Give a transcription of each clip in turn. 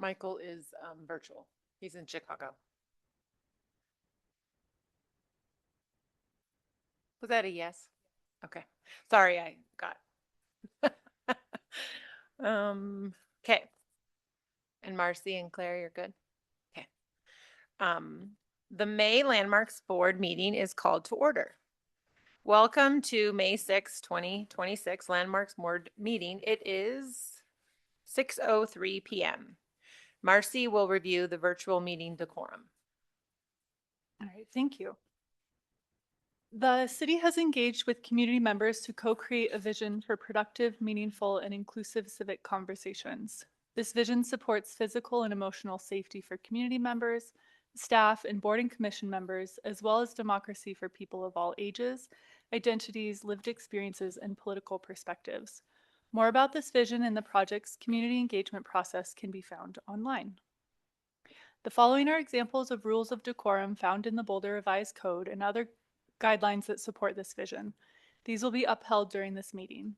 Michael is virtual. He's in Chicago. Was that a yes? Okay. Sorry, I got. um. Okay. And Marcy and Claire, you're good. Okay. Um. The May Landmarks Board meeting is called to order. Welcome to May 6, 2026 Landmarks Board meeting. It is 6:03 p.m. Marcy will review the virtual meeting decorum. All right, thank you. The city has engaged with community members to co-create a vision for productive, meaningful, and inclusive civic conversations. This vision supports physical and emotional safety for community members, staff, and board and commission members, as well as democracy for people of all ages, identities, lived experiences, and political perspectives. More about this vision and the project's community engagement process can be found online. The following are examples of rules of decorum found in the Boulder Revised Code and other guidelines that support this vision. These will be upheld during this meeting.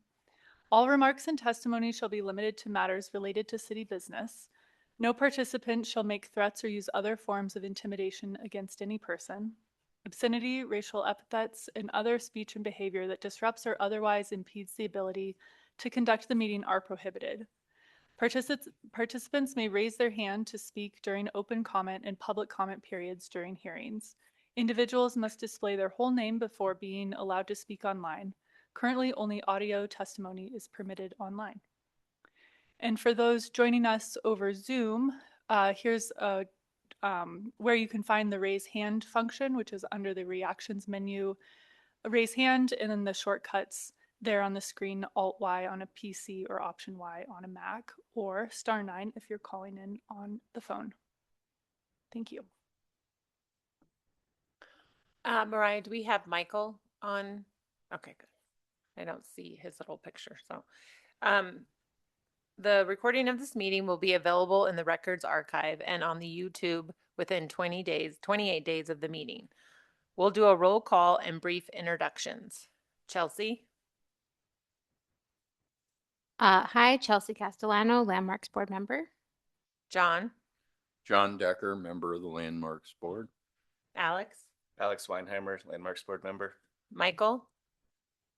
All remarks and testimony shall be limited to matters related to city business. No participant shall make threats or use other forms of intimidation against any person. Obscenity, racial epithets, and other speech and behavior that disrupts or otherwise impedes the ability to conduct the meeting are prohibited. Participants may raise their hand to speak during open comment and public comment periods during hearings. Individuals must display their whole name before being allowed to speak online. Currently, only audio testimony is permitted online. And for those joining us over Zoom, here's where you can find the raise hand function, which is under the reactions menu. Raise hand and then the shortcuts there on the screen, Alt-Y on a PC or Option-Y on a Mac, or *9 if you're calling in on the phone. Thank you. Mariah, do we have Michael on? Okay, good. I don't see his little picture. So the recording of this meeting will be available in the records archive and on the YouTube within 28 days of the meeting. We'll do a roll call and brief introductions. Chelsea? Hi, Chelsea Castellano, Landmarks Board member. John? John Decker, member of the Landmarks Board. Alex? Alex Weinheimer, Landmarks Board member. Michael?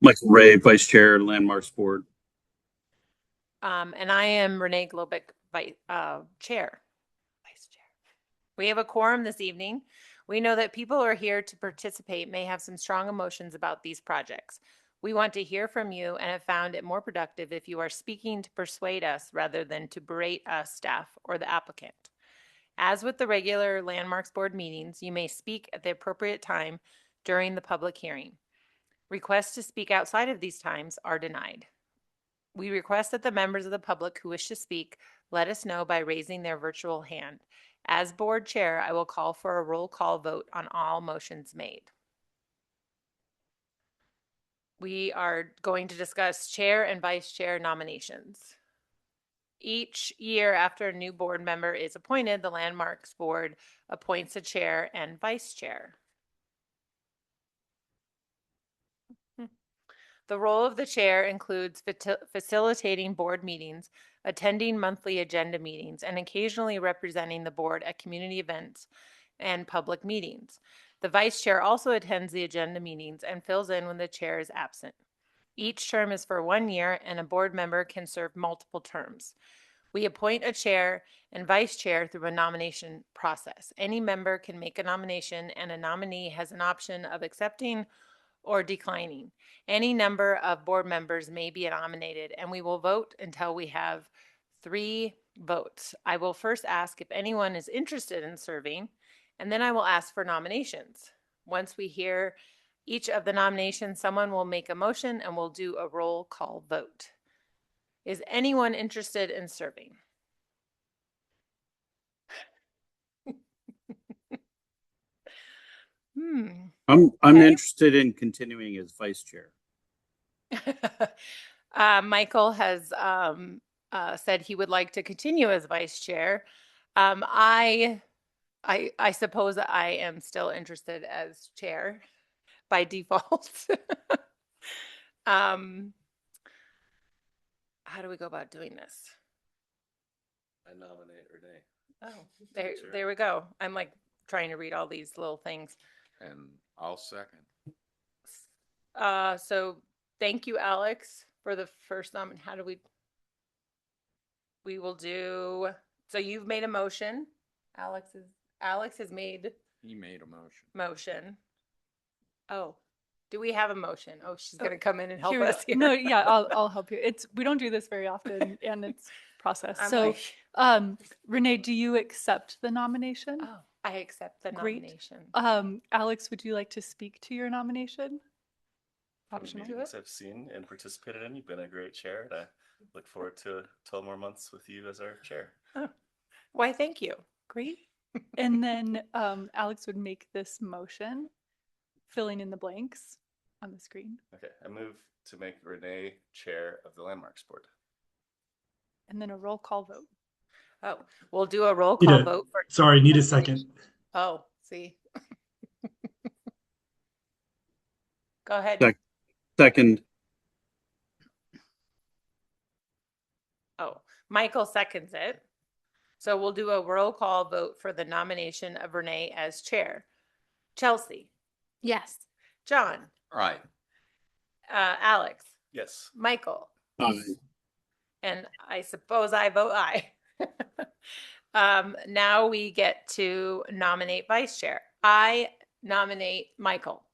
Michael Ray, Vice Chair, Landmarks Board. And I am Renee Globick, Chair. Vice Chair. We have a quorum this evening. We know that people who are here to participate may have some strong emotions about these projects. We want to hear from you and have found it more productive if you are speaking to persuade us rather than to berate us, staff, or the applicant. As with the regular Landmarks Board meetings, you may speak at the appropriate time during the public hearing. Requests to speak outside of these times are denied. We request that the members of the public who wish to speak let us know by raising their virtual hand. As board chair, I will call for a roll call vote on all motions made. We are going to discuss chair and vice chair nominations. Each year after a new board member is appointed, the Landmarks Board appoints a chair and vice chair. The role of the chair includes facilitating board meetings, attending monthly agenda meetings, and occasionally representing the board at community events and public meetings. The vice chair also attends the agenda meetings and fills in when the chair is absent. Each term is for 1 year, and a board member can serve multiple terms. We appoint a chair and vice chair through a nomination process. Any member can make a nomination, and a nominee has an option of accepting or declining. Any number of board members may be nominated, and we will vote until we have 3 votes. I will first ask if anyone is interested in serving, and then I will ask for nominations. Once we hear each of the nominations, someone will make a motion and we'll do a roll call vote. Is anyone interested in serving? I'm Okay. interested in continuing as vice chair. Michael has said he would like to continue as vice chair. I suppose I am still interested as chair by default. How do we go about doing this? I nominate Renee. Oh, there, Sure. there we go. I'm like trying to read all these little things. And I'll second. So thank you, Alex, for the first how do we will do, so you've made a motion. Alex has made He made a motion. motion. Oh, do we have a motion? Oh, she's Oh, gonna come in and help Here we us go. here. No, yeah, I'll help you. We don't do this very often and it's process. I'm So, like, Renee, do you accept the nomination? oh, I accept the Great. nomination. Alex, would you like to speak to your nomination? From the Optional. meetings I've seen and participated in, you've been a great chair, and I look forward to 12 more months with you as our chair. Why, thank you. Great. And then Alex would make this motion, filling in the blanks on the screen. Okay, I move to make Renee chair of the Landmarks Board. And then a roll call vote. Oh, we'll do a roll Need call a- vote for, Sorry, need a second. oh, see. Go ahead. Second, Oh, Michael seconds it. So we'll do a roll call vote for the nomination of Renee as chair. Chelsea, Yes. John, Aye. Alex, Yes. Michael, aye. and I suppose I vote aye. Now we get to nominate vice chair. I nominate Michael.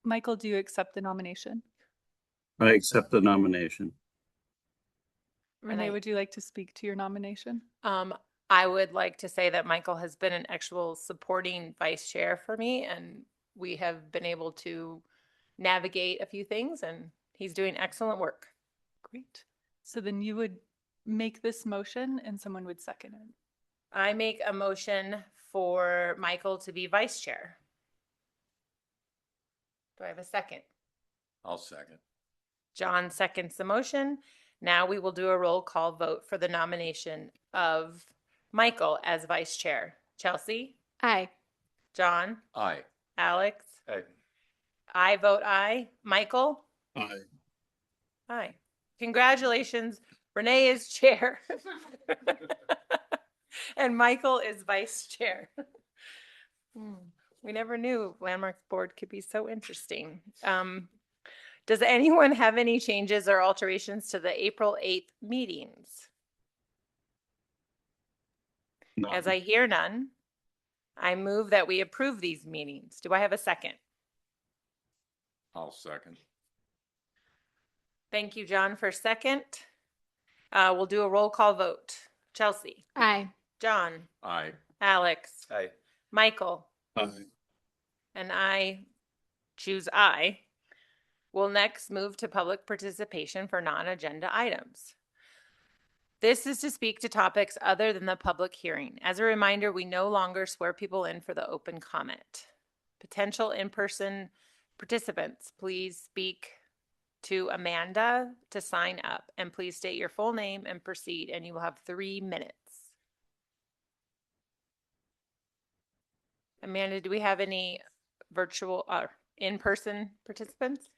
Michael, do you accept the nomination? I accept the nomination. Renee, I- would you like to speak to your nomination? I would like to say that Michael has been an actual supporting vice chair for me, and we have been able to navigate a few things, and he's doing excellent work. Great. So then you would make this motion and someone would second it. I make a motion for Michael to be vice chair. Do I have a second? I'll second. John seconds the motion. Now we will do a roll call vote for the nomination of Michael as vice chair. Chelsea, Aye. John, Aye. Alex, Hey, I vote aye. Michael? Aye. Aye. Congratulations. Renee is chair. And Michael is vice chair. We never knew Landmarks Board could be so interesting. Does anyone have any changes or alterations to the April 8th meetings? None. As I hear none, I move that we approve these meetings. Do I have a second? I'll second. Thank you, John, for second. We'll do a roll call vote. Chelsea, Aye. John, Aye. Alex, aye. Michael, Aye. and I choose aye. We'll next move to public participation for non-agenda items. This is to speak to topics other than the public hearing. As a reminder, we no longer swear people in for the open comment. Potential in-person participants, please speak to Amanda to sign up, and please state your full name and proceed, and you will have 3 minutes. Amanda, do we have any virtual or in-person participants?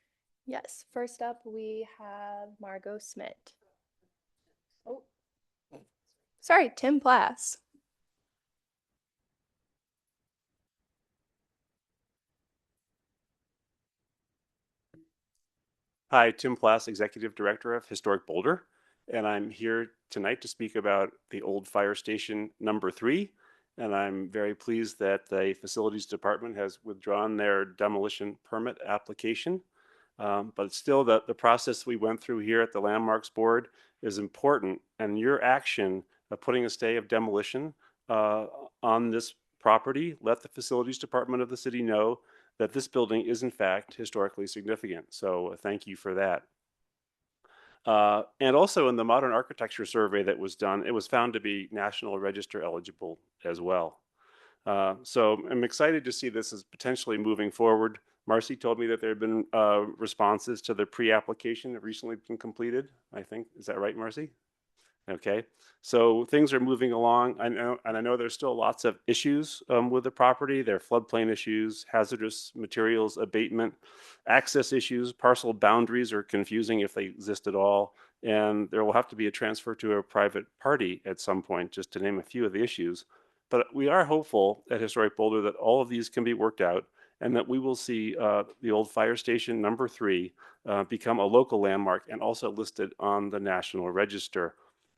Yes, first up we have Margot Schmidt. Oh, sorry, Tim Plass. Hi, Tim Plass, Executive Director of Historic Boulder, and I'm here tonight to speak about the old fire station number 3. And I'm very pleased that the Facilities Department has withdrawn their demolition permit application. But still, the process we went through here at the Landmarks Board is important, and your action of putting a stay of demolition on this property let the Facilities Department of the city know that this building is in fact historically significant. So thank you for that. And also in the modern architecture survey that was done, it was found to be National Register eligible as well. So I'm excited to see this as potentially moving forward. Marcy told me that there have been responses to the pre-application that recently been completed, I think. Is that right, Marcy? Okay, so things are moving along. I know there's still lots of issues with the property. There are floodplain issues, hazardous materials abatement, access issues, parcel boundaries are confusing if they exist at all, and there will have to be a transfer to a private party at some point, just to name a few of the issues. But we are hopeful at Historic Boulder that all of these can be worked out and that we will see the old fire station number 3 become a local landmark and also listed on the National Register.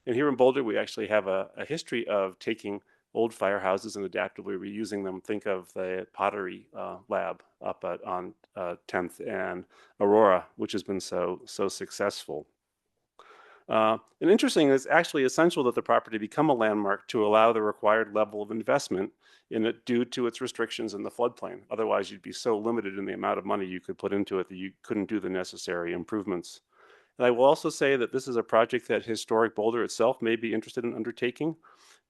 And here in Boulder, we actually have a history of taking old firehouses and adaptively reusing them. Think of the pottery lab up on 10th and Aurora, which has been so successful. And interesting, it's actually essential that the property become a landmark to allow the required level of investment in it due to its restrictions in the floodplain. Otherwise, you'd be so limited in the amount of money you could put into it that you couldn't do the necessary improvements. And I will also say that this is a project that Historic Boulder itself may be interested in undertaking.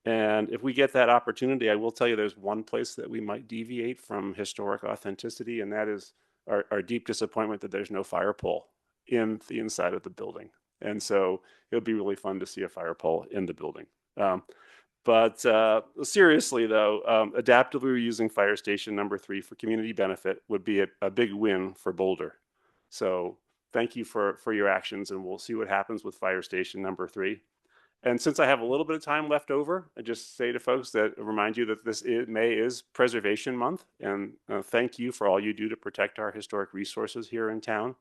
And if we get that opportunity, I will tell you there's one place that we might deviate from historic authenticity, and that is our deep disappointment that there's no fire pole in the inside of the building. And so it would be really fun to see a fire pole in the building. But seriously, though, adaptively reusing fire station number 3 for community benefit would be a big win for Boulder. So thank you for your actions, and we'll see what happens with fire station number 3. And since I have a little bit of time left over, I just say to folks that remind you that May is Preservation Month, and thank you for all you do to protect our historic resources here in town.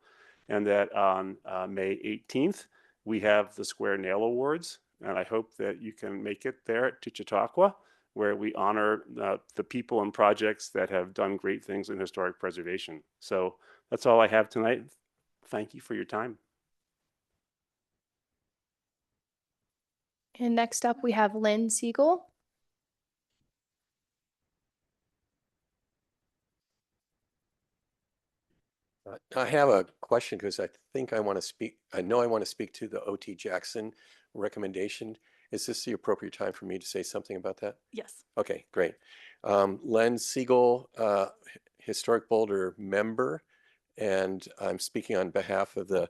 And that on May 18th, we have the Square Nail Awards, and I hope that you can make it there at Chautauqua, where we honor the people and projects that have done great things in historic preservation. So that's all I have tonight. Thank you for your time. And next up, we have Lynn Siegel. I have a question because I think I want to speak. I know I want to speak to the O.T. Jackson recommendation. Is this the appropriate time for me to say something about that? Yes. Okay, great. Len Siegel, Historic Boulder member, and I'm speaking on behalf of the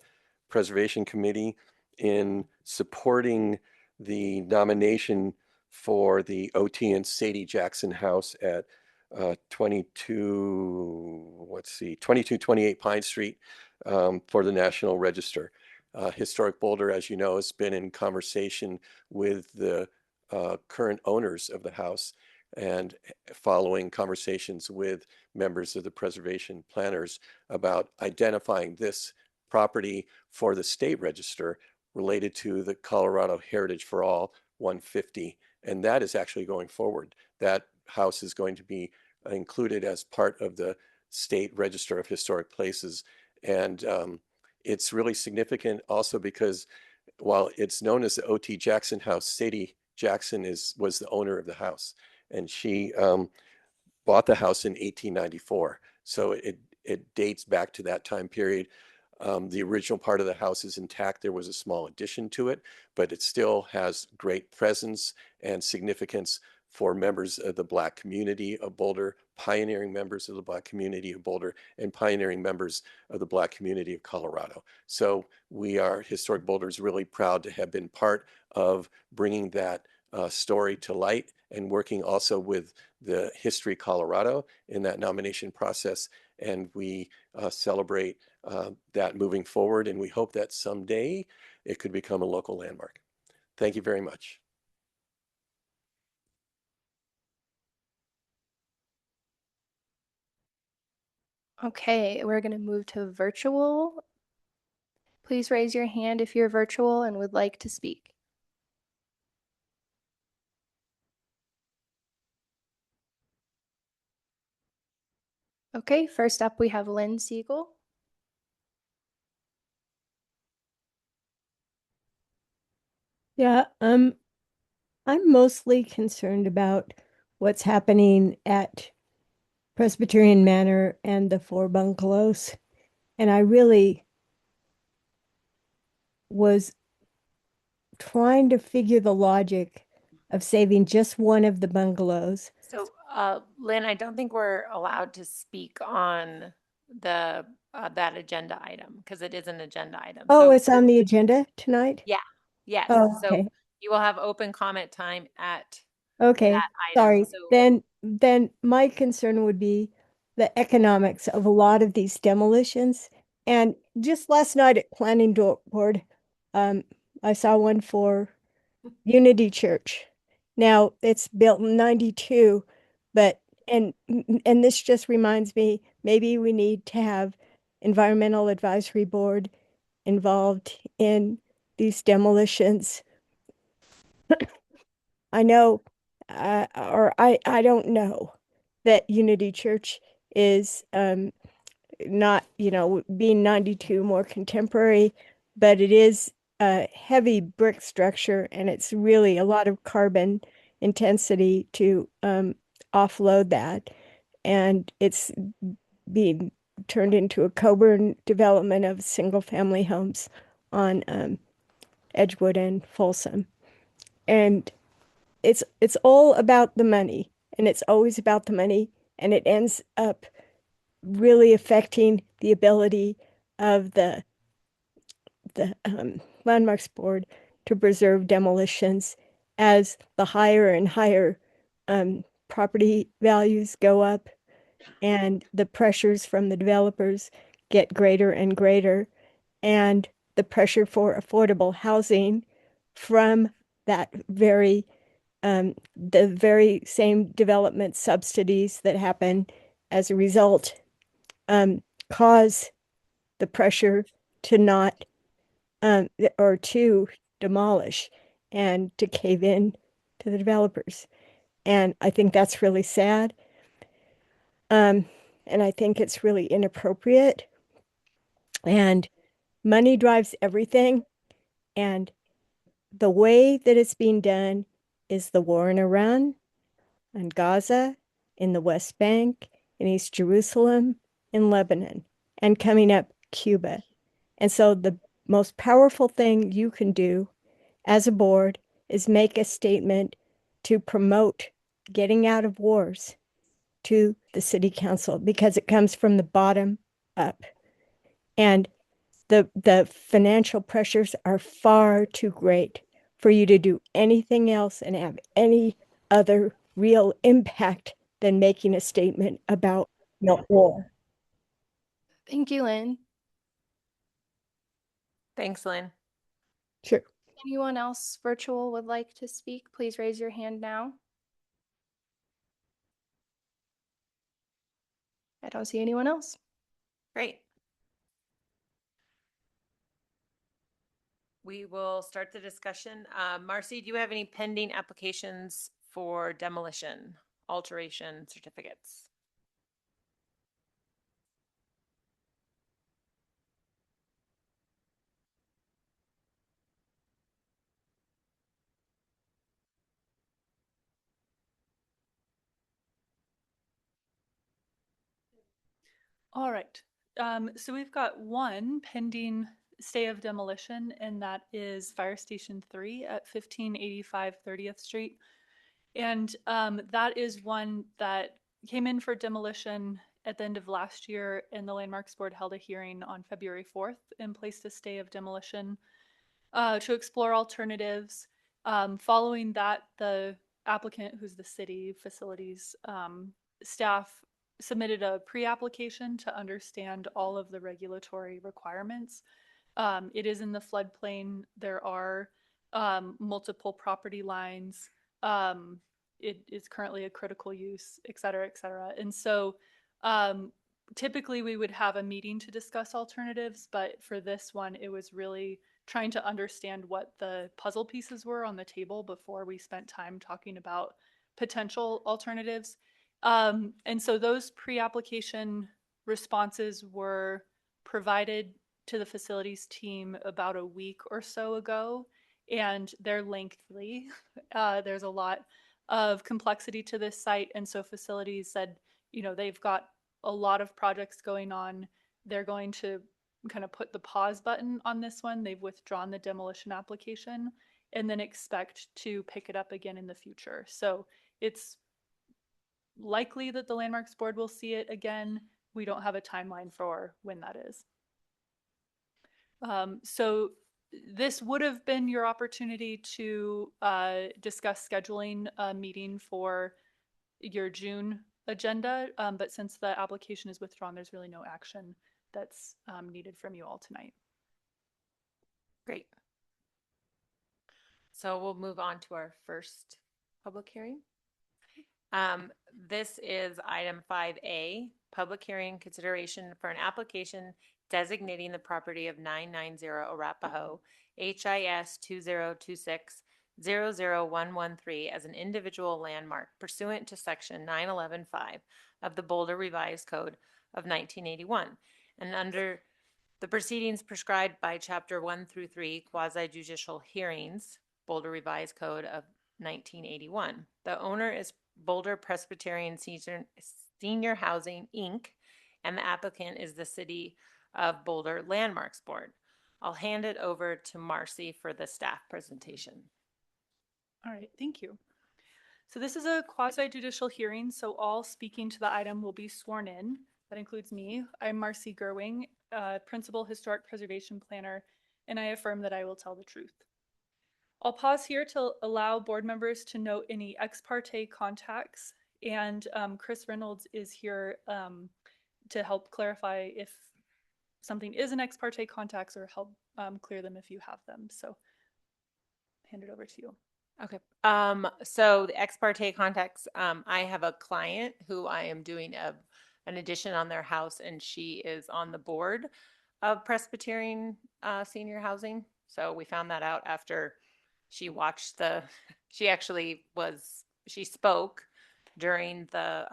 Preservation Committee in supporting the nomination for the O.T. and Sadie Jackson House at 2228 Pine Street for the National Register. Historic Boulder, as you know, has been in conversation with the current owners of the house and following conversations with members of the preservation planners about identifying this property for the state register related to the Colorado Heritage for All 150. And that is actually going forward. That house is going to be included as part of the state register of historic places. And it's really significant also because while it's known as the O.T. Jackson House, Sadie Jackson was the owner of the house. And she bought the house in 1894. So it dates back to that time period. The original part of the house is intact. There was a small addition to it, but it still has great presence and significance for members of the Black community of Boulder, pioneering members of the Black community of Boulder, and pioneering members of the Black community of Colorado. So Historic Boulder is really proud to have been part of bringing that story to light and working also with the History Colorado in that nomination process. And we celebrate that moving forward, and we hope that someday it could become a local landmark. Thank you very much. Okay, we're going to move to virtual. Please raise your hand if you're virtual and would like to speak. Okay, first up we have Lynn Siegel. Yeah, I'm mostly concerned about what's happening at Presbyterian Manor and the 4 bungalows. And I really was trying to figure the logic of saving just one of the bungalows. So, Lynn, I don't think we're allowed to speak on the that agenda item because it is an agenda item. Oh, So, it's on the agenda tonight? yeah, yes. Oh, So okay. you will have open comment time at Okay, that item. sorry. So Then my concern would be the economics of a lot of these demolitions. And just last night at planning board, I saw one for Unity Church. Now it's built in 92, but and this just reminds me, maybe we need to have Environmental Advisory Board involved in these demolitions. I know, or I don't know that Unity Church is not, being 92 more contemporary, but it is a heavy brick structure and it's really a lot of carbon intensity to offload that. And it's being turned into a Coburn development of single family homes on Edgewood and Folsom. And it's all about the money, and it's always about the money, and it ends up really affecting the ability of the Landmarks Board to preserve demolitions as the higher and higher property values go up and the pressures from the developers get greater and greater, and the pressure for affordable housing from that the very same development subsidies that happen as a result cause the pressure to not or to demolish and to cave in to the developers. And I think that's really sad. And I think it's really inappropriate. And money drives everything. And the way that it's being done is the war in Iran, in Gaza, in the West Bank, in East Jerusalem, in Lebanon, and coming up Cuba. And so the most powerful thing you can do as a board is make a statement to promote getting out of wars to the city council because it comes from the bottom up. And the financial pressures are far too great for you to do anything else and have any other real impact than making a statement about no war. Thank you, Lynn. Thanks, Lynn. Sure. Anyone else virtual would like to speak? Please raise your hand now. I don't see anyone else. Great. We will start the discussion. Marcy, do you have any pending applications for demolition, alteration certificates? All right. So we've got one pending stay of demolition, and that is Fire Station 3 at 1585 30th Street. And that is one that came in for demolition at the end of last year, and the Landmarks Board held a hearing on February 4th and placed a stay of demolition to explore alternatives. Following that, the applicant, who's the city facilities staff, submitted a pre-application to understand all of the regulatory requirements. It is in the floodplain. There are multiple property lines. It is currently a critical use, et cetera, et cetera. And so typically we would have a meeting to discuss alternatives, but for this one, it was really trying to understand what the puzzle pieces were on the table before we spent time talking about potential alternatives. And so those pre-application responses were provided to the facilities team about a week or so ago, and they're lengthy. There's a lot of complexity to this site, and so facilities said, they've got a lot of projects going on. They're going to kind of put the pause button on this one. They've withdrawn the demolition application and then expect to pick it up again in the future. So it's likely that the Landmarks Board will see it again. We don't have a timeline for when that is. So this would have been your opportunity to discuss scheduling a meeting for your June agenda, but since the application is withdrawn, there's really no action that's needed from you all tonight. Great. So we'll move on to our first public hearing. This is item 5A, public hearing consideration for an application designating the property of 990 Arapahoe, HIS 2026-00113 as an individual landmark pursuant to section 911.5 of the Boulder Revised Code of 1981 and under the proceedings prescribed by chapter 1 through 3 quasi-judicial hearings, Boulder Revised Code of 1981. The owner is Boulder Presbyterian Senior Housing, Inc., and the applicant is the City of Boulder Landmarks Board. I'll hand it over to Marcy for the staff presentation. All right, thank you. So this is a quasi-judicial hearing, so all speaking to the item will be sworn in. That includes me. I'm Marcy Gerwing, Principal Historic Preservation Planner, and I affirm that I will tell the truth. I'll pause here to allow board members to note any ex parte contacts, and Chris Reynolds is here to help clarify if something is an ex parte contacts or help clear them if you have them. So hand it over to you. Okay. So the ex parte contacts, I have a client who I am doing an addition on their house, and she is on the board of Presbyterian Senior Housing. So we found that out after she watched she spoke during the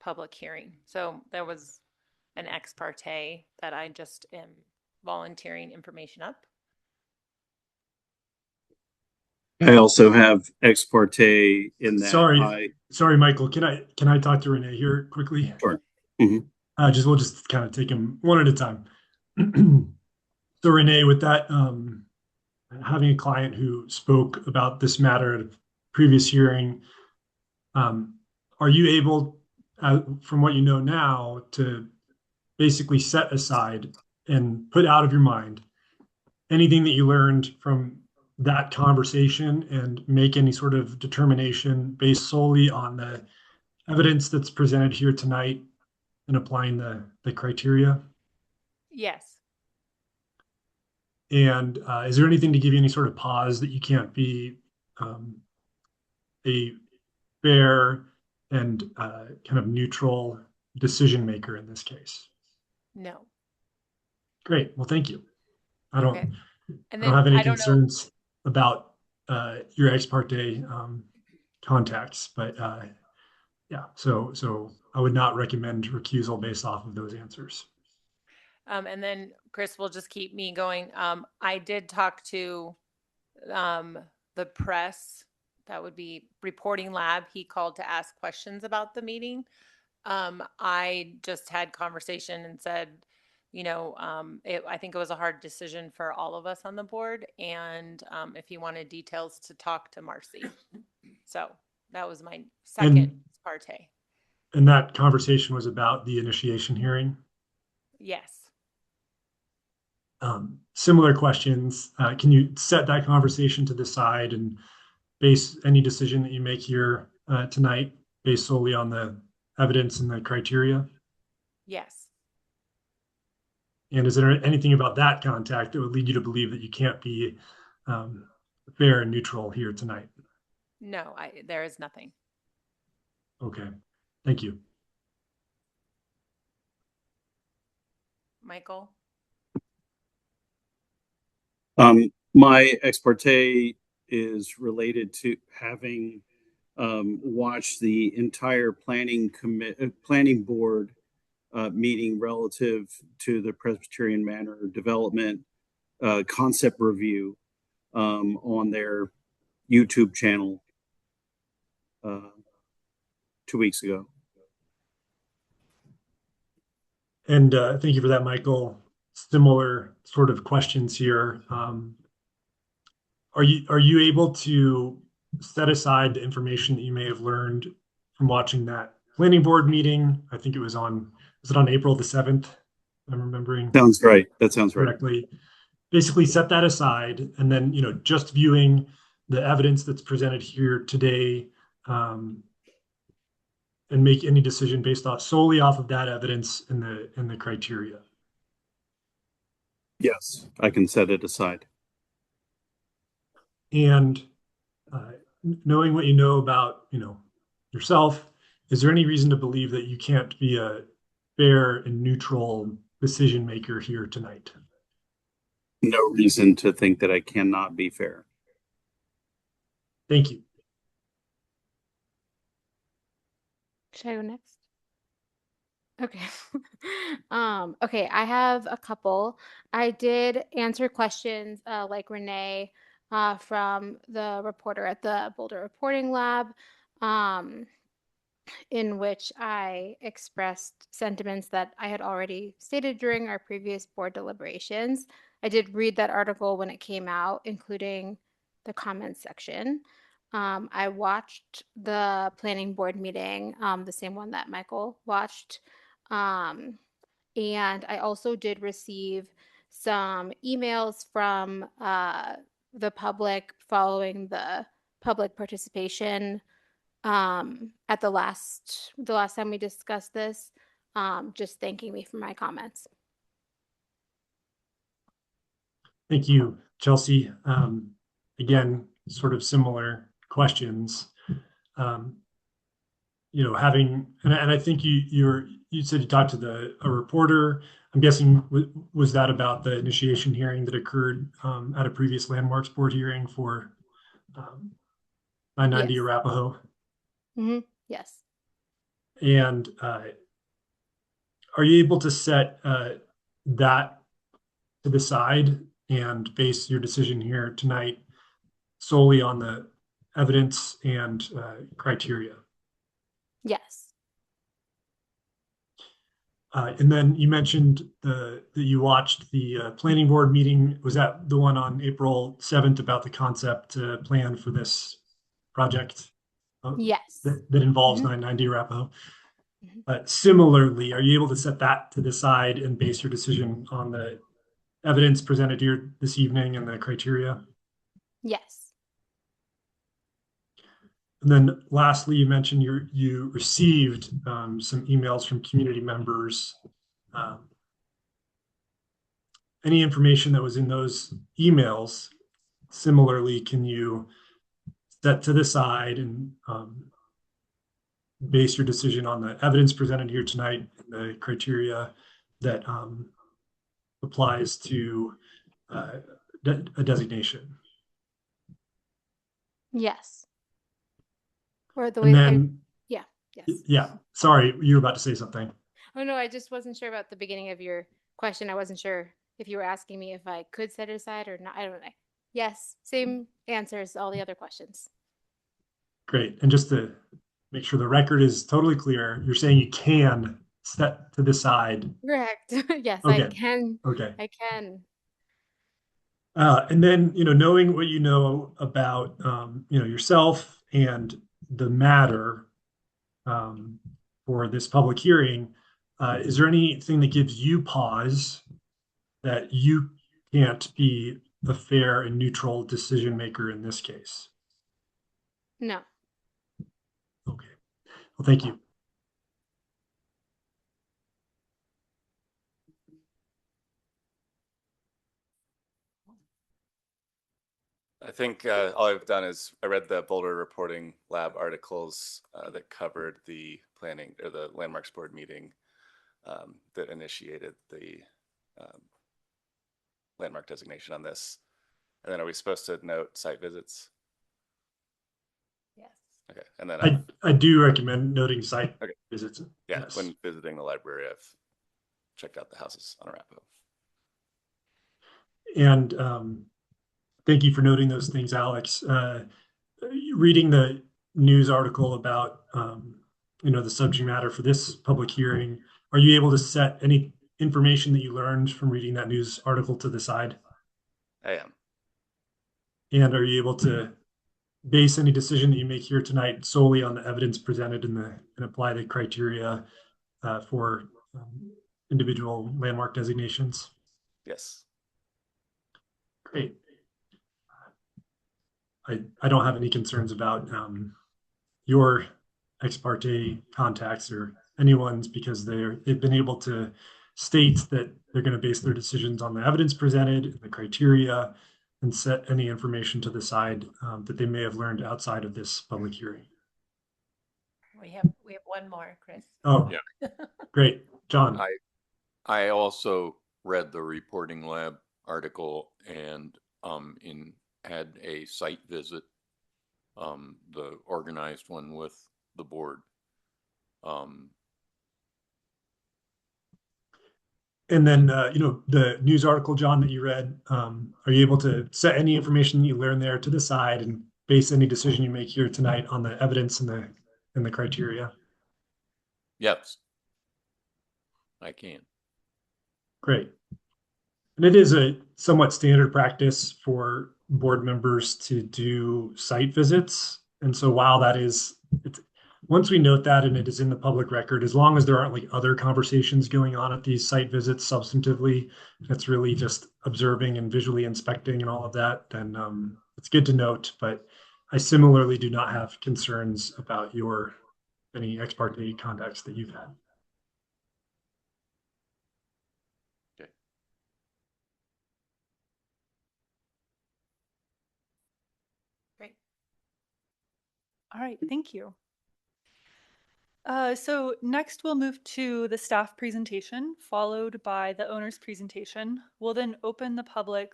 public hearing. So there was an ex parte that I just am volunteering information up. I also have ex parte in that. Sorry, Michael. Can I talk to Renee here quickly? Sure. We'll just kind of take them one at a time. So Renee, with that, having a client who spoke about this matter at a previous hearing, are you able, from what you know now, to basically set aside and put out of your mind anything that you learned from that conversation and make any sort of determination based solely on the evidence that's presented here tonight and applying the criteria? Yes. And is there anything to give you any sort of pause that you can't be a fair and kind of neutral decision maker in this case? No. Great. Well, thank you. I don't have any concerns about your ex parte contacts, but yeah, so I would not recommend recusal based off of those answers. And then Chris will just keep me going. I did talk to the press, that would be reporting lab. He called to ask questions about the meeting. I just had conversation and said, I think it was a hard decision for all of us on the board. And if he wanted details, to talk to Marcy. So that was my second parte. And that conversation was about the initiation hearing? Yes. Similar questions. Can you set that conversation to the side and base any decision that you make here tonight based solely on the evidence and the criteria? Yes. And is there anything about that contact that would lead you to believe that you can't be fair and neutral here tonight? No, there is nothing. Okay, thank you. Michael? My ex parte is related to having watched the entire planning board meeting relative to the Presbyterian Manor development concept review on their YouTube channel 2 weeks ago. And thank you for that, Michael. Similar sort of questions here. Are you able to set aside the information that you may have learned from watching that planning board meeting? I think was it on April the 7th? I'm remembering. Sounds right. That sounds right. Correctly. Basically set that aside and then, just viewing the evidence that's presented here today and make any decision based solely off of that evidence and the criteria. Yes, I can set it aside. And knowing what you know about, yourself, is there any reason to believe that you can't be a fair and neutral decision maker here tonight? No reason to think that I cannot be fair. Thank you. Should I go next? Okay. Okay, I have a couple. I did answer questions like Renee from the reporter at the Boulder Reporting Lab, in which I expressed sentiments that I had already stated during our previous board deliberations. I did read that article when it came out, including the comments section. I watched the planning board meeting, the same one that Michael watched. And I also did receive some emails from the public following the public participation at the last time we discussed this, just thanking me for my comments. Thank you, Chelsea. Again, sort of similar questions. Having, and I think you said you talked to a reporter. I'm guessing, was that about the initiation hearing that occurred at a previous Landmarks Board hearing for 990 Yes. Arapahoe? Mm-hmm. Yes. And are you able to set that to the side and base your decision here tonight solely on the evidence and criteria? Yes. And then you mentioned that you watched the planning board meeting. Was that the one on April 7th about the concept plan for this project? Yes. That involves 990 Arapahoe. Similarly, are you able to set that to the side and base your decision on the evidence presented here this evening and the criteria? Yes. And then lastly, you mentioned you received some emails from community members. Any information that was in those emails, similarly, can you set to the side and base your decision on the evidence presented here tonight and the criteria that applies to a designation? Yes. Or the And way then, yes. yeah, sorry, you were about to say something. Oh no, I just wasn't sure about the beginning of your question. I wasn't sure if you were asking me if I could set it aside or not. I don't know. Yes, same answer as all the other questions. Great. And just to make sure the record is totally clear, you're saying you can set to the side. Correct. Yes, Okay. I can. Okay. I can. And then, knowing what you know about, yourself and the matter for this public hearing, is there anything that gives you pause that you can't be a fair and neutral decision maker in this case? No. Okay. Well, thank you. I think all I've done is I read the Boulder Reporting Lab articles that covered the planning or the Landmarks Board meeting that initiated the landmark designation on this. And then are we supposed to note site visits? Yes. Okay. And then I do recommend noting site visits. Yeah, Yes. when visiting the library, I've checked out the houses on Arapahoe. And thank you for noting those things, Alex. Reading the news article about, the subject matter for this public hearing, are you able to set any information that you learned from reading that news article to the side? I am. And are you able to base any decision that you make here tonight solely on the evidence presented and apply the criteria for individual landmark designations? Yes. Great. I don't have any concerns about your ex parte contacts or anyone's, because they've been able to state that they're going to base their decisions on the evidence presented and the criteria. and set any information to the side that they may have learned outside of this public hearing. We have one more, Chris. Oh, Yeah. great. John. I also read the Reporting Lab article and had a site visit, the organized one with the board. And then, the news article, John, that you read, are you able to set any information you learned there to the side and base any decision you make here tonight on the evidence and the criteria? Yes, I can. Great. And it is a somewhat standard practice for board members to do site visits. And so while once we note that and it is in the public record, as long as there aren't like other conversations going on at these site visits substantively, it's really just observing and visually inspecting and all of that, then it's good to note. But I similarly do not have concerns about any ex parte contacts that you've had. Great. All right, thank you. So next we'll move to the staff presentation, followed by the owner's presentation. We'll then open the public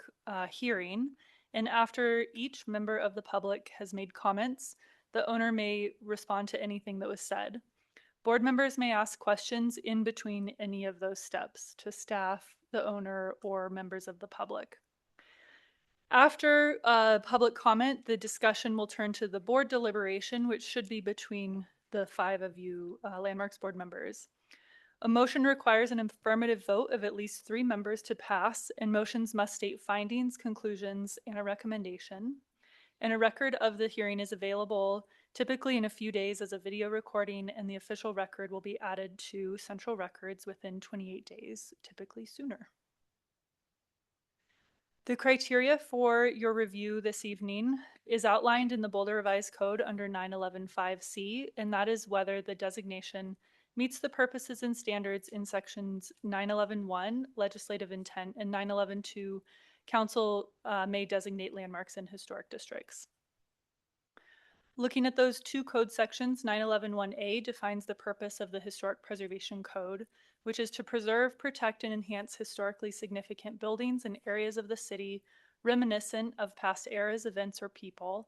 hearing, and after each member of the public has made comments, the owner may respond to anything that was said. Board members may ask questions in between any of those steps to staff, the owner, or members of the public. After public comment, the discussion will turn to the board deliberation, which should be between the 5 of you Landmarks board members. A motion requires an affirmative vote of at least 3 members to pass, and motions must state findings, conclusions, and a recommendation. And a record of the hearing is available typically in a few days as a video recording, and the official record will be added to Central Records within 28 days, typically sooner. The criteria for your review this evening is outlined in the Boulder Revised Code under 911.5C, and that is whether the designation meets the purposes and standards in sections 911.1, legislative intent, and 911.2, council may designate landmarks in historic districts. Looking at those 2 code sections, 911.1A defines the purpose of the Historic Preservation Code, which is to preserve, protect, and enhance historically significant buildings and areas of the city reminiscent of past eras, events, or people,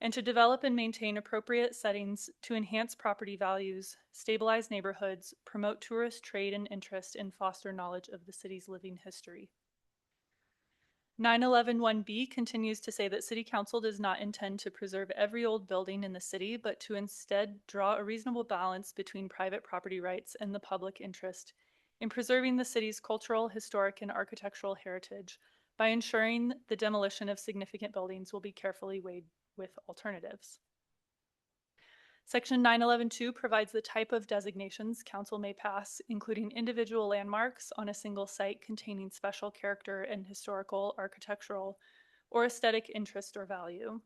and to develop and maintain appropriate settings to enhance property values, stabilize neighborhoods, promote tourist trade and interest, and foster knowledge of the city's living history. 911.1B continues to say that City Council does not intend to preserve every old building in the city, but to instead draw a reasonable balance between private property rights and the public interest in preserving the city's cultural, historic, and architectural heritage by ensuring the demolition of significant buildings will be carefully weighed with alternatives. Section 911.2 provides the type of designations council may pass, including individual landmarks on a single site containing special character and historical, architectural, or aesthetic interest or value.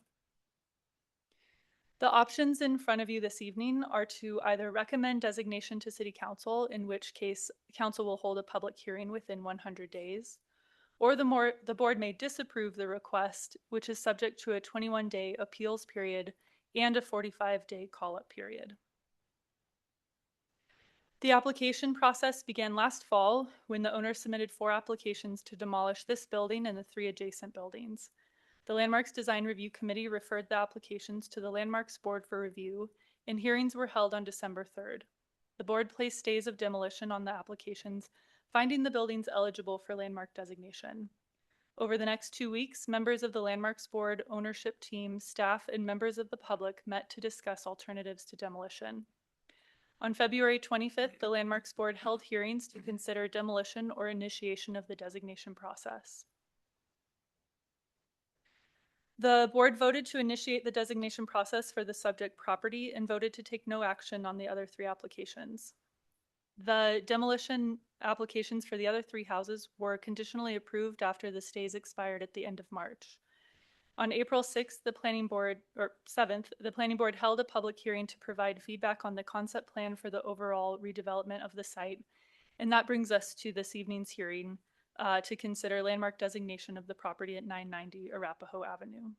The options in front of you this evening are to either recommend designation to City Council, in which case council will hold a public hearing within 100 days, or the board may disapprove the request, which is subject to a 21-day appeals period and a 45-day call-up period. The application process began last fall when the owner submitted 4 applications to demolish this building and the 3 adjacent buildings. The Landmarks Design Review Committee referred the applications to the Landmarks Board for review, and hearings were held on December 3rd. The board placed stays of demolition on the applications, finding the buildings eligible for landmark designation. Over the next 2 weeks, members of the Landmarks Board, ownership team, staff, and members of the public met to discuss alternatives to demolition. On February 25th, the Landmarks Board held hearings to consider demolition or initiation of the designation process. The board voted to initiate the designation process for the subject property and voted to take no action on the other 3 applications. The demolition applications for the other 3 houses were conditionally approved after the stays expired at the end of March. On April 6th, the planning board held a public hearing to provide feedback on the concept plan for the overall redevelopment of the site. And that brings us to this evening's hearing, to consider landmark designation of the property at 990 Arapahoe Avenue.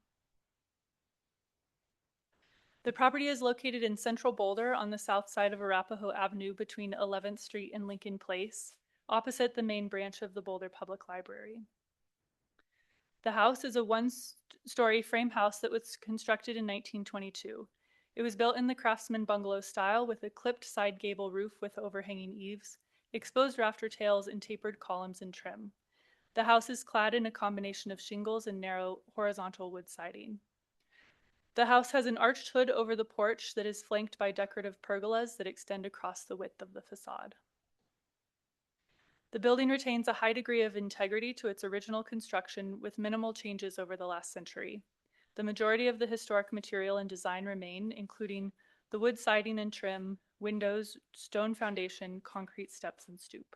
The property is located in central Boulder on the south side of Arapahoe Avenue between 11th Street and Lincoln Place, opposite the main branch of the Boulder Public Library. The house is a one-story frame house that was constructed in 1922. It was built in the Craftsman bungalow style with a clipped side gable roof with overhanging eaves, exposed rafter tails, and tapered columns and trim. The house is clad in a combination of shingles and narrow horizontal wood siding. The house has an arched hood over the porch that is flanked by decorative pergolas that extend across the width of the facade. The building retains a high degree of integrity to its original construction with minimal changes over the last century. The majority of the historic material and design remain, including the wood siding and trim, windows, stone foundation, concrete steps, and stoop.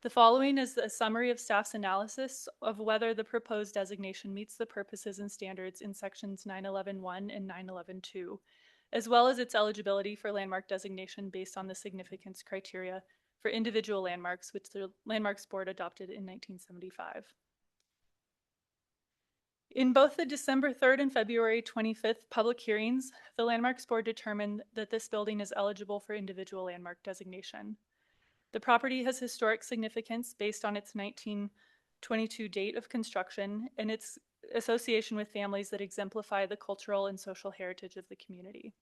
The following is a summary of staff's analysis of whether the proposed designation meets the purposes and standards in sections 911.1 and 911.2, as well as its eligibility for landmark designation based on the significance criteria for individual landmarks, which the Landmarks Board adopted in 1975. In both the December 3rd and February 25th public hearings, the Landmarks Board determined that this building is eligible for individual landmark designation. The property has historic significance based on its 1922 date of construction and its association with families that exemplify the cultural and social heritage of the community.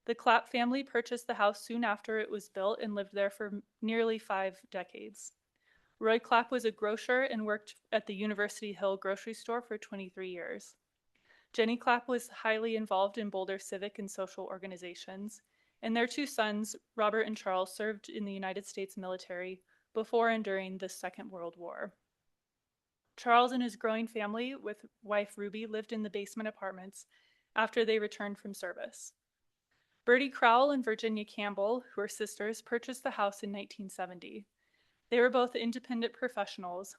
The Clapp family purchased the house soon after it was built and lived there for nearly 5 decades. Roy Clapp was a grocer and worked at the University Hill grocery store for 23 years. Jenny Clapp was highly involved in Boulder civic and social organizations, and their 2 sons, Robert and Charles, served in the United States military before and during the Second World War. Charles and his growing family, with wife Ruby, lived in the basement apartments after they returned from service. Bertie Crowell and Virginia Campbell, who are sisters, purchased the house in 1970. They were both independent professionals.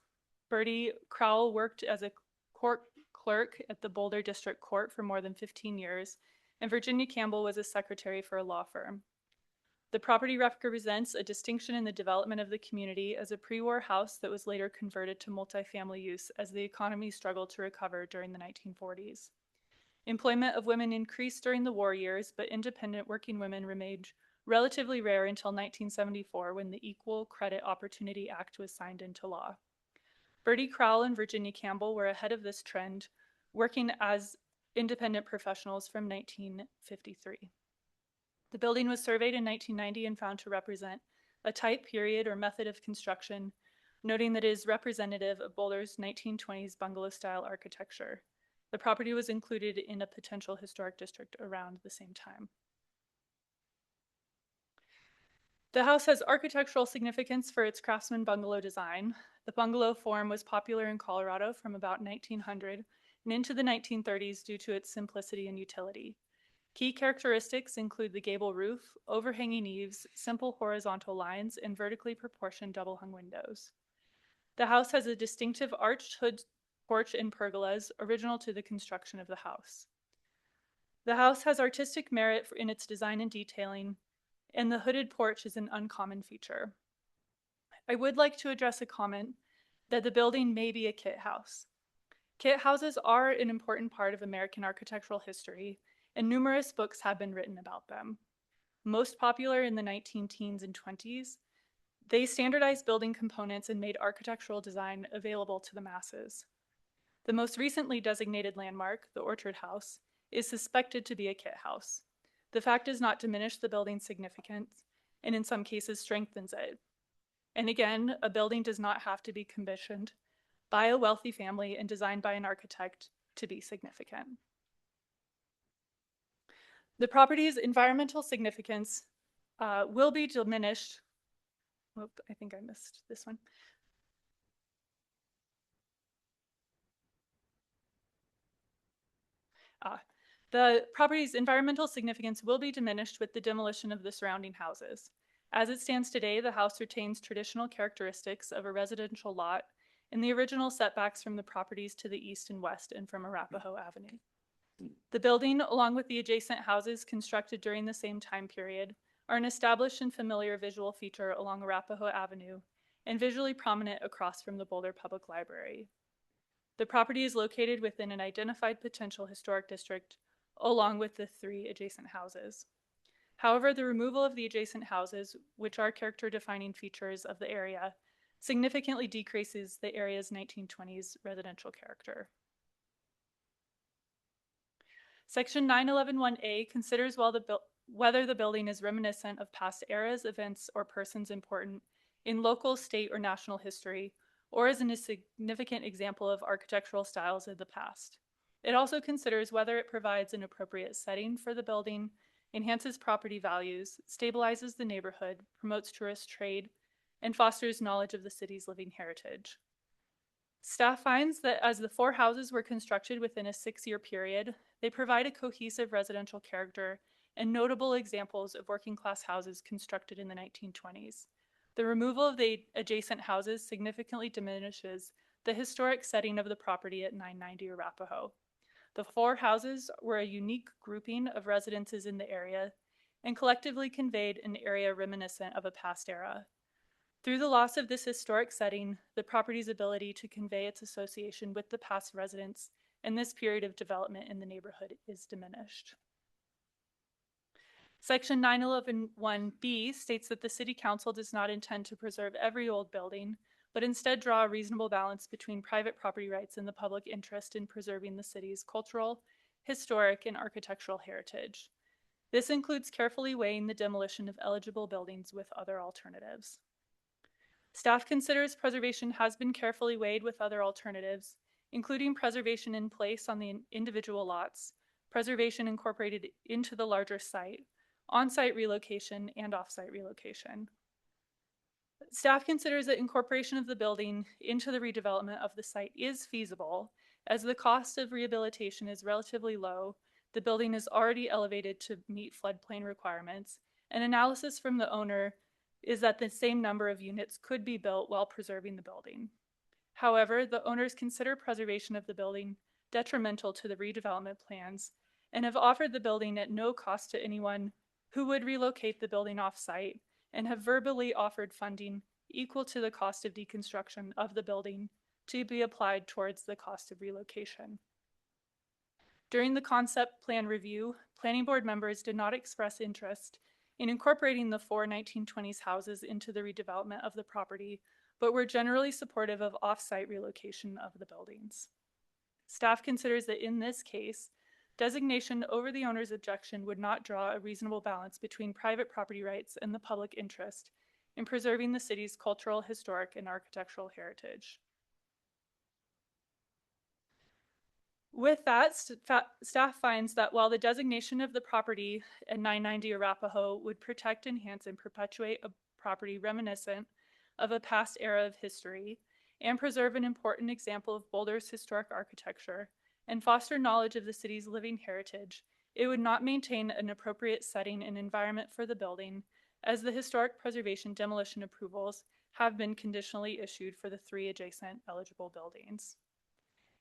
Bertie Crowell worked as a court clerk at the Boulder District Court for more than 15 years, and Virginia Campbell was a secretary for a law firm. The property represents a distinction in the development of the community as a pre-war house that was later converted to multifamily use as the economy struggled to recover during the 1940s. Employment of women increased during the war years, but independent working women remained relatively rare until 1974 when the Equal Credit Opportunity Act was signed into law. Bertie Crowell and Virginia Campbell were ahead of this trend, working as independent professionals from 1953. The building was surveyed in 1990 and found to represent a type, period, or method of construction, noting that it is representative of Boulder's 1920s bungalow-style architecture. The property was included in a potential historic district around the same time. The house has architectural significance for its Craftsman bungalow design. The bungalow form was popular in Colorado from about 1900 and into the 1930s due to its simplicity and utility. Key characteristics include the gable roof, overhanging eaves, simple horizontal lines, and vertically proportioned double-hung windows. The house has a distinctive arched hood porch and pergolas, original to the construction of the house. The house has artistic merit in its design and detailing, and the hooded porch is an uncommon feature. I would like to address a comment that the building may be a kit house. Kit houses are an important part of American architectural history, and numerous books have been written about them. Most popular in the 1910s and 20s, they standardized building components and made architectural design available to the masses. The most recently designated landmark, the Orchard House, is suspected to be a kit house. The fact does not diminish the building's significance, and in some cases strengthens it. And again, a building does not have to be commissioned by a wealthy family and designed by an architect to be significant. The property's environmental significance will be diminished. Oh, I think I missed this one. The property's environmental significance will be diminished with the demolition of the surrounding houses. As it stands today, the house retains traditional characteristics of a residential lot and the original setbacks from the properties to the east and west and from Arapahoe Avenue. The building, along with the adjacent houses constructed during the same time period, are an established and familiar visual feature along Arapahoe Avenue and visually prominent across from the Boulder Public Library. The property is located within an identified potential historic district along with the 3 adjacent houses. However, the removal of the adjacent houses, which are character-defining features of the area, significantly decreases the area's 1920s residential character. Section 911-1A considers whether the building is reminiscent of past eras, events, or persons important in local, state, or national history, or is a significant example of architectural styles of the past. It also considers whether it provides an appropriate setting for the building, enhances property values, stabilizes the neighborhood, promotes tourist trade, and fosters knowledge of the city's living heritage. Staff finds that as the 4 houses were constructed within a 6-year period, they provide a cohesive residential character and notable examples of working-class houses constructed in the 1920s. The removal of the adjacent houses significantly diminishes the historic setting of the property at 990 Arapahoe. The 4 houses were a unique grouping of residences in the area and collectively conveyed an area reminiscent of a past era. Through the loss of this historic setting, the property's ability to convey its association with the past residents and this period of development in the neighborhood is diminished. Section 911-1B states that the City Council does not intend to preserve every old building, but instead draw a reasonable balance between private property rights and the public interest in preserving the city's cultural, historic, and architectural heritage. This includes carefully weighing the demolition of eligible buildings with other alternatives. Staff considers preservation has been carefully weighed with other alternatives, including preservation in place on the individual lots, preservation incorporated into the larger site, on-site relocation, and off-site relocation. Staff considers that incorporation of the building into the redevelopment of the site is feasible, as the cost of rehabilitation is relatively low, the building is already elevated to meet floodplain requirements, and analysis from the owner is that the same number of units could be built while preserving the building. However, the owners consider preservation of the building detrimental to the redevelopment plans and have offered the building at no cost to anyone who would relocate the building off-site and have verbally offered funding equal to the cost of deconstruction of the building to be applied towards the cost of relocation. During the concept plan review, planning board members did not express interest in incorporating the 4 1920s houses into the redevelopment of the property, but were generally supportive of off-site relocation of the buildings. Staff considers that in this case, designation over the owner's objection would not draw a reasonable balance between private property rights and the public interest in preserving the city's cultural, historic, and architectural heritage. With that, staff finds that while the designation of the property at 990 Arapahoe would protect, enhance, and perpetuate a property reminiscent of a past era of history and preserve an important example of Boulder's historic architecture and foster knowledge of the city's living heritage, it would not maintain an appropriate setting and environment for the building, as the historic preservation demolition approvals have been conditionally issued for the 3 adjacent eligible buildings.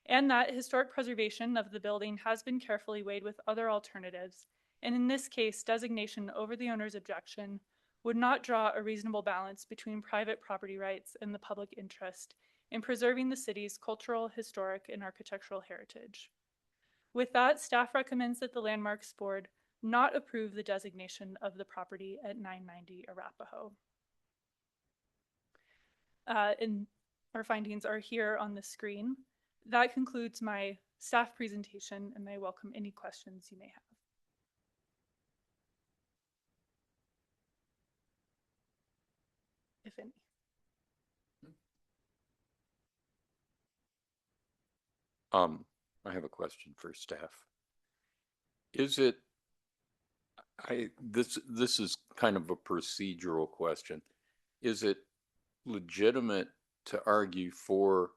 And that historic preservation of the building has been carefully weighed with other alternatives, and in this case, designation over the owner's objection would not draw a reasonable balance between private property rights and the public interest in preserving the city's cultural, historic, and architectural heritage. With that, staff recommends that the Landmarks Board not approve the designation of the property at 990 Arapahoe. And our findings are here on the screen. That concludes my staff presentation, and I welcome any questions you may have. If any. I have a question for staff. Is it, this is kind of a procedural question. Is it legitimate to argue for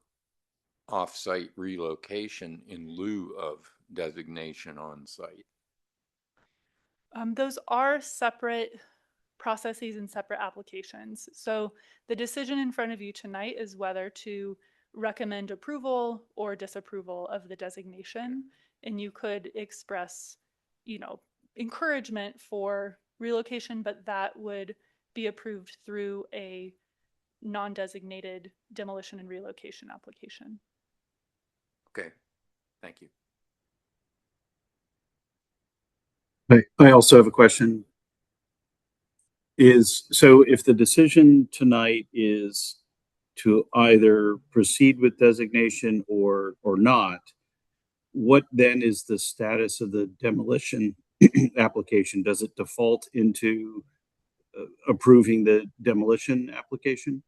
off-site relocation in lieu of designation on site? Those are separate processes and separate applications. So the decision in front of you tonight is whether to recommend approval or disapproval of the designation. And you could express, encouragement for relocation, but that would be approved through a non-designated demolition and relocation application. Okay, thank you. I also have a question. So if the decision tonight is to either proceed with designation or not, what then is the status of the demolition application? Does it default into approving the demolition application?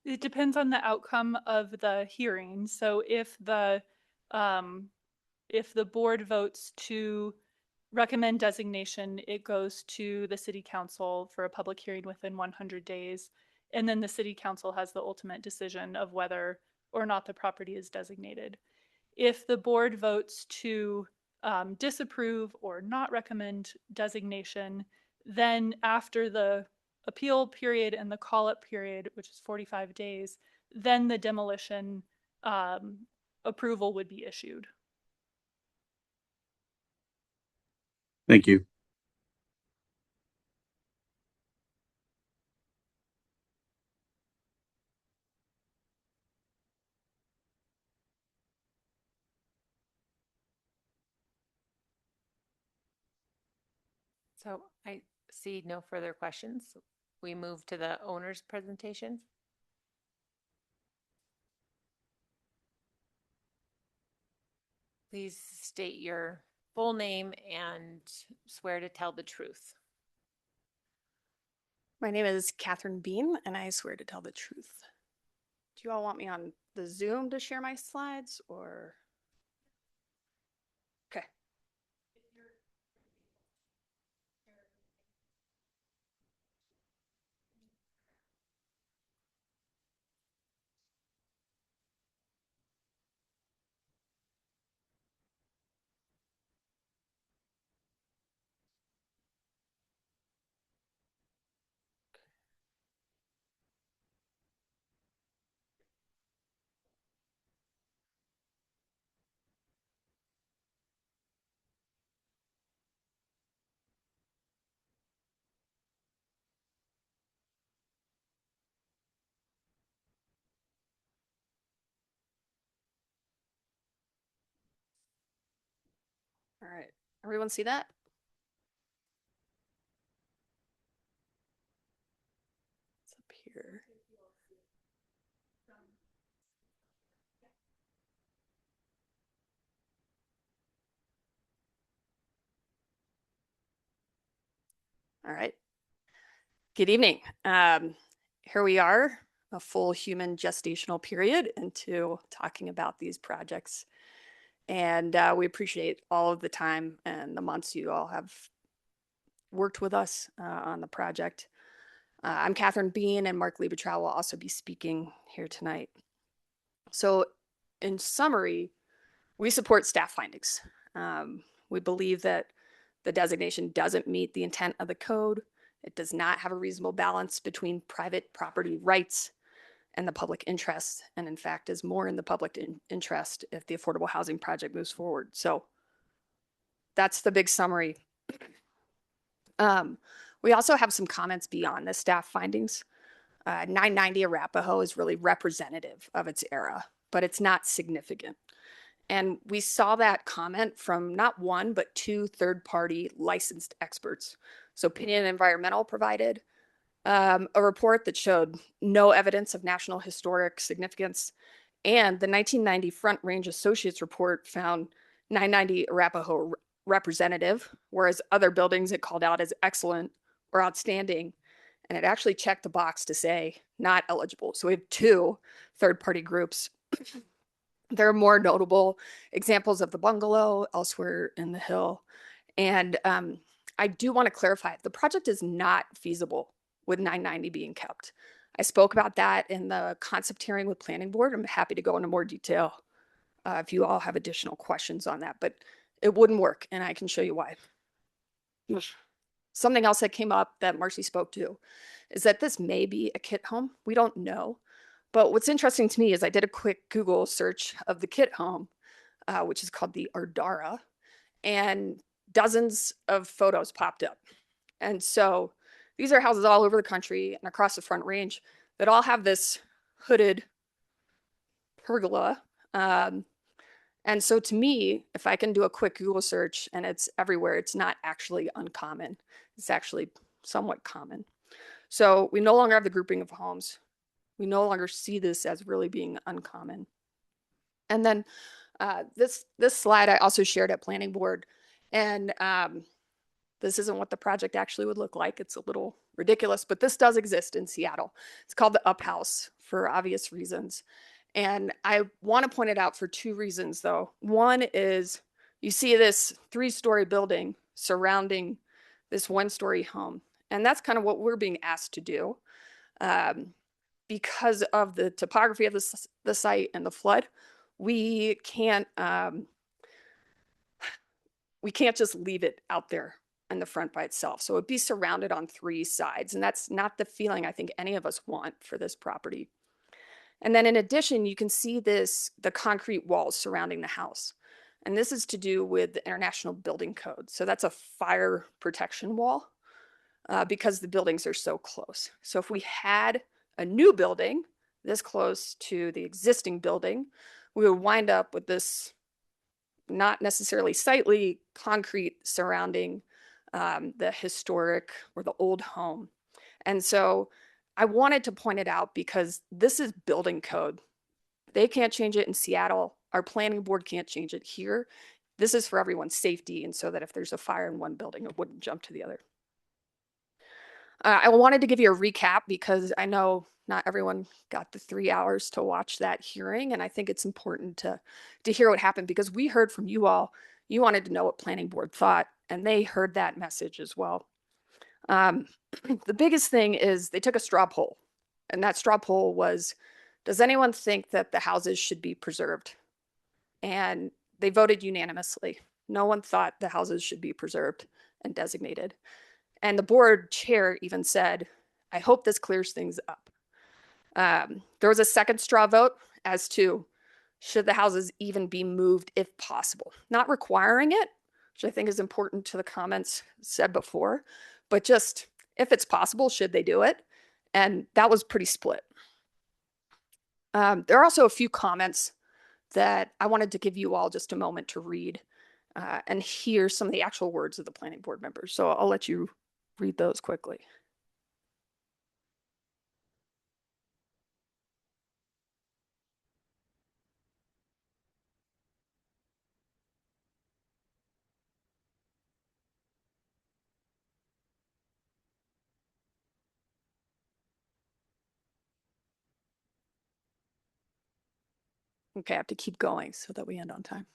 It depends on the outcome of the hearing. So if the board votes to recommend designation, it goes to the city council for a public hearing within 100 days. And then the city council has the ultimate decision of whether or not the property is designated. If the board votes to disapprove or not recommend designation, then after the appeal period and the call-up period, which is 45 days, then the demolition approval would be issued. Thank you. So I see no further questions. We move to the owner's presentation. Please state your full name and swear to tell the truth. My name is Catherine Bean, and I swear to tell the truth. Do you all want me on the Zoom to share my slides, or? Okay. All right. Everyone see that? It's up here. All right. Good evening. Here we are, a full human gestational period into talking about these projects. And we appreciate all of the time and the months you all have worked with us on the project. I'm Catherine Bean, and Mark Liebetrau will also be speaking here tonight. So in summary, we support staff findings. We believe that the designation doesn't meet the intent of the code. It does not have a reasonable balance between private property rights and the public interest, and in fact is more in the public interest if the affordable housing project moves forward. So that's the big summary. We also have some comments beyond the staff findings. 990 Arapahoe is really representative of its era, but it's not significant. And we saw that comment from not one, but two third-party licensed experts. So Opinion Environmental provided a report that showed no evidence of national historic significance. And the 1990 Front Range Associates report found 990 Arapahoe representative, whereas other buildings it called out as excellent or outstanding. And it actually checked the box to say not eligible. So we have two third-party groups. There are more notable examples of the bungalow elsewhere in the Hill. And I do want to clarify, the project is not feasible with 990 being kept. I spoke about that in the concept hearing with Planning Board. I'm happy to go into more detail if you all have additional questions on that, but it wouldn't work, and I can show you why. Something else that came up that Marcy spoke to is that this may be a kit home. We don't know. But what's interesting to me is I did a quick Google search of the kit home, which is called the Ardara, and dozens of photos popped up. And so these are houses all over the country and across the Front Range that all have this hooded pergola. And so to me, if I can do a quick Google search and it's everywhere, it's not actually uncommon. It's actually somewhat common. So we no longer have the grouping of homes. We no longer see this as really being uncommon. And then this slide I also shared at Planning Board. And this isn't what the project actually would look like. It's a little ridiculous, but this does exist in Seattle. It's called the Up House for obvious reasons. And I want to point it out for two reasons, though. One is you see this 3-story building surrounding this 1-story home. And that's kind of what we're being asked to do. Because of the topography of the site and the flood, we can't just leave it out there in the front by itself. So it'd be surrounded on 3 sides. And that's not the feeling I think any of us want for this property. And then in addition, you can see the concrete walls surrounding the house. And this is to do with the International Building Code. So that's a fire protection wall because the buildings are so close. So if we had a new building this close to the existing building, we would wind up with this not necessarily sightly concrete surrounding the historic or the old home. And so I wanted to point it out because this is building code. They can't change it in Seattle. Our planning board can't change it here. This is for everyone's safety, and so that if there's a fire in one building, it wouldn't jump to the other. I wanted to give you a recap because I know not everyone got the 3 hours to watch that hearing, and I think it's important to hear what happened because we heard from you all. You wanted to know what planning board thought, and they heard that message as well. The biggest thing is they took a straw poll, and that straw poll was, does anyone think that the houses should be preserved? And they voted unanimously. No one thought the houses should be preserved and designated. And the board chair even said, I hope this clears things up. There was a second straw vote as to should the houses even be moved if possible. Not requiring it, which I think is important to the comments said before, but just if it's possible, should they do it? And that was pretty split. There are also a few comments that I wanted to give you all just a moment to read and hear some of the actual words of the planning board members. So I'll let you read those quickly. Okay, I have to keep going so that we end on time.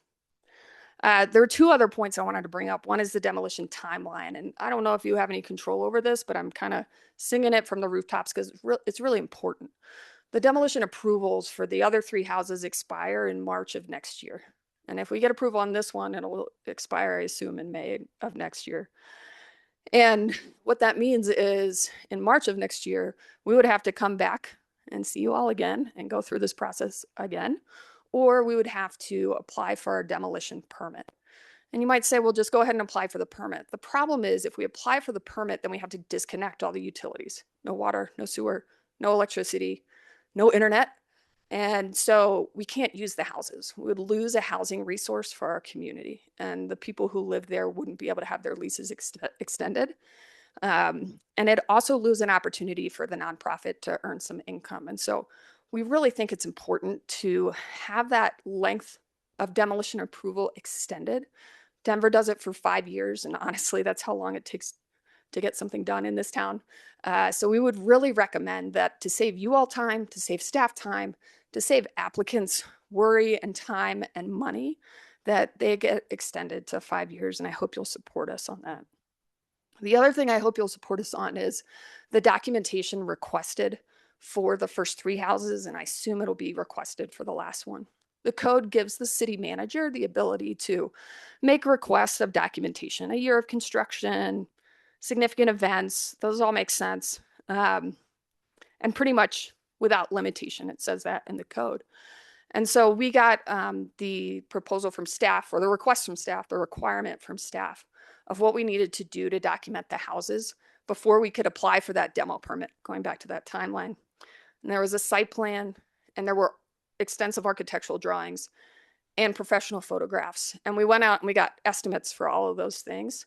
There are 2 other points I wanted to bring up. One is the demolition timeline. And I don't know if you have any control over this, but I'm kind of singing it from the rooftops because it's really important. The demolition approvals for the other 3 houses expire in March of next year. And if we get approval on this one, it'll expire, I assume, in May of next year. And what that means is in March of next year, we would have to come back and see you all again and go through this process again. Or we would have to apply for our demolition permit. And you might say, well, just go ahead and apply for the permit. The problem is if we apply for the permit, then we have to disconnect all the utilities. No water, no sewer, no electricity, no internet. And so we can't use the houses. We would lose a housing resource for our community. And the people who live there wouldn't be able to have their leases extended. And it also lose an opportunity for the nonprofit to earn some income. And so we really think it's important to have that length of demolition approval extended. Denver does it for 5 years, and honestly, that's how long it takes to get something done in this town. So we would really recommend that to save you all time, to save staff time, to save applicants worry and time and money, that they get extended to 5 years, and I hope you'll support us on that. The other thing I hope you'll support us on is the documentation requested for the first 3 houses, and I assume it'll be requested for the last one. The code gives the city manager the ability to make requests of documentation, a year of construction, significant events, those all make sense. And pretty much without limitation, it says that in the code. And so we got the proposal from staff, or the request from staff, the requirement from staff of what we needed to do to document the houses before we could apply for that demo permit, going back to that timeline. And there was a site plan, and there were extensive architectural drawings and professional photographs. And we went out and we got estimates for all of those things.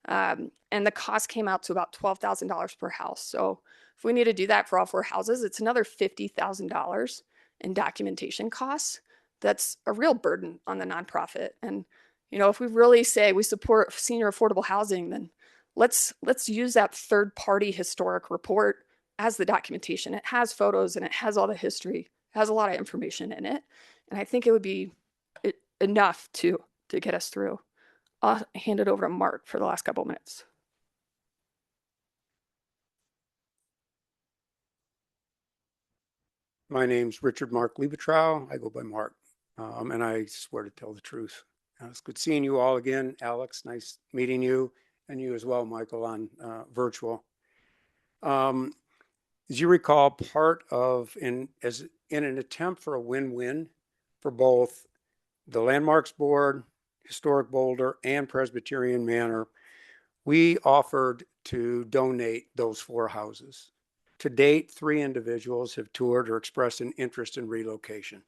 And the cost came out to about $12,000 per house. So if we need to do that for all 4 houses, it's another $50,000 in documentation costs. That's a real burden on the nonprofit. And, you know, if we really say we support senior affordable housing, then let's use that third-party historic report as the documentation. It has photos and it has all the history, it has a lot of information in it. And I think it would be enough to get us through. I'll hand it over to Mark for the last couple of minutes. My name's Richard Mark Liebetrau. I go by Mark, and I swear to tell the truth. It's good seeing you all again. Alex, nice meeting you, and you as well, Michael, on virtual. As you recall, part of, in an attempt for a win-win for both the Landmarks Board, Historic Boulder, and Presbyterian Manor, we offered to donate those 4 houses. To date, 3 individuals have toured or expressed an interest in relocation.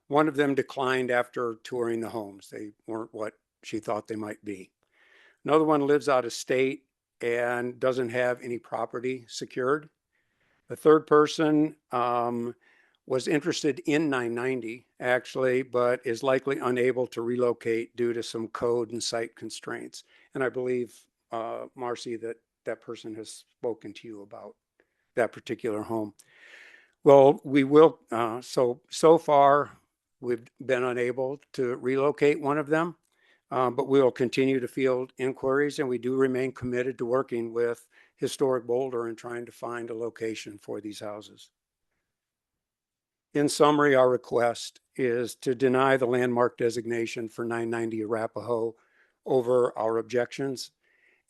One of them declined after touring the homes. They weren't what she thought they might be. Another one lives out of state and doesn't have any property secured. The third person was interested in 990 actually, but is likely unable to relocate due to some code and site constraints. And I believe, Marcy, that person has spoken to you about that particular home. Well, we will, so far we've been unable to relocate one of them, but we will continue to field inquiries, and we do remain committed to working with Historic Boulder and trying to find a location for these houses. In summary, our request is to deny the landmark designation for 990 Arapahoe over our objections,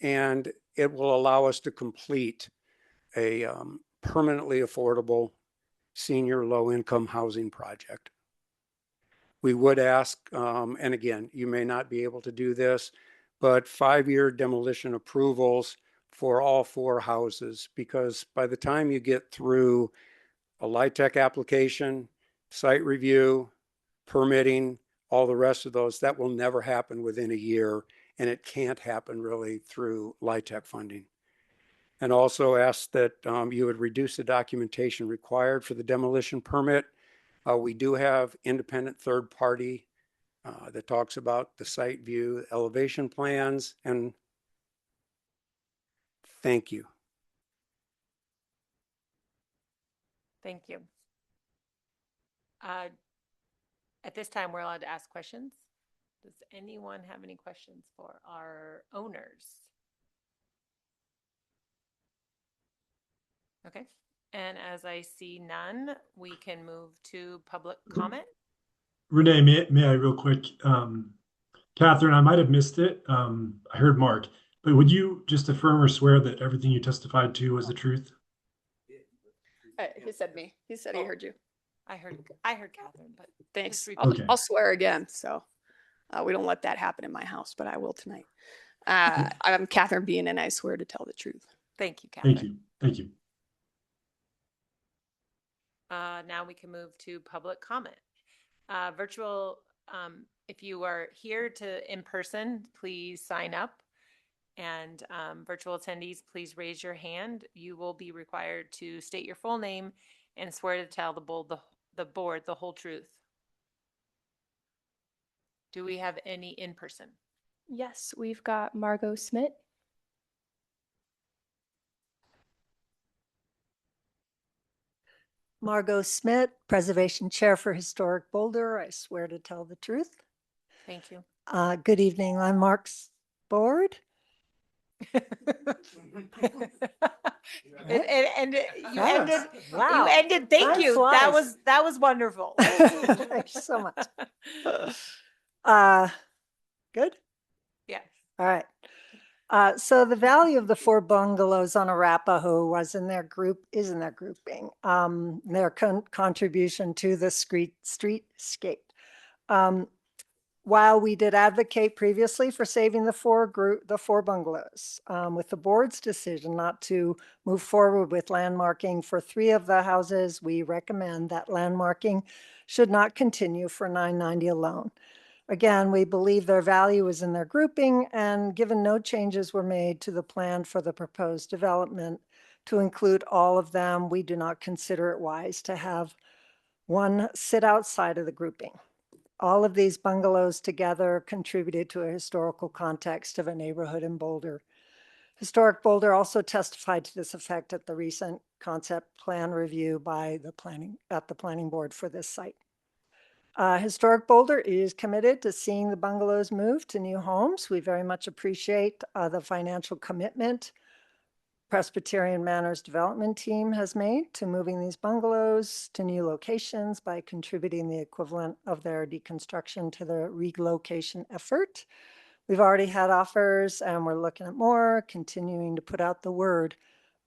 and it will allow us to complete a permanently affordable senior low-income housing project. We would ask, and again, you may not be able to do this, but 5-year demolition approvals for all 4 houses, because by the time you get through a LIHTC application, site review, permitting, all the rest of those, that will never happen within a year, and it can't happen really through LIHTC funding. And also ask that you would reduce the documentation required for the demolition permit. We do have independent third party that talks about the site view, elevation plans, and thank you. Thank you. At this time, we're allowed to ask questions. Does anyone have any questions for our owners? Okay, and as I see none, we can move to public comment. Renee, may I real quick? Catherine, I might have missed it. I heard Mark, but would you just affirm or swear that everything you testified to was the truth? He said me. He said he heard you. I heard Catherine, but Thanks. Okay. I'll swear again. So we don't let that happen in my house, but I will tonight. I'm Catherine Bean, and I swear to tell the truth. Thank you, Catherine. Thank you. Thank you. Now we can move to public comment. Virtual, if you are here in person, please sign up. And virtual attendees, please raise your hand. You will be required to state your full name and swear to tell the board the whole truth. Do we have any in person? Yes, we've got Margot Smith. Margot Smith, Preservation Chair for Historic Boulder. I swear to tell the truth. Thank you. Good evening, Landmarks Board. And you ended. Wow. You ended. Thank Time you. flies. That was wonderful. Thank you so much. Good. Yes. All right. So the value of the 4 bungalows on Arapahoe is in their grouping, their contribution to the streetscape. while we did advocate previously for saving the four bungalows, with the board's decision not to move forward with landmarking for 3 of the houses, we recommend that landmarking should not continue for 990 alone. Again, we believe their value is in their grouping, and given no changes were made to the plan for the proposed development to include all of them, we do not consider it wise to have one sit outside of the grouping. All of these bungalows together contributed to a historical context of a neighborhood in Boulder. Historic Boulder also testified to this effect at the recent concept plan review by the planning board for this site. Historic Boulder is committed to seeing the bungalows move to new homes. We very much appreciate the financial commitment Presbyterian Manors development team has made to moving these bungalows to new locations by contributing the equivalent of their deconstruction to the relocation effort. We've already had offers and we're looking at more, continuing to put out the word.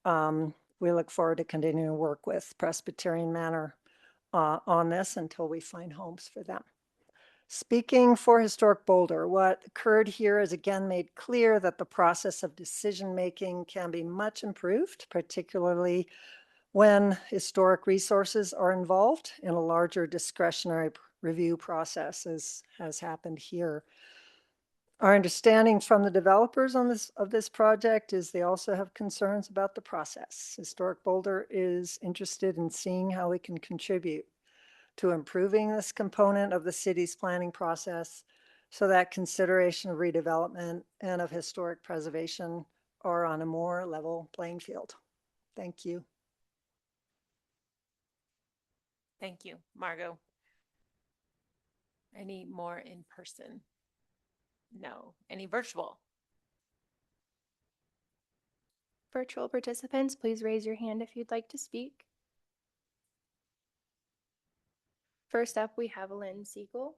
We look forward to continuing to work with Presbyterian Manor on this until we find homes for them. Speaking for Historic Boulder, what occurred here is again made clear that the process of decision-making can be much improved, particularly when historic resources are involved in a larger discretionary review process, as has happened here. Our understanding from the developers of this project is they also have concerns about the process. Historic Boulder is interested in seeing how we can contribute to improving this component of the city's planning process so that consideration of redevelopment and of historic preservation are on a more level playing field. Thank you. Thank you, Margot. Any more in person? No. Any virtual? Virtual participants, please raise your hand if you'd like to speak. First up, we have Lynn Siegel.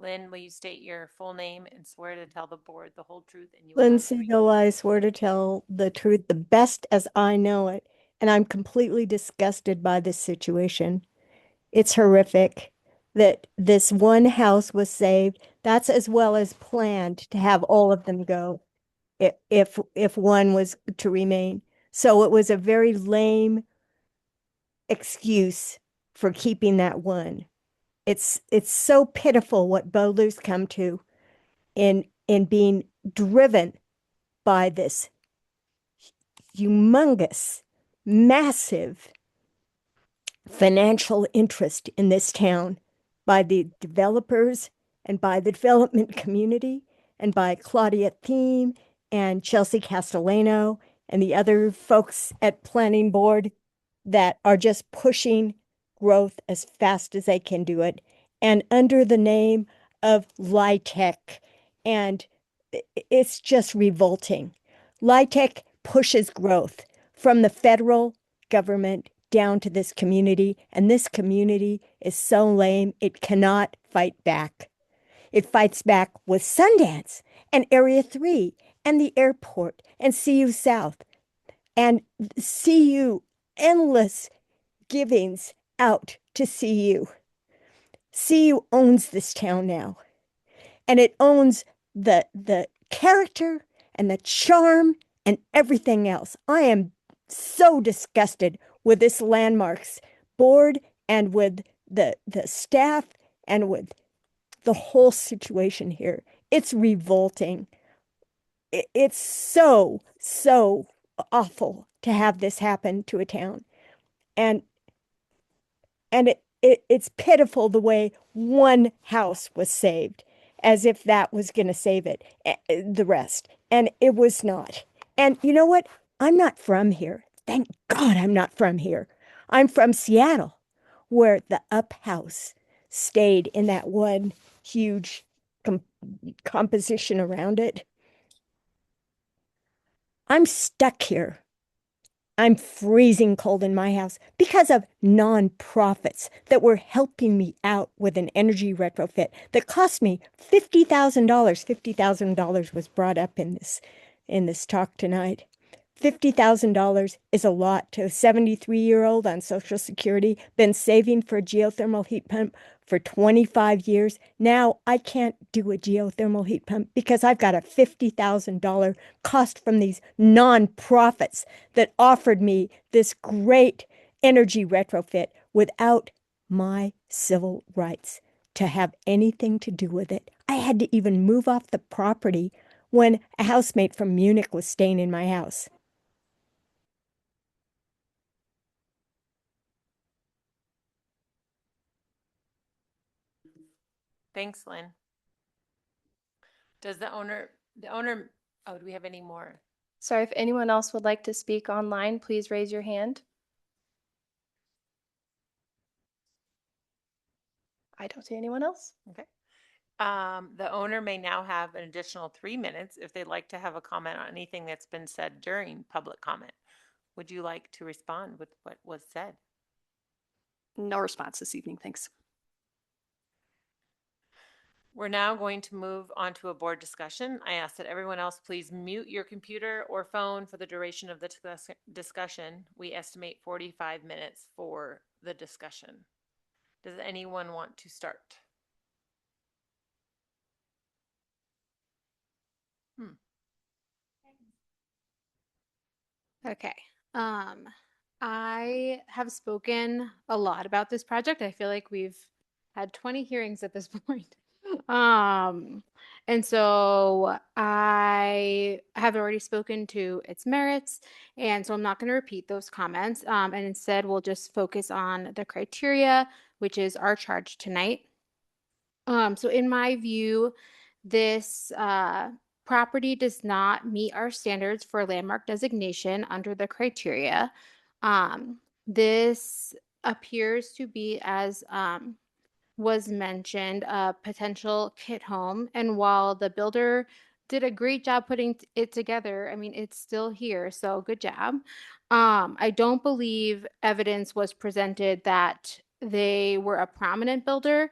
Lynn, will you state your full name and swear to tell the board the whole truth? And you will Lynn not speak- Siegel, I swear to tell the truth the best as I know it. And I'm completely disgusted by this situation. It's horrific that this one house was saved. That's as well as planned to have all of them go if one was to remain. So it was a very lame excuse for keeping that one. It's so pitiful what Boulder's come to in being driven by this humongous, massive financial interest in this town by the developers and by the development community and by Claudia Thiem and Chelsea Castellano and the other folks at planning board that are just pushing growth as fast as they can do it, and under the name of LIHTC. And it's just revolting. LIHTC pushes growth from the federal government down to this community, and this community is so lame it cannot fight back. It fights back with Sundance and Area 3 and the airport and CU South and CU, endless givings out to CU. CU owns this town now, and it owns the character and the charm and everything else. I am so disgusted with this landmarks board and with the staff and with the whole situation here. It's revolting. It's so awful to have this happen to a town. And it's pitiful the way one house was saved, as if that was going to save it, the rest. And it was not. And you know what? I'm not from here. Thank God I'm not from here. I'm from Seattle, where the Up House stayed in that one huge composition around it. I'm stuck here. I'm freezing cold in my house because of nonprofits that were helping me out with an energy retrofit that cost me $50,000. $50,000 was brought up in this talk tonight. $50,000 is a lot to a 73-year-old on Social Security, been saving for a geothermal heat pump for 25 years. Now I can't do a geothermal heat pump because I've got a $50,000 cost from these nonprofits that offered me this great energy retrofit without my civil rights to have anything to do with it. I had to even move off the property when a housemate from Munich was staying in my house. Thanks, Lynn. Does the owner, oh, do we have any more? Sorry, if anyone else would like to speak online, please raise your hand. I don't see anyone else. Okay. The owner may now have an additional 3 minutes if they'd like to have a comment on anything that's been said during public comment. Would you like to respond with what was said? No response this evening, thanks. We're now going to move on to a board discussion. I ask that everyone else please mute your computer or phone for the duration of the discussion. We estimate 45 minutes for the discussion. Does anyone want to start? Okay. I have spoken a lot about this project. I feel like we've had 20 hearings at this point. And so I have already spoken to its merits, and so I'm not going to repeat those comments. And instead, we'll just focus on the criteria, which is our charge tonight. So in my view, this property does not meet our standards for landmark designation under the criteria. This appears to be, as was mentioned, a potential kit home. And while the builder did a great job putting it together, I mean, it's still here, so good job. I don't believe evidence was presented that they were a prominent builder,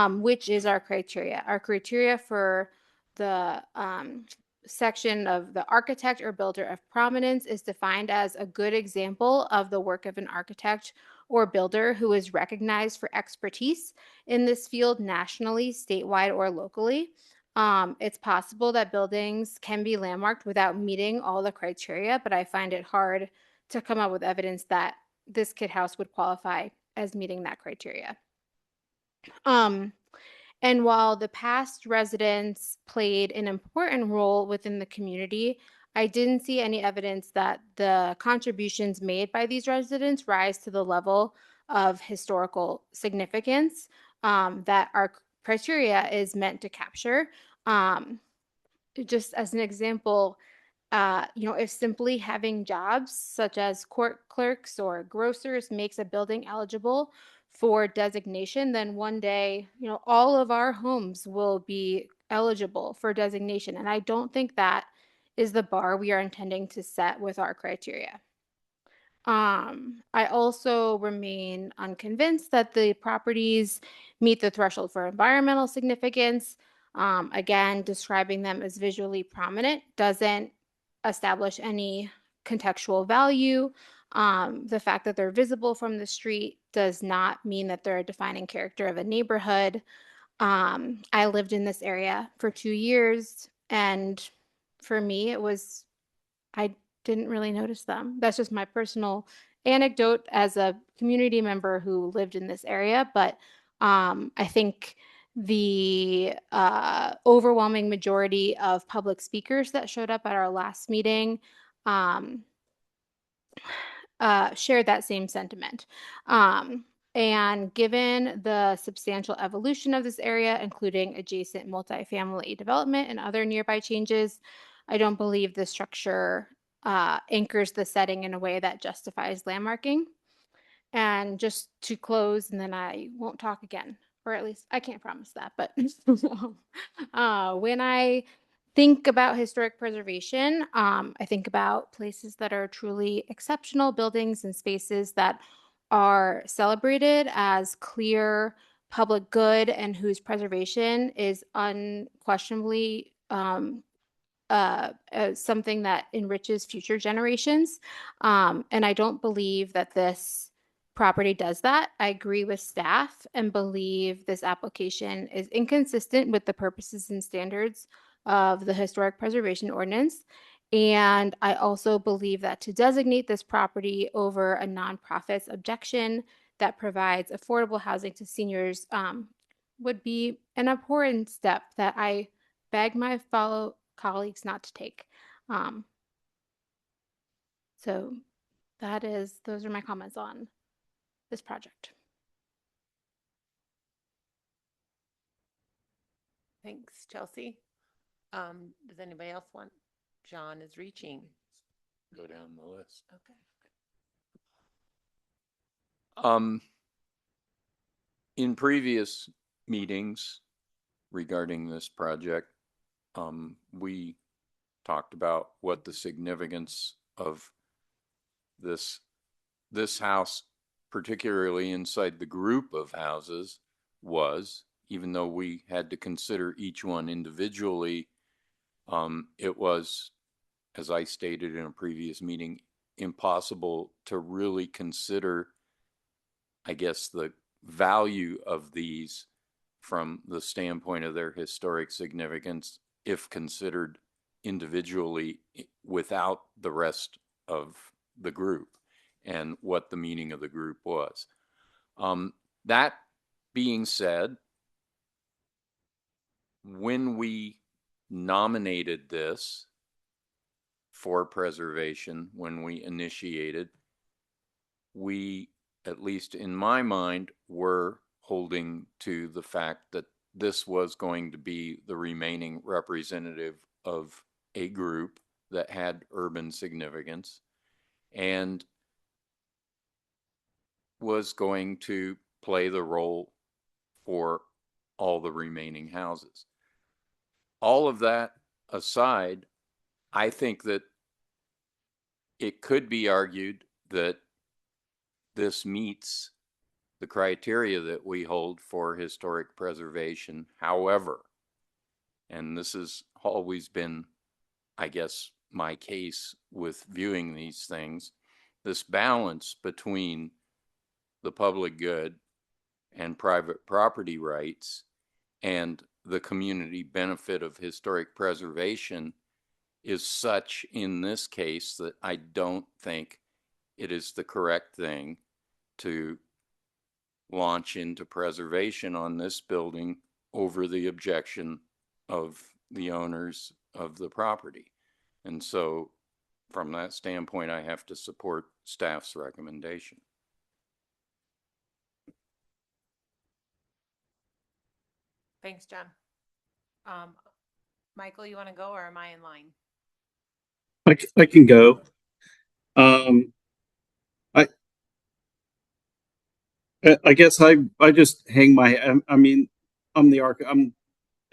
which is our criteria. Our criteria for the section of the architect or builder of prominence is defined as a good example of the work of an architect or builder who is recognized for expertise in this field nationally, statewide, or locally. It's possible that buildings can be landmarked without meeting all the criteria, but I find it hard to come up with evidence that this kit house would qualify as meeting that criteria. And while the past residents played an important role within the community, I didn't see any evidence that the contributions made by these residents rise to the level of historical significance that our criteria is meant to capture. Just as an example, if simply having jobs such as court clerks or grocers makes a building eligible for designation, then one day, all of our homes will be eligible for designation. And I don't think that is the bar we are intending to set with our criteria. I also remain unconvinced that the properties meet the threshold for environmental significance. Again, describing them as visually prominent doesn't establish any contextual value. The fact that they're visible from the street does not mean that they're a defining character of a neighborhood. I lived in this area for 2 years, and for me, I didn't really notice them. That's just my personal anecdote as a community member who lived in this area. But I think the overwhelming majority of public speakers that showed up at our last meeting shared that same sentiment. And given the substantial evolution of this area, including adjacent multifamily development and other nearby changes, I don't believe the structure anchors the setting in a way that justifies landmarking. And just to close, and then I won't talk again, or at least I can't promise that, but when I think about historic preservation, I think about places that are truly exceptional buildings and spaces that are celebrated as clear public good and whose preservation is unquestionably something that enriches future generations. And I don't believe that this property does that. I agree with staff and believe this application is inconsistent with the purposes and standards of the Historic Preservation Ordinance. And I also believe that to designate this property over a nonprofit's objection that provides affordable housing to seniors would be an important step that I beg my fellow colleagues not to take. So those are my comments on this project. Thanks, Chelsea. Does anybody else want? John is reaching. Go down the list. Okay. In previous meetings regarding this project, we talked about what the significance of this house, particularly inside the group of houses, was. Even though we had to consider each one individually, it was, as I stated in a previous meeting, impossible to really consider, I guess, the value of these from the standpoint of their historic significance if considered individually without the rest of the group and what the meaning of the group was. That being said, when we nominated this for preservation, when we initiated, we, at least in my mind, were holding to the fact that this was going to be the remaining representative of a group that had urban significance and was going to play the role for all the remaining houses. All of that aside, I think that it could be argued that this meets the criteria that we hold for historic preservation. However, and this has always been, I guess, my case with viewing these things, this balance between the public good and private property rights and the community benefit of historic preservation is such in this case that I don't think it is the correct thing to launch into preservation on this building over the objection of the owners of the property. And so from that standpoint, I have to support staff's recommendation. Thanks, John. Michael, you want to go or am I in line? I can go. I guess I just hang my, I mean, I'm an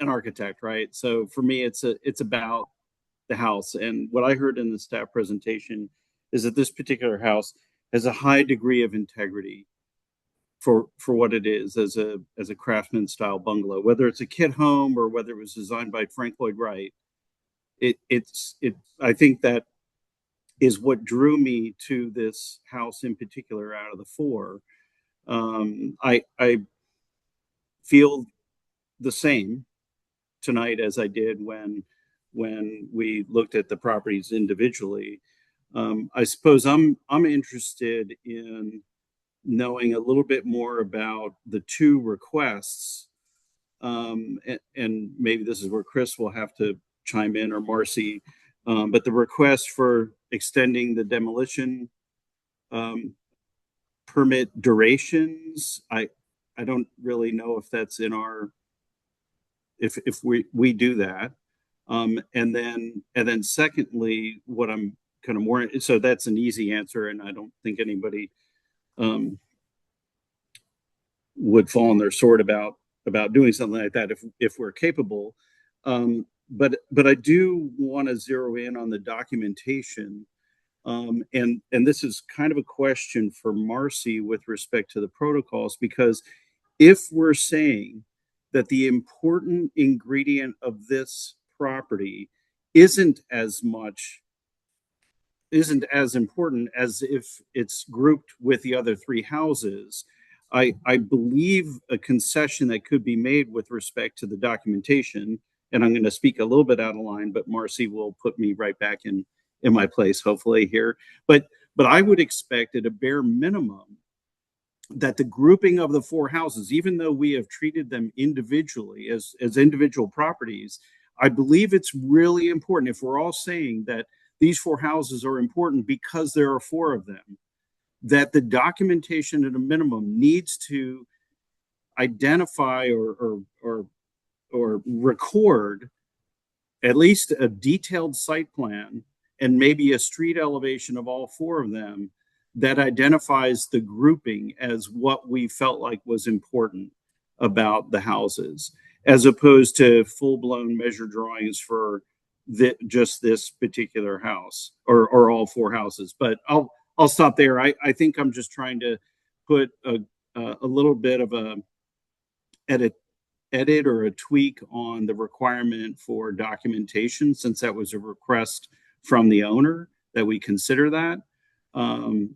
architect, right? So for me, it's about the house. And what I heard in the staff presentation is that this particular house has a high degree of integrity for what it is as a craftsman style bungalow, whether it's a kit home or whether it was designed by Frank Lloyd Wright. I think that is what drew me to this house in particular out of the four. I feel the same tonight as I did when we looked at the properties individually. I suppose I'm interested in knowing a little bit more about the two requests. And maybe this is where Chris will have to chime in, or Marcy, but the request for extending the demolition permit durations, I don't really know if that's in our, if we do that. And then secondly, what I'm kind of more, so that's an easy answer, and I don't think anybody would fall on their sword about doing something like that if we're capable. But I do want to zero in on the documentation. And this is kind of a question for Marcy with respect to the protocols, because if we're saying that the important ingredient of this property isn't as important as if it's grouped with the other three houses. I believe a concession that could be made with respect to the documentation, and I'm going to speak a little bit out of line, but Marcy will put me right back in my place, hopefully here. But I would expect at a bare minimum that the grouping of the four houses, even though we have treated them individually as individual properties, I believe it's really important, if we're all saying that these four houses are important because there are four of them, that the documentation at a minimum needs to identify or record at least a detailed site plan and maybe a street elevation of all four of them that identifies the grouping as what we felt like was important about the houses, as opposed to full-blown measure drawings for just this particular house or all four houses. But I'll stop there. I think I'm just trying to put a little bit of a edit or a tweak on the requirement for documentation, since that was a request from the owner that we consider that. And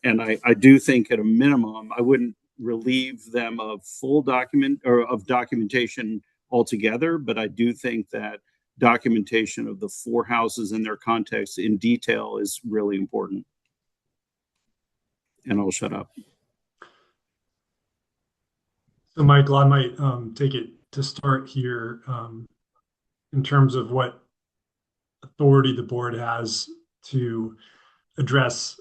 I do think at a minimum, I wouldn't relieve them of full documentation altogether, but I do think that documentation of the four houses and their context in detail is really important. And I'll shut up. So Michael, I might take it to start here in terms of what authority the board has to address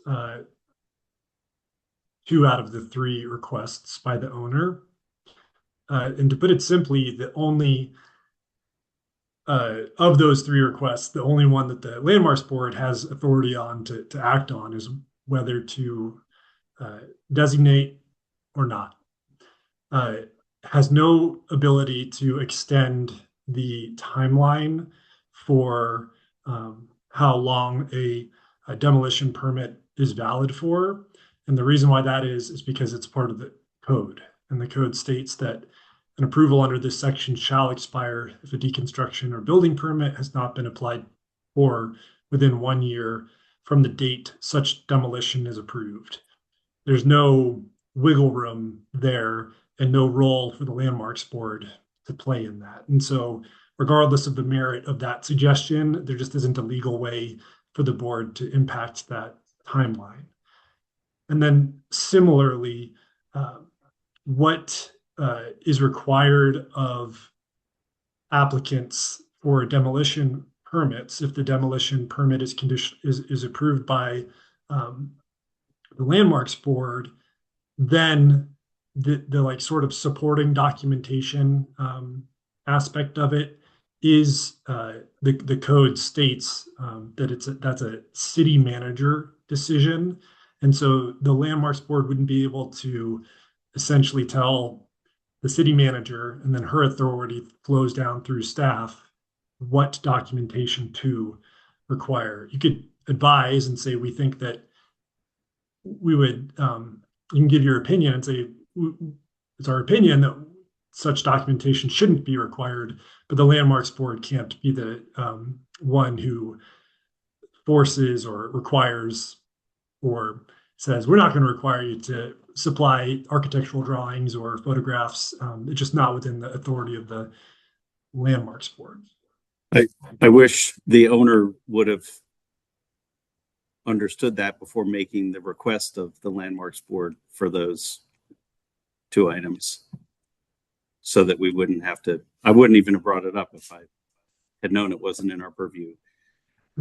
2 out of the 3 requests by the owner. And to put it simply, the only of those 3 requests, the only one that the Landmarks Board has authority on to act on is whether to designate or not. Has no ability to extend the timeline for how long a demolition permit is valid for. And the reason why that is because it's part of the code. And the code states that an approval under this section shall expire if a deconstruction or building permit has not been applied for within 1 year from the date such demolition is approved. There's no wiggle room there and no role for the Landmarks Board to play in that. And so regardless of the merit of that suggestion, there just isn't a legal way for the board to impact that timeline. And then similarly, what is required of applicants for demolition permits if the demolition permit is approved by the Landmarks Board, then the like sort of supporting documentation aspect of it is the code states that that's a city manager decision. And so the Landmarks Board wouldn't be able to essentially tell the city manager, and then her authority flows down through staff, what documentation to require. You could advise and say, we think that we would, you can give your opinion and say, it's our opinion that such documentation shouldn't be required, but the Landmarks Board can't be the one who forces or requires or says, we're not going to require you to supply architectural drawings or photographs. It's just not within the authority of the Landmarks Board. I wish the owner would have understood that before making the request of the Landmarks Board for those 2 items, so that we wouldn't have to, I wouldn't even have brought it up if I had known it wasn't in our purview.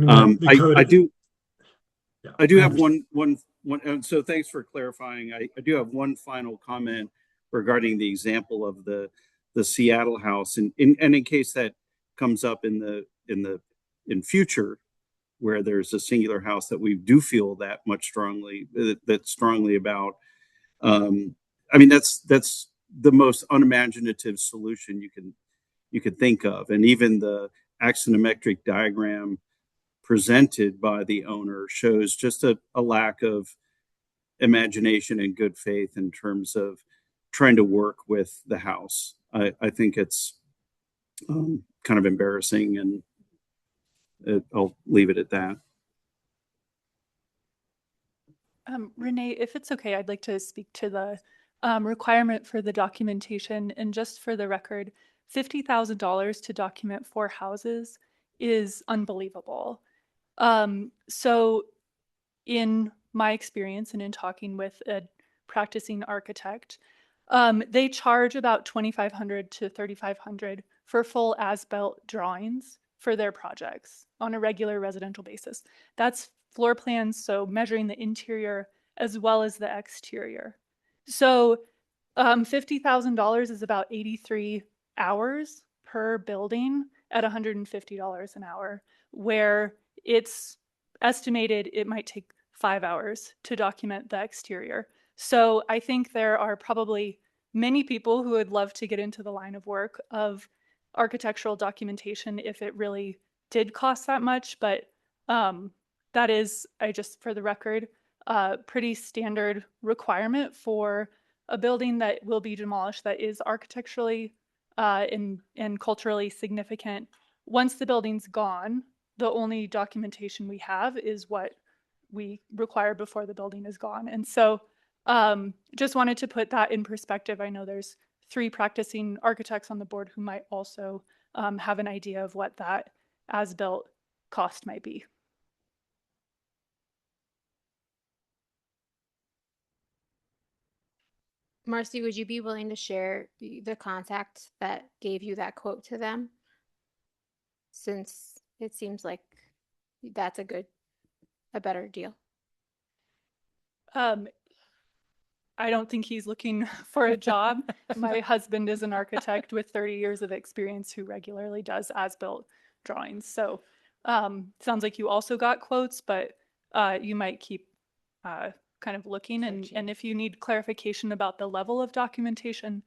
I do have one, so thanks for clarifying. I do have one final comment regarding the example of the Seattle house, and in case that comes up in future, where there's a singular house that we do feel that strongly about. I mean, that's the most unimaginative solution you could think of, and even the axonometric diagram presented by the owner shows just a lack of imagination and good faith in terms of trying to work with the house. I think it's kind of embarrassing, and I'll leave it at that. Renee, if it's okay, I'd like to speak to the requirement for the documentation. And just for the record, $50,000 to document 4 houses is unbelievable. So in my experience and in talking with a practicing architect, they charge about $2,500 to $3,500 for full as-built drawings for their projects on a regular residential basis. That's floor plans, so measuring the interior as well as the exterior. So $50,000 is about 83 hours per building at $150 an hour, where it's estimated it might take 5 hours to document the exterior. So I think there are probably many people who would love to get into the line of work of architectural documentation if it really did cost that much. But that is, for the record, a pretty standard requirement for a building that will be demolished that is architecturally and culturally significant. Once the building's gone, the only documentation we have is what we require before the building is gone. And so just wanted to put that in perspective. I know there's 3 practicing architects on the board who might also have an idea of what that as-built cost might be. Marcy, would you be willing to share the contact that gave you that quote to them? Since it seems like that's a better deal. I don't think he's looking for a job. My husband is an architect with 30 years of experience who regularly does as-built drawings. So sounds like you also got quotes, but you might keep kind of looking. And if you need clarification about the level of documentation.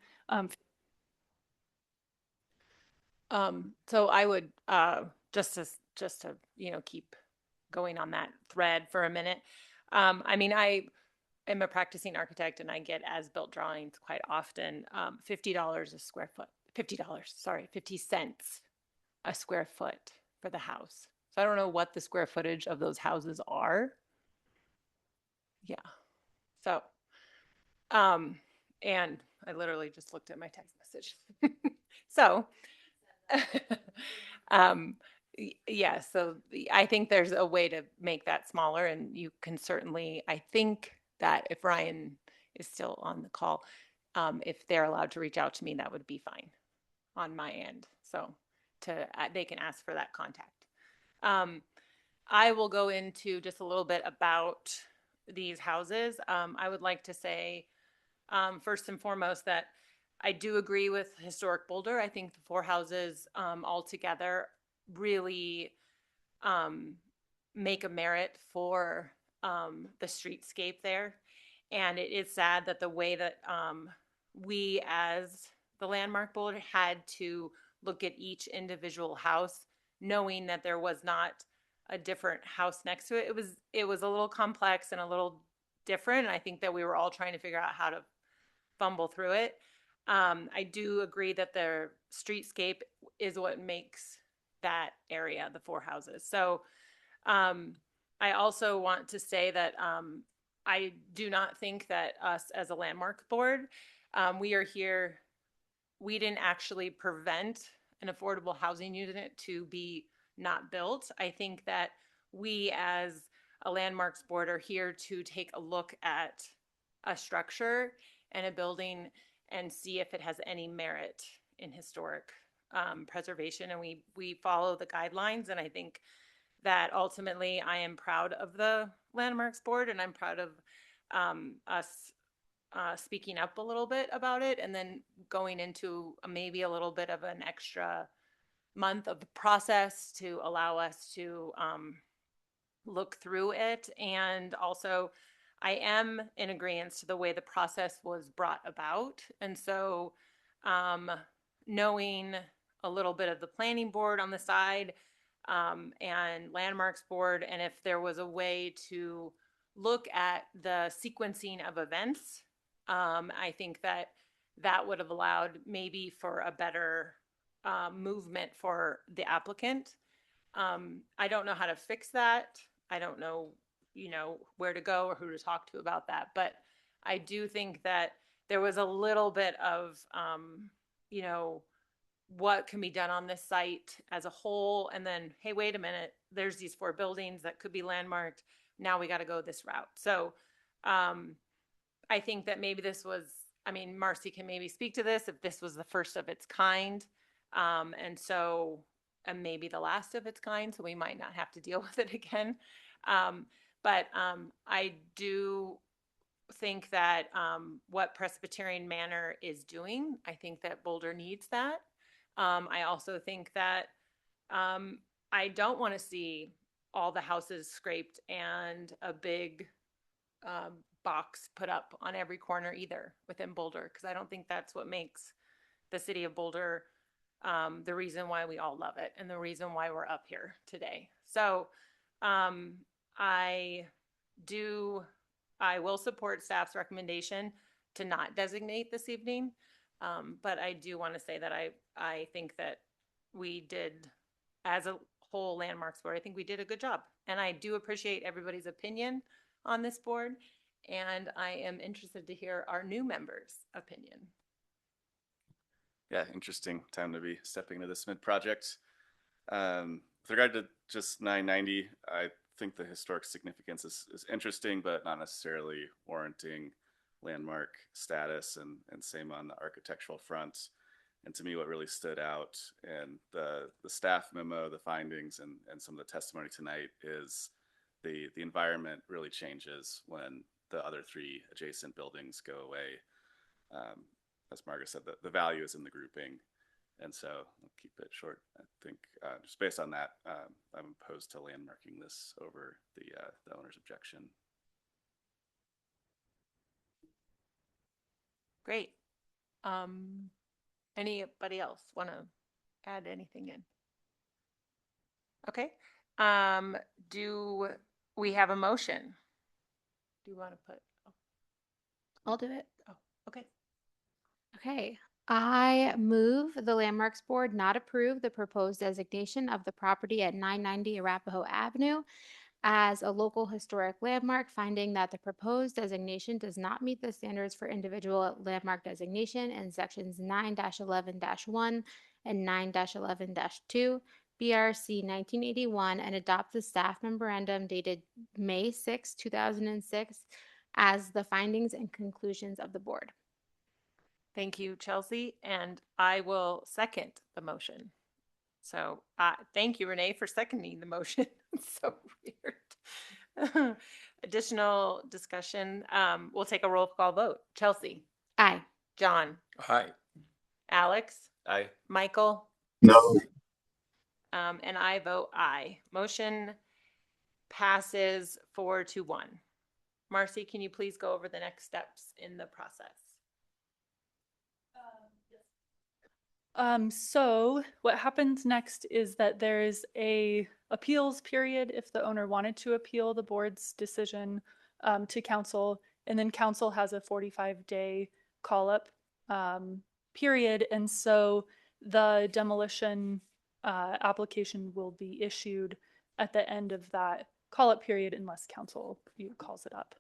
So I would, just to, keep going on that thread for a minute. I mean, I am a practicing architect and I get as-built drawings quite often. $50 a square foot, $50 cents a square foot for the house. So I don't know what the square footage of those houses are. Yeah. So, and I literally just looked at my text message. So, yeah, so I think there's a way to make that smaller, and you can certainly, I think that if Ryan is still on the call, if they're allowed to reach out to me, that would be fine on my end. So they can ask for that contact. I will go into just a little bit about these houses. I would like to say, first and foremost, that I do agree with Historic Boulder. I think the 4 houses all together really make a merit for the streetscape there. And it is sad that the way that we as the Landmark Board had to look at each individual house, knowing that there was not a different house next to it. It was a little complex and a little different. And I think that we were all trying to figure out how to fumble through it. I do agree that the streetscape is what makes that area, the 4 houses. So I also want to say that I do not think that us as a Landmark Board, we are here, we didn't actually prevent an affordable housing unit to be not built. I think that we as a Landmarks Board are here to take a look at a structure and a building and see if it has any merit in historic preservation. And we follow the guidelines. And I think that ultimately I am proud of the Landmarks Board, and I'm proud of us speaking up a little bit about it, and then going into maybe a little bit of an extra month of the process to allow us to look through it. And also, I am in agreement to the way the process was brought about. And so knowing a little bit of the planning board on the side and Landmarks Board, and if there was a way to look at the sequencing of events, I think that that would have allowed maybe for a better movement for the applicant. I don't know how to fix that. I don't know, where to go or who to talk to about that. But I do think that there was a little bit of, what can be done on this site as a whole. And then, hey, wait a minute, there's these 4 buildings that could be landmarked. Now we got to go this route. So I think that maybe this was, Marcy can maybe speak to this, if this was the first of its kind. And maybe the last of its kind, so we might not have to deal with it again. But I do think that what Presbyterian Manor is doing, I think that Boulder needs that. I also think that I don't want to see all the houses scraped and a big box put up on every corner either within Boulder, because I don't think that's what makes the city of Boulder the reason why we all love it and the reason why we're up here today. So I will support staff's recommendation to not designate this evening. But I do want to say that I think that we did, as a whole landmarks board, I think we did a good job. And I do appreciate everybody's opinion on this board. And I am interested to hear our new members' opinion. Yeah, interesting time to be stepping into this mid-project. With regard to just 990, I think the historic significance is interesting, but not necessarily warranting landmark status, and same on the architectural front. And to me, what really stood out in the staff memo, the findings, and some of the testimony tonight is the environment really changes when the other 3 adjacent buildings go away. As Margaret said, the value is in the grouping. And so I'll keep it short. I think just based on that, I'm opposed to landmarking this over the owner's objection. Great. Anybody else want to add anything in? Okay. Do we have a motion? Do you want to put? Oh. I'll do it. Oh, okay. Okay. I move the Landmarks Board not approve the proposed designation of the property at 990 Arapahoe Avenue as a local historic landmark, finding that the proposed designation does not meet the standards for individual landmark designation in sections 9-11-1 and 9-11-2 BRC 1981, and adopt the staff memorandum dated May 6, 2006 as the findings and conclusions of the board. Thank you, Chelsea. And I will second the motion. So thank you, Renee, for seconding the motion. It's so weird. Additional discussion. We'll take a roll call vote. Chelsea. Aye. John. Aye. Alex. Aye. Michael. No. And I vote aye. Motion passes 4-1. Marcy, can you please go over the next steps in the process? So what happens next is that there's a appeals period if the owner wanted to appeal the board's decision to council, and then council has a 45-day call-up period. And so the demolition application will be issued at the end of that call-up period unless council calls it up.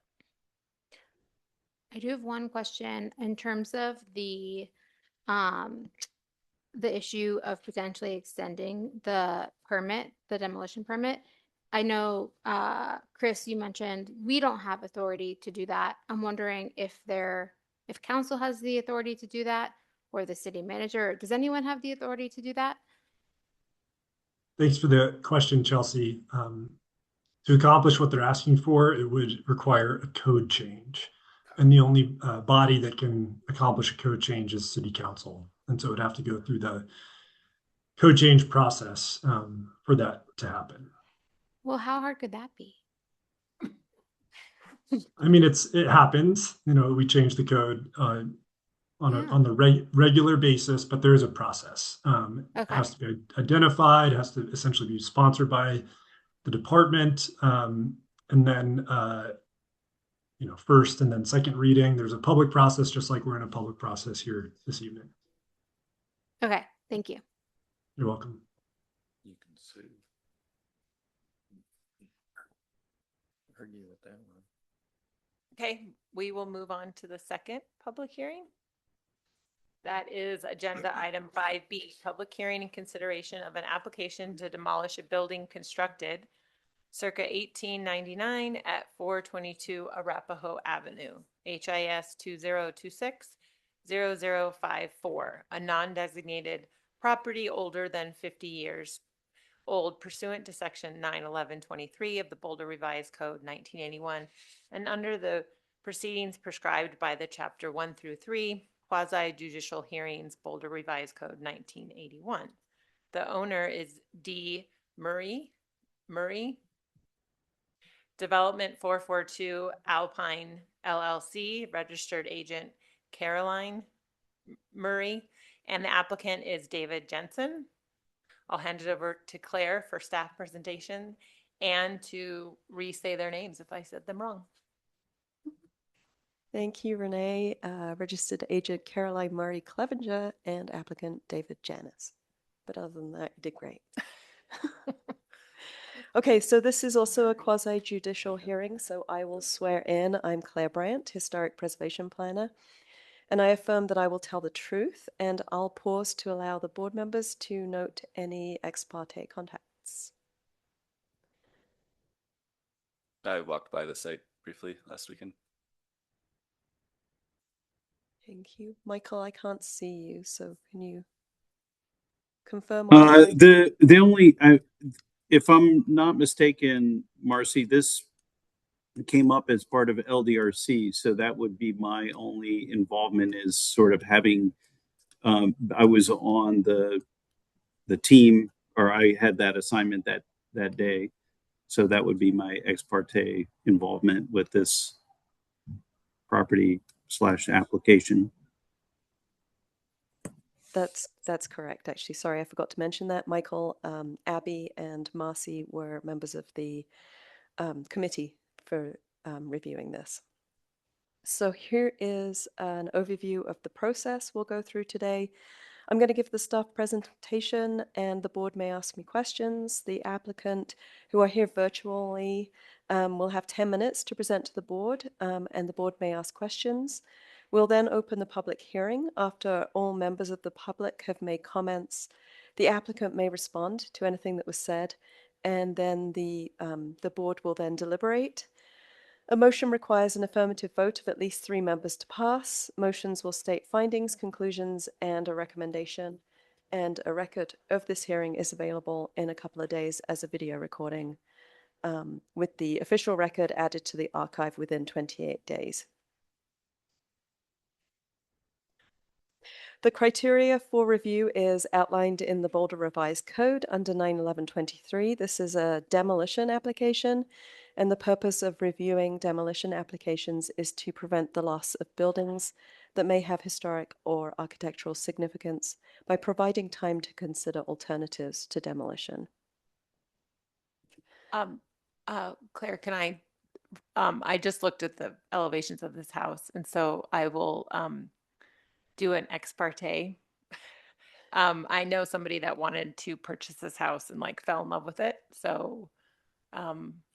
I do have one question in terms of the issue of potentially extending the permit, the demolition permit. I know, Chris, you mentioned we don't have authority to do that. I'm wondering if council has the authority to do that, or the city manager. Does anyone have the authority to do that? Thanks for the question, Chelsea. To accomplish what they're asking for, it would require a code change. And the only body that can accomplish a code change is city council. And so it would have to go through the code change process for that to happen. Well, how hard could that be? I mean, it happens. We change the code on the regular basis, but there is a process. It has to be identified, has to essentially be sponsored by the department, and then first and then second reading. There's a public process, just like we're in a public process here this evening. Okay, thank you. You're welcome. You can sue. argue with that one. Okay, we will move on to the second public hearing. That is agenda item 5B, public hearing and consideration of an application to demolish a building constructed circa 1899 at 422 Arapahoe Avenue, HIS 2026-0054, a non-designated property older than 50 years old pursuant to section 91123 of the Boulder Revised Code 1981 and under the proceedings prescribed by the chapter 1 through 3 quasi judicial hearings Boulder Revised Code 1981. The owner is D. Murray. Development 442 Alpine LLC, registered agent Caroline Murray, and the applicant is David Jensen. I'll hand it over to Claire for staff presentation and to re-say their names if I said them wrong. Thank you, Renee. Registered agent Caroline Murray Clevenger and applicant David Janis. But other than that, you did great. Okay, so this is also a quasi-judicial hearing, so I will swear in. I'm Claire Brandt, Historic Preservation Planner, and I affirm that I will tell the truth, and I'll pause to allow the board members to note any ex parte contacts. I walked by the site briefly last weekend. Thank you. Michael, I can't see you, so can you confirm? The only, if I'm not mistaken, Marcy, this came up as part of LDRC, so that would be my only involvement is sort of having, I was on the team, or I had that assignment that day. So that would be my ex parte involvement with this property / application. That's correct, actually. Sorry, I forgot to mention that. Michael, Abby, and Marcy were members of the committee for reviewing this. So here is an overview of the process we'll go through today. I'm going to give the staff presentation and the board may ask me questions. The applicant, who are here virtually, will have 10 minutes to present to the board, and the board may ask questions. We'll then open the public hearing. After all members of the public have made comments, the applicant may respond to anything that was said, and then the board will then deliberate. A motion requires an affirmative vote of at least 3 members to pass. Motions will state findings, conclusions, and a recommendation. And a record of this hearing is available in a couple of days as a video recording, with the official record added to the archive within 28 days. The criteria for review is outlined in the Boulder Revised Code under 91123. This is a demolition application, and the purpose of reviewing demolition applications is to prevent the loss of buildings that may have historic or architectural significance by providing time to consider alternatives to demolition. Claire, can I just looked at the elevations of this house, and so I will do an ex parte. I know somebody that wanted to purchase this house and like fell in love with it. So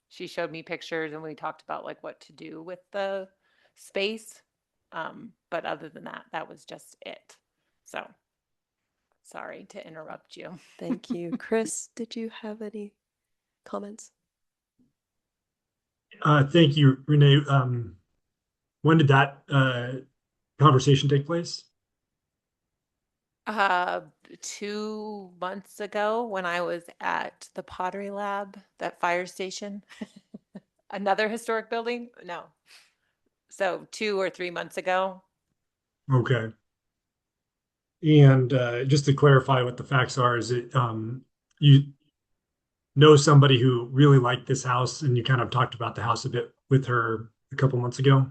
she showed me pictures and we talked about like what to do with the space. But other than that, that was just it. So sorry to interrupt you. Thank you. Chris, did you have any comments? Thank you, Renee. When did that conversation take place? 2 months ago when I was at the Pottery Lab, that fire station. Another historic building? No. So 2 or 3 months ago. Okay. And just to clarify what the facts are, is it you know somebody who really liked this house and you kind of talked about the house a bit with her a couple months ago?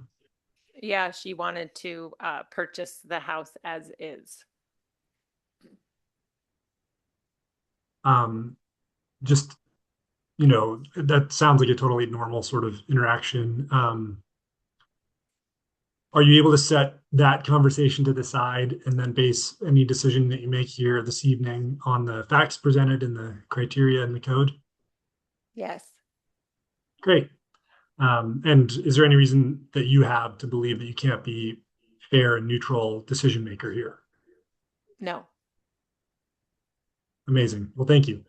Yeah, she wanted to purchase the house as is. Just, you know, that sounds like a totally normal sort of interaction. Are you able to set that conversation to the side and then base any decision that you make here this evening on the facts presented and the criteria in the code? Yes. Great. And is there any reason that you have to believe that you can't be fair and neutral decision maker here? No. Amazing. Well, thank you.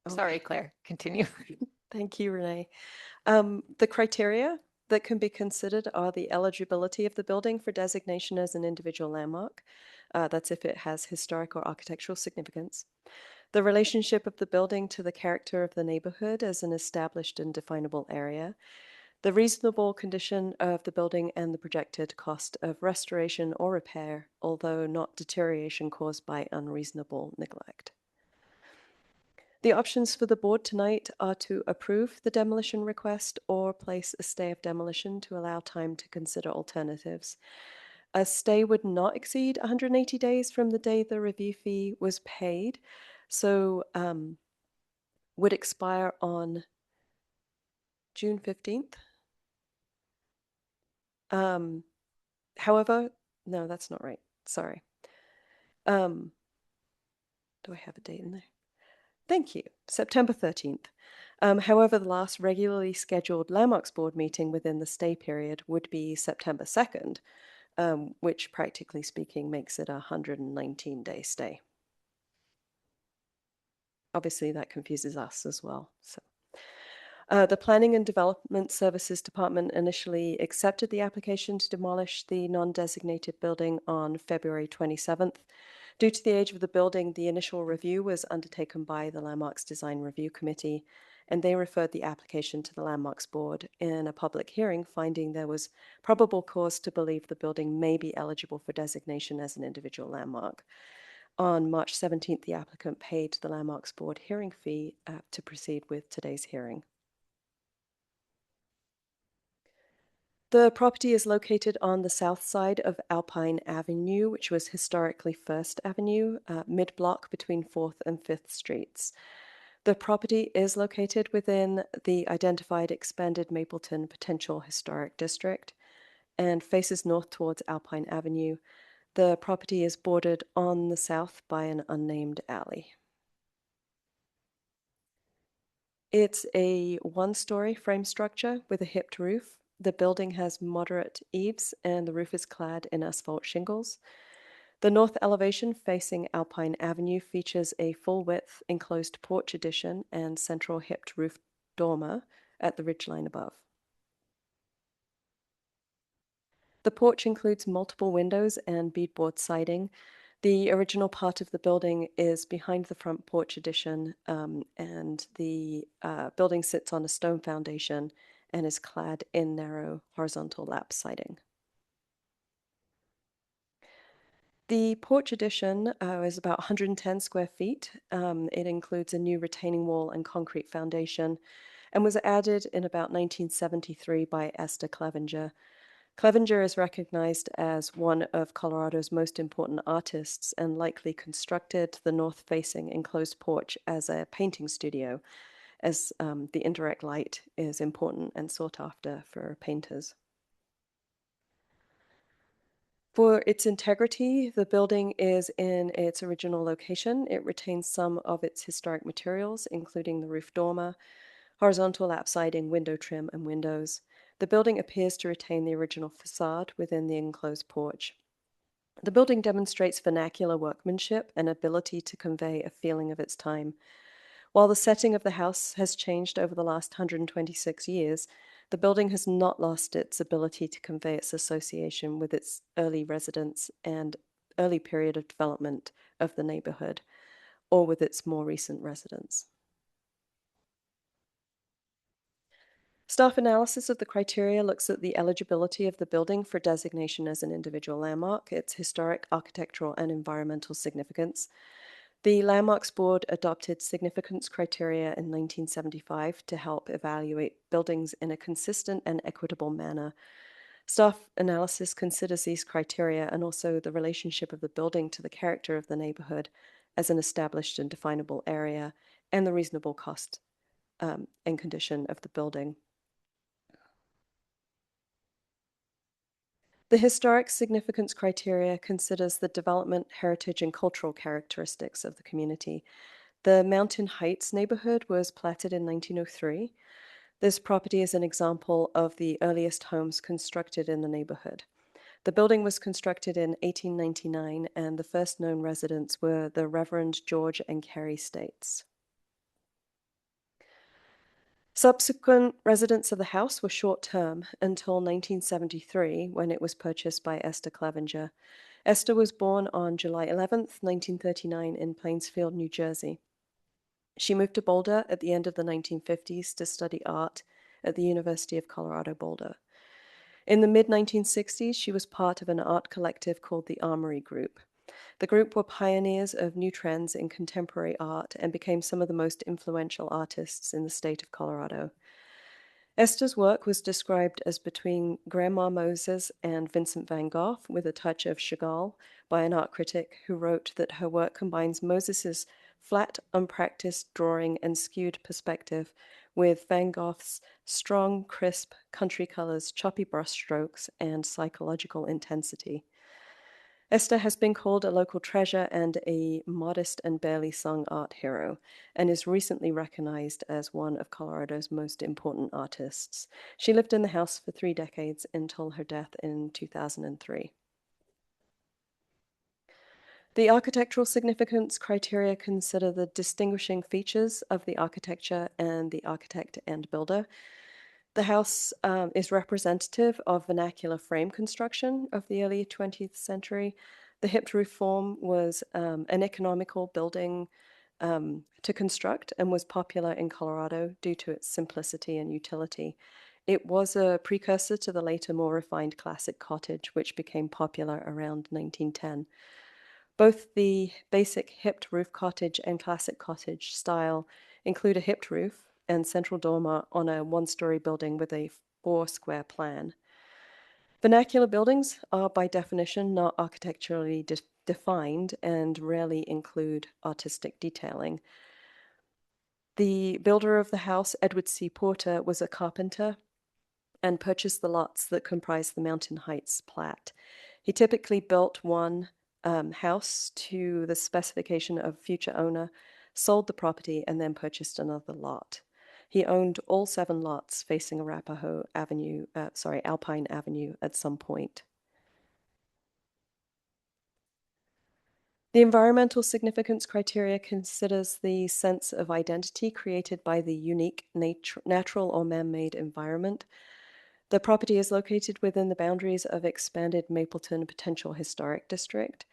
Sorry, Claire, continue. Thank you, Renee. The criteria that can be considered are the eligibility of the building for designation as an individual landmark. That's if it has historic or architectural significance. The relationship of the building to the character of the neighborhood as an established and definable area. The reasonable condition of the building and the projected cost of restoration or repair, although not deterioration caused by unreasonable neglect. The options for the board tonight are to approve the demolition request or place a stay of demolition to allow time to consider alternatives. A stay would not exceed 180 days from the day the review fee was paid, so would expire on June 15th. However, no, that's not right. Sorry. Do I have a date in there? Thank you. September 13th. However, the last regularly scheduled Landmarks Board meeting within the stay period would be September 2nd, which practically speaking makes it a 119-day stay. Obviously, that confuses us as well. So, the Planning and Development Services Department initially accepted the application to demolish the non-designated building on February 27th. Due to the age of the building, the initial review was undertaken by the Landmarks Design Review Committee, and they referred the application to the Landmarks Board in a public hearing, finding there was probable cause to believe the building may be eligible for designation as an individual landmark. On March 17th, the applicant paid the Landmarks Board hearing fee to proceed with today's hearing. The property is located on the south side of Alpine Avenue, which was historically First Avenue, mid-block between 4th and 5th Streets. The property is located within the identified expanded Mapleton Potential Historic District and faces north towards Alpine Avenue. The property is bordered on the south by an unnamed alley. It's a one-story frame structure with a hipped roof. The building has moderate eaves and the roof is clad in asphalt shingles. The north elevation facing Alpine Avenue features a full-width enclosed porch addition and central hipped roof dormer at the ridgeline above. The porch includes multiple windows and beadboard siding. The original part of the building is behind the front porch addition, and the building sits on a stone foundation and is clad in narrow horizontal lap siding. The porch addition is about 110 square feet. It includes a new retaining wall and concrete foundation and was added in about 1973 by Esther Clevenger. Clevenger is recognized as one of Colorado's most important artists and likely constructed the north-facing enclosed porch as a painting studio, as the indirect light is important and sought after for painters. For its integrity, the building is in its original location. It retains some of its historic materials, including the roof dormer, horizontal lap siding, window trim, and windows. The building appears to retain the original facade within the enclosed porch. The building demonstrates vernacular workmanship and ability to convey a feeling of its time. While the setting of the house has changed over the last 126 years, the building has not lost its ability to convey its association with its early residents and early period of development of the neighborhood, or with its more recent residents. Staff analysis of the criteria looks at the eligibility of the building for designation as an individual landmark, its historic, architectural, and environmental significance. The Landmarks Board adopted significance criteria in 1975 to help evaluate buildings in a consistent and equitable manner. Staff analysis considers these criteria and also the relationship of the building to the character of the neighborhood as an established and definable area and the reasonable cost and condition of the building. The historic significance criteria considers the development, heritage, and cultural characteristics of the community. The Mountain Heights neighborhood was platted in 1903. This property is an example of the earliest homes constructed in the neighborhood. The building was constructed in 1899, and the first known residents were the Reverend George and Carrie States. Subsequent residents of the house were short-term until 1973, when it was purchased by Esther Clevenger. Esther was born on July 11th, 1939 in Plainsfield, New Jersey. She moved to Boulder at the end of the 1950s to study art at the University of Colorado Boulder. In the mid-1960s, she was part of an art collective called the Armory Group. The group were pioneers of new trends in contemporary art and became some of the most influential artists in the state of Colorado. Esther's work was described as between Grandma Moses and Vincent van Gogh, with a touch of Chagall, by an art critic who wrote that her work combines Moses's flat, unpracticed drawing and skewed perspective with Van Gogh's strong, crisp country colors, choppy brushstrokes, and psychological intensity. Esther has been called a local treasure and a modest and barely sung art hero, and is recently recognized as one of Colorado's most important artists. She lived in the house for 3 decades until her death in 2003. The architectural significance criteria consider the distinguishing features of the architecture and the architect and builder. The house is representative of vernacular frame construction of the early 20th century. The hipped roof form was an economical building to construct and was popular in Colorado due to its simplicity and utility. It was a precursor to the later, more refined classic cottage, which became popular around 1910. Both the basic hipped roof cottage and classic cottage style include a hipped roof and central dormer on a 1-story building with a 4-square plan. Vernacular buildings are by definition not architecturally defined and rarely include artistic detailing. The builder of the house, Edward C. Porter, was a carpenter and purchased the lots that comprise the Mountain Heights plat. He typically built one house to the specification of future owner, sold the property, and then purchased another lot. He owned all 7 lots facing Alpine Avenue at some point. The environmental significance criteria considers the sense of identity created by the unique natural or man-made environment. The property is located within the boundaries of expanded Mapleton Potential Historic District.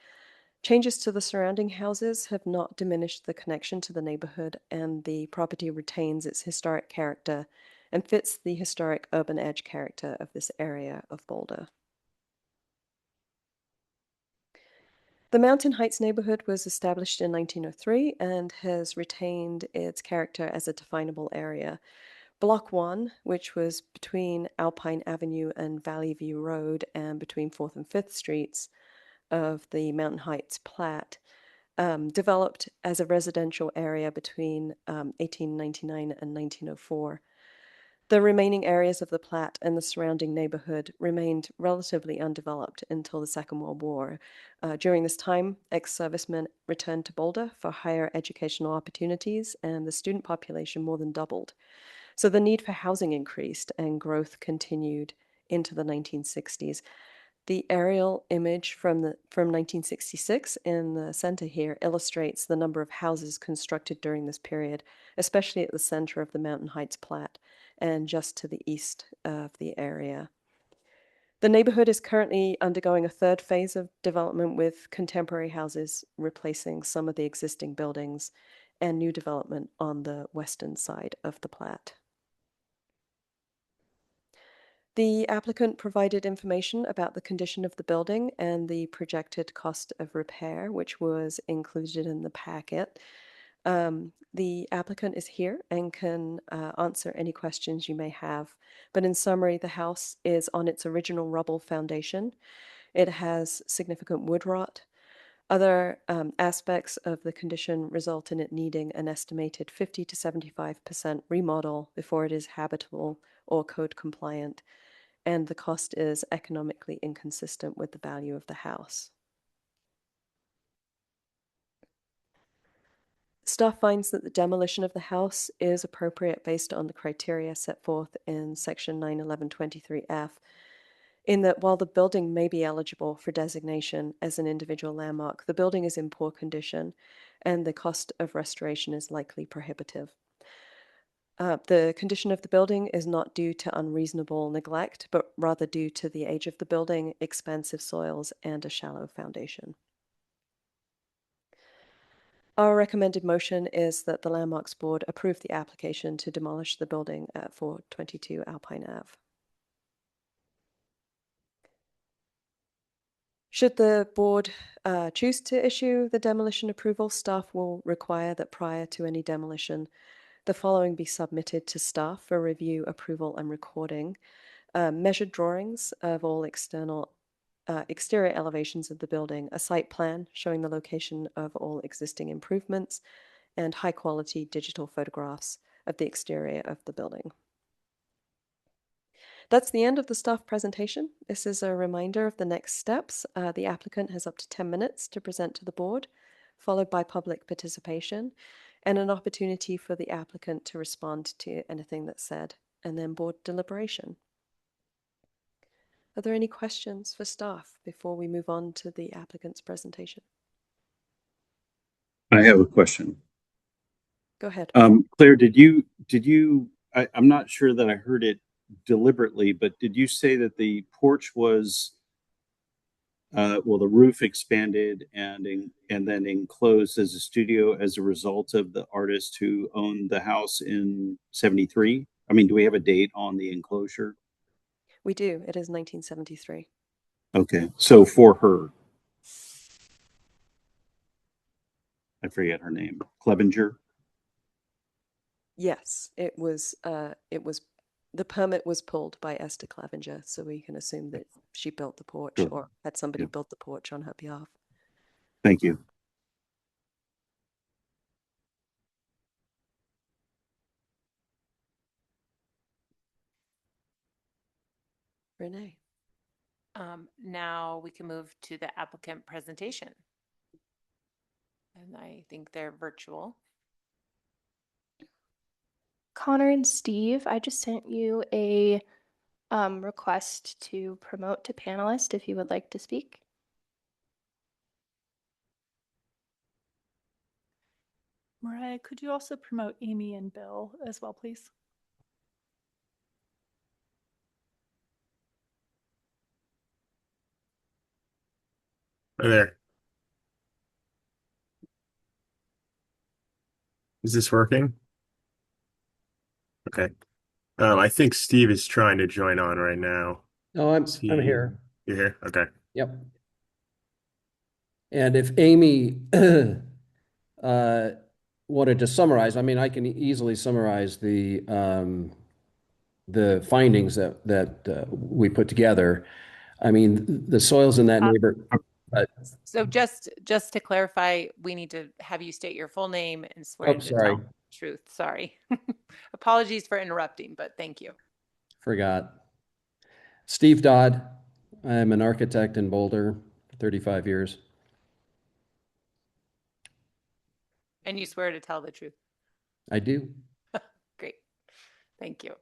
Changes to the surrounding houses have not diminished the connection to the neighborhood, and the property retains its historic character and fits the historic urban edge character of this area of Boulder. The Mountain Heights neighborhood was established in 1903 and has retained its character as a definable area. Block 1, which was between Alpine Avenue and Valley View Road and between 4th and 5th Streets of the Mountain Heights plat, developed as a residential area between 1899 and 1904. The remaining areas of the plat and the surrounding neighborhood remained relatively undeveloped until the Second World War. During this time, ex-servicemen returned to Boulder for higher educational opportunities, and the student population more than doubled. So the need for housing increased, and growth continued into the 1960s. The aerial image from 1966 in the center here illustrates the number of houses constructed during this period, especially at the center of the Mountain Heights plat and just to the east of the area. The neighborhood is currently undergoing a 3rd phase of development, with contemporary houses replacing some of the existing buildings and new development on the western side of the plat. The applicant provided information about the condition of the building and the projected cost of repair, which was included in the packet. The applicant is here and can answer any questions you may have. But in summary, the house is on its original rubble foundation. It has significant wood rot. Other aspects of the condition result in it needing an estimated 50 to 75% remodel before it is habitable or code compliant, and the cost is economically inconsistent with the value of the house. Staff finds that the demolition of the house is appropriate based on the criteria set forth in section 91123F, in that while the building may be eligible for designation as an individual landmark, the building is in poor condition and the cost of restoration is likely prohibitive. The condition of the building is not due to unreasonable neglect, but rather due to the age of the building, expansive soils, and a shallow foundation. Our recommended motion is that the Landmarks Board approve the application to demolish the building at 422 Alpine Ave. Should the board choose to issue the demolition approval, staff will require that prior to any demolition, the following be submitted to staff for review, approval, and recording. Measured drawings of all exterior elevations of the building, a site plan showing the location of all existing improvements, and high-quality digital photographs of the exterior of the building. That's the end of the staff presentation. This is a reminder of the next steps. The applicant has up to 10 minutes to present to the board, followed by public participation and an opportunity for the applicant to respond to anything that's said, and then board deliberation. Are there any questions for staff before we move on to the applicant's presentation? I have a question. Go ahead. Claire, I'm not sure that I heard it deliberately, but did you say that the porch was, the roof expanded and then enclosed as a studio as a result of the artist who owned the house in 73? I mean, do we have a date on the enclosure? We do. It is 1973. Okay, so for her, I forget her name, Clevenger? Yes, it was. The permit was pulled by Esther Clevenger, so we can assume that she built the porch Sure. or had somebody build the porch on her behalf. Thank you. Renee. Now we can move to the applicant presentation. And I think they're virtual. Connor and Steve, I just sent you a request to promote to panelist if you would like to speak. Mariah, could you also promote Amy and Bill as well, please? Hi there. Is this working? Okay. I think Steve is trying to join on right now. No, I'm Is I'm here. You're here? Okay. Yep. And if Amy wanted to summarize, I mean, I can easily summarize the findings that we put together. I mean, the soils in that neighborhood. So just to clarify, we need to have you state your full name and swear to sorry. tell the truth. Sorry. Apologies for interrupting, but thank you. Forgot. Steve Dodd. I'm an architect in Boulder, 35 years. And you swear to tell the truth. I do. Great. Thank you.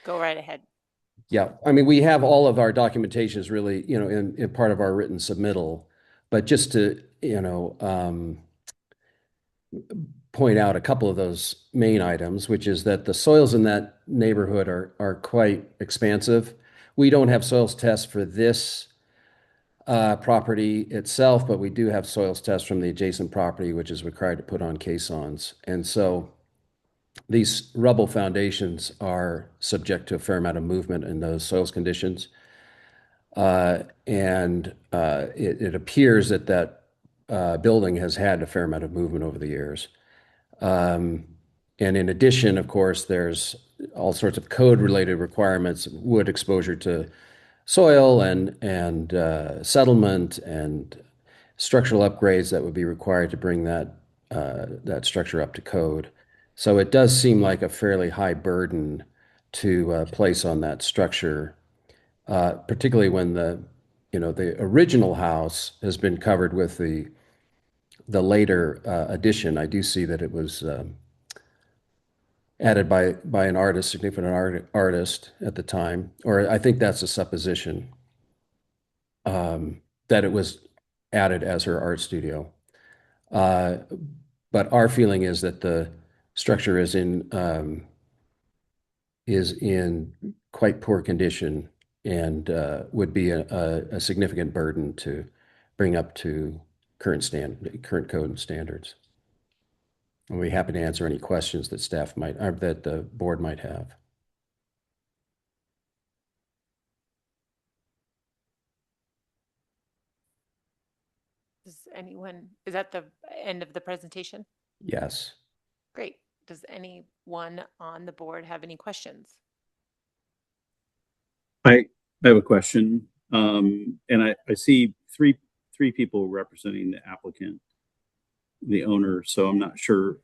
Go right ahead. Yeah, I mean, we have all of our documentation is really, in part of our written submittal, but just to, point out a couple of those main items, which is that the soils in that neighborhood are quite expansive. We don't have soils tests for this property itself, but we do have soils tests from the adjacent property, which is required to put on caissons. And so these rubble foundations are subject to a fair amount of movement in those soils conditions. And it appears that building has had a fair amount of movement over the years. And in addition, of course, there's all sorts of code-related requirements, wood exposure to soil and settlement and structural upgrades that would be required to bring that structure up to code. So it does seem like a fairly high burden to place on that structure, particularly when the the original house has been covered with the later addition. I do see that it was added by an artist, significant artist at the time, or I think that's a supposition, that it was added as her art studio. But our feeling is that the structure is in quite poor condition and would be a significant burden to bring up to current code and standards. And we're happy to answer any questions that staff might, or that the board might have. Is that the end of the presentation? Yes. Great. Does anyone on the board have any questions? I have a question. And I see three people representing the applicant, the owner. So I'm not sure,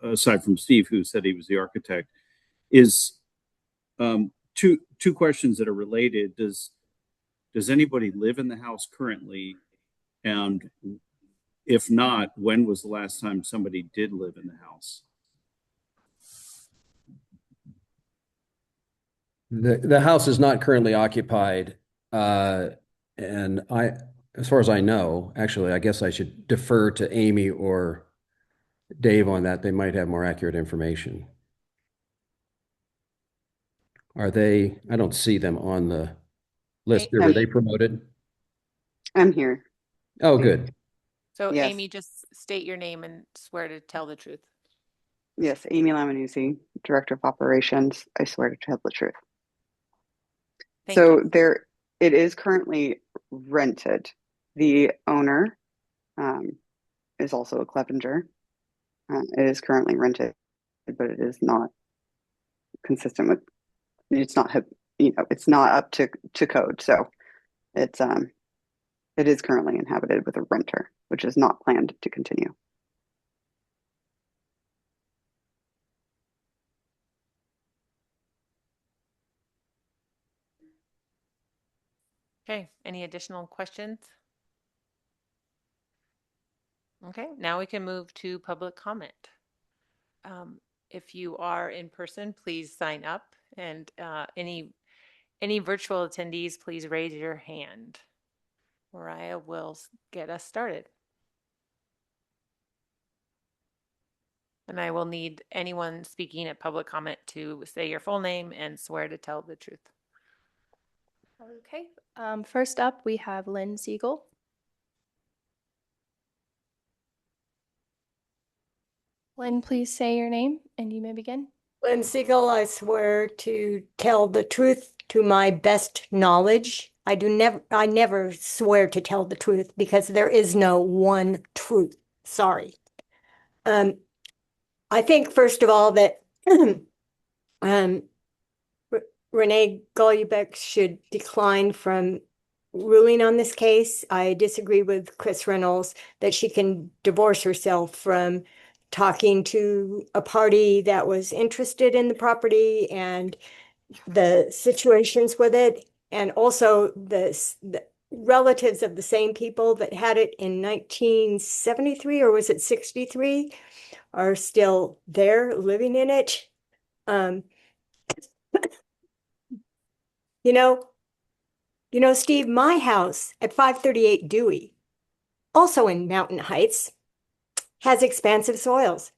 aside from Steve, who said he was the architect, is two questions that are related. Does anybody live in the house currently? And if not, when was the last time somebody did live in the house? The house is not currently occupied, and as far as I know, actually, I guess I should defer to Amy or Dave on that. They might have more accurate information. Are they? I don't see them on the list. Were they promoted? I'm here. Oh, good. So Yes. Amy, just state your name and swear to tell the truth. Yes, Amy Lamanuzzi, Director of Operations. I swear to tell the truth. Thank So you. it is currently rented. The owner is also a Clevenger. It is currently rented, but it is not consistent with. It's not it's not up to code. So it is currently inhabited with a renter, which is not planned to continue. Okay, any additional questions? Okay, now we can move to public comment. If you are in person, please sign up, and any virtual attendees, please raise your hand. Mariah will get us started. And I will need anyone speaking at public comment to say your full name and swear to tell the truth. Okay. First up, we have Lynn Siegel. Lynn, please say your name and you may begin. Lynn Siegel, I swear to tell the truth to my best knowledge. I never swear to tell the truth because there is no one truth. Sorry. I think, first of all, that Renee Golubeck should decline from ruling on this case. I disagree with Chris Reynolds that she can divorce herself from talking to a party that was interested in the property and the situations with it, and also the relatives of the same people that had it in 1973, or was it 63, are still there living in it. Steve, my house at 538 Dewey, also in Mountain Heights, has expansive soils.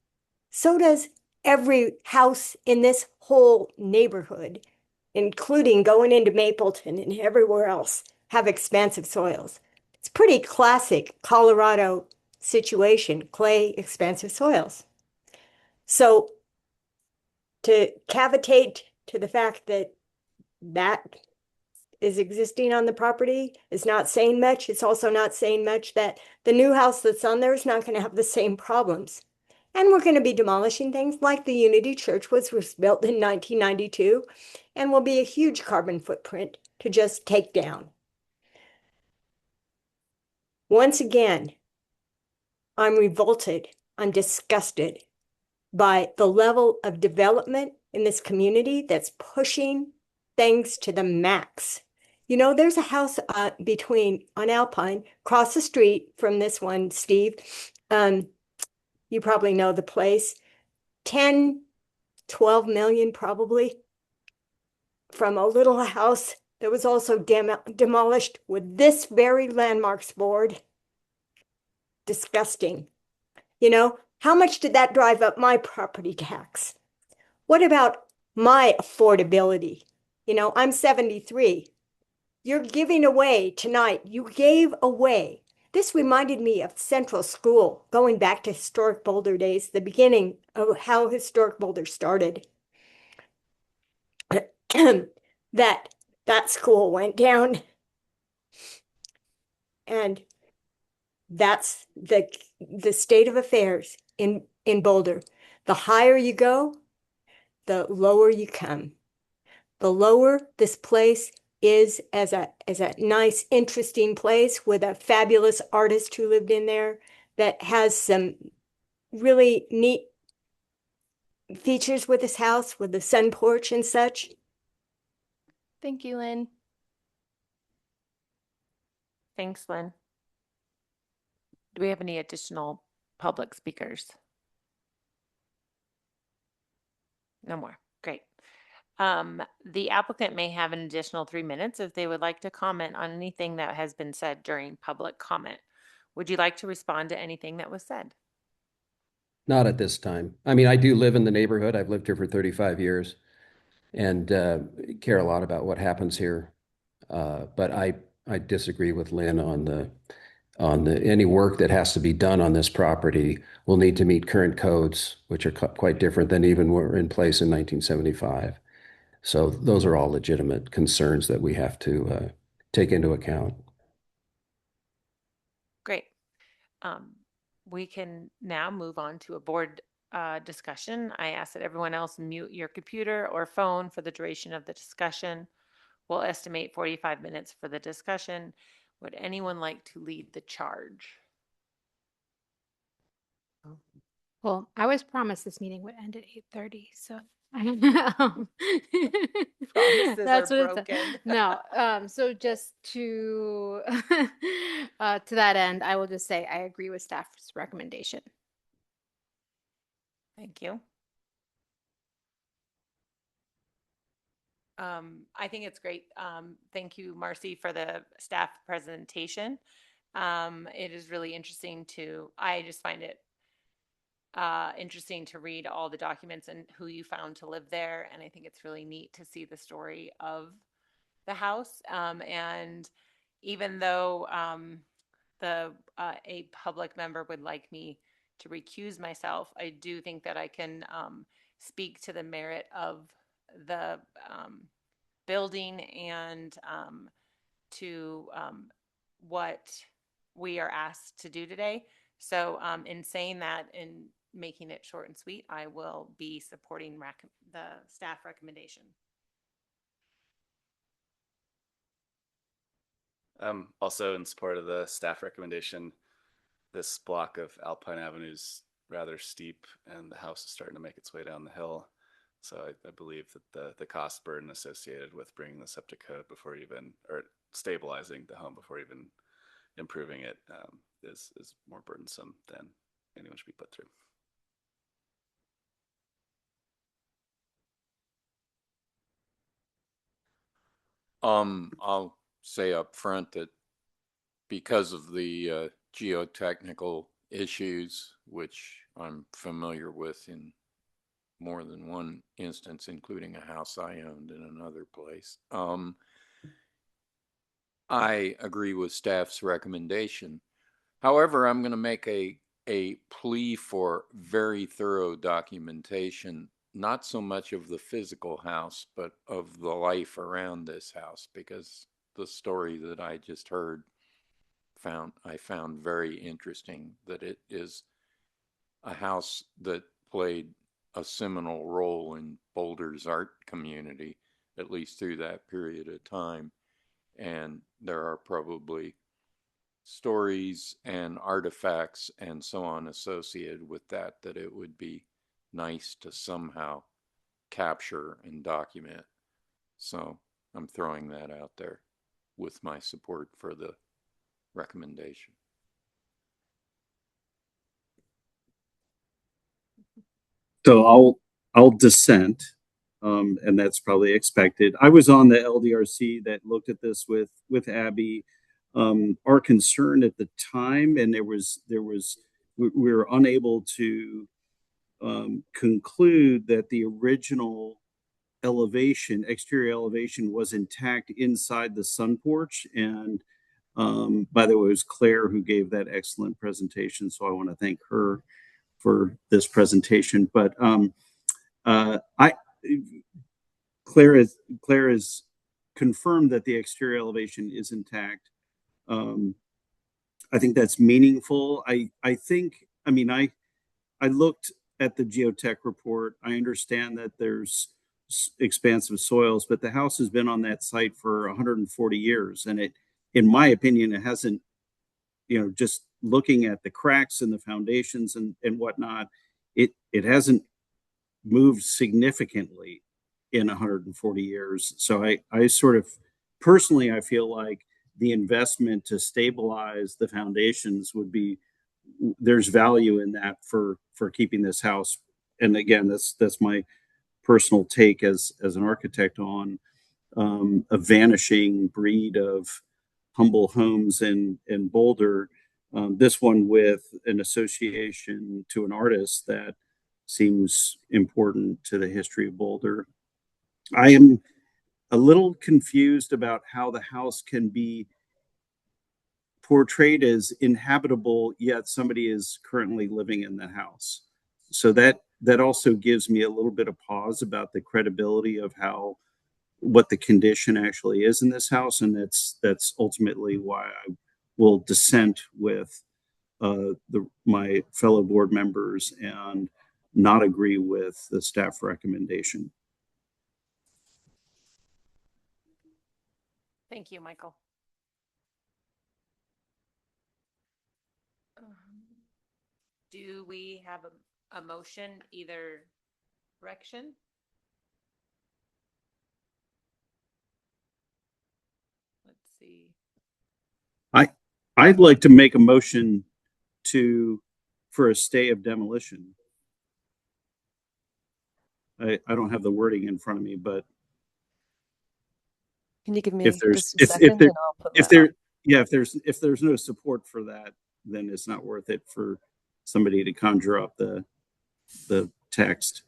So does every house in this whole neighborhood, including going into Mapleton and everywhere else, have expansive soils. It's pretty classic Colorado situation, clay, expansive soils. So to cavitate to the fact that that is existing on the property is not saying much. It's also not saying much that the new house that's on there is not going to have the same problems. And we're going to be demolishing things like the Unity Church, which was built in 1992 and will be a huge carbon footprint to just take down. Once again, I'm revolted, I'm disgusted by the level of development in this community that's pushing things to the max You know, there's a house on Alpine, across the street from this one, Steve. You probably know the place. 10, 12 million probably, from a little house that was also demolished with this very landmarks board. Disgusting. You know, how much did that drive up my property tax? What about my affordability? You know, I'm 73. You're giving away tonight. You gave away. This reminded me of Central School, going back to Historic Boulder days, the beginning of how Historic Boulder started. that school went down, and that's the state of affairs in Boulder. The higher you go, the lower you come. The lower this place is as a nice, interesting place with a fabulous artist who lived in there that has some really neat features with his house, with the sun porch and such. Thank you, Lynn. Thanks, Lynn. Do we have any additional public speakers? No more. Great. The applicant may have an additional 3 minutes if they would like to comment on anything that has been said during public comment. Would you like to respond to anything that was said? Not at this time. I mean, I do live in the neighborhood. I've lived here for 35 years and care a lot about what happens here. But I disagree with Lynn on the any work that has to be done on this property will need to meet current codes, which are quite different than even were in place in 1975. So those are all legitimate concerns that we have to take into account. Great. We can now move on to a board discussion. I ask that everyone else mute your computer or phone for the duration of the discussion. We'll estimate 45 minutes for the discussion. Would anyone like to lead the charge? Well, I was promised this meeting would end at 8:30, so Promises that's are what it's broken. no. So just to to that end, I will just say I agree with staff's recommendation. Thank you. I think it's great. Thank you, Marcy, for the staff presentation. It is really interesting I just find it interesting to read all the documents and who you found to live there. And I think it's really neat to see the story of the house. And even though a public member would like me to recuse myself, I do think that I can speak to the merit of the building and to what we are asked to do today. So in saying that and making it short and sweet, I will be supporting the staff recommendation. Also in support of the staff recommendation, this block of Alpine Avenue is rather steep and the house is starting to make its way down the hill. So I believe that the cost burden associated with bringing this up to code before even, or stabilizing the home before even improving it is more burdensome than anyone should be put through. I'll say up front that because of the geotechnical issues, which I'm familiar with in more than one instance, including a house I owned in another place, I agree with staff's recommendation. However, I'm going to make a plea for very thorough documentation, not so much of the physical house, but of the life around this house, because the story that I just heard I found very interesting, that it is a house that played a seminal role in Boulder's art community, at least through that period of time. And there are probably stories and artifacts and so on associated with that it would be nice to somehow capture and document. So I'm throwing that out there. with my support for the recommendation. So I'll dissent, and that's probably expected. I was on the LDRC that looked at this with Abby. Our concern at the time, and we were unable to conclude that the original exterior elevation was intact inside the sun porch. And by the way, it was Claire who gave that excellent presentation, so I want to thank her for this presentation. But Claire has confirmed that the exterior elevation is intact. I think that's meaningful. I looked at the geotech report. I understand that there's expansive soils, but the house has been on that site for 140 years. And in my opinion, it hasn't, just looking at the cracks in the foundations and whatnot, it hasn't moved significantly in 140 years. So I sort of personally, I feel like the investment to stabilize the foundations there's value in that for keeping this house. And again, that's my personal take as an architect on a vanishing breed of humble homes in Boulder. This one with an association to an artist that seems important to the history of Boulder. I am a little confused about how the house can be portrayed as inhabitable, yet somebody is currently living in the house. So that also gives me a little bit of pause about the credibility of what the condition actually is in this house. And that's ultimately why I will dissent with my fellow board members and not agree with the staff recommendation. Thank you, Michael. Do we have a motion, either direction? Let's see. I'd like to make a motion for a stay of demolition. I don't have the wording in front of me, but Can you give me if there's just a second and I'll put that up. if there's no support for that, then it's not worth it for somebody to conjure up the text.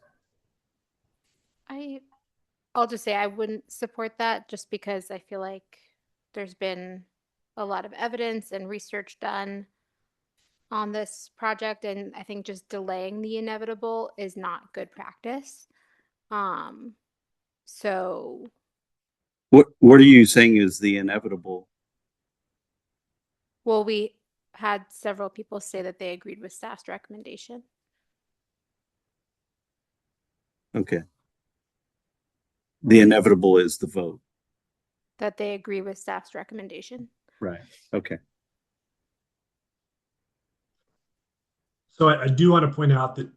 I'll just say I wouldn't support that just because I feel like there's been a lot of evidence and research done on this project, and I think just delaying the inevitable is not good practice. So What are you saying is the inevitable? well, we had several people say that they agreed with staff's recommendation. Okay. The inevitable is the vote. That they agree with staff's recommendation. Right. Okay. So I do want to point out that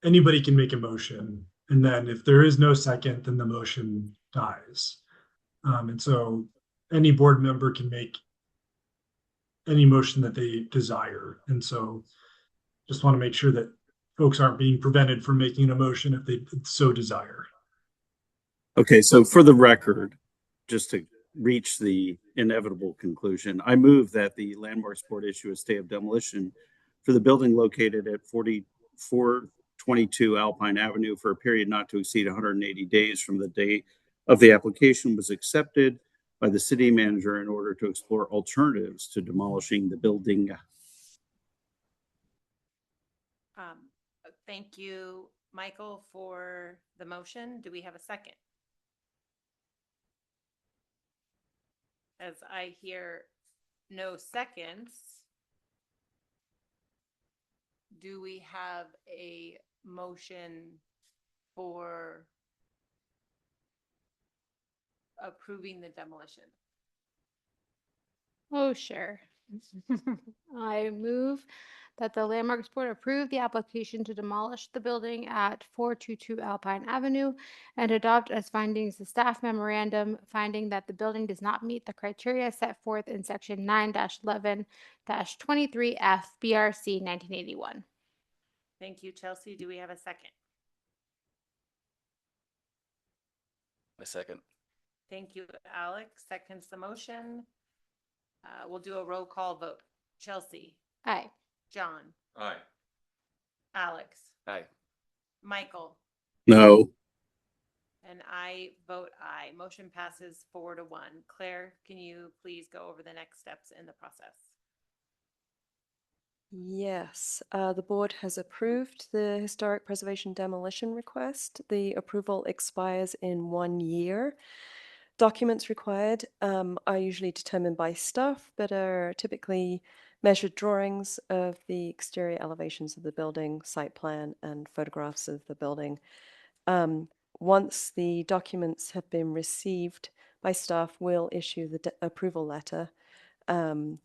anybody can make a motion, and then if there is no second, then the motion dies. And so any board member can make any motion that they desire. And so just want to make sure that folks aren't being prevented from making a motion if they so desire. Okay. So for the record, just to reach the inevitable conclusion, I move that the Landmarks Board issue a stay of demolition for the building located at 4422 Alpine Avenue for a period not to exceed 180 days from the date of the application was accepted by the city manager in order to explore alternatives to demolishing the building. Thank you, Michael, for the motion. Do we have a second? As I hear no seconds, do we have a motion for approving the demolition? Oh, sure. I move that the Landmarks Board approve the application to demolish the building at 422 Alpine Avenue and adopt as findings the staff memorandum finding that the building does not meet the criteria set forth in section 9-11-23F BRC 1981. Thank you, Chelsea. Do we have a second? A second. Thank you, Alex. Seconds the motion. We'll do a roll call vote. Chelsea, Aye. John, Aye. Alex, Aye. Michael, No. and I vote aye. Motion passes 4-1. Claire, can you please go over the next steps in the process? Yes, the board has approved the historic preservation demolition request. The approval expires in 1 year. Documents required are usually determined by staff, but are typically measured drawings of the exterior elevations of the building, site plan, and photographs of the building. Once the documents have been received by staff, we'll issue the approval letter,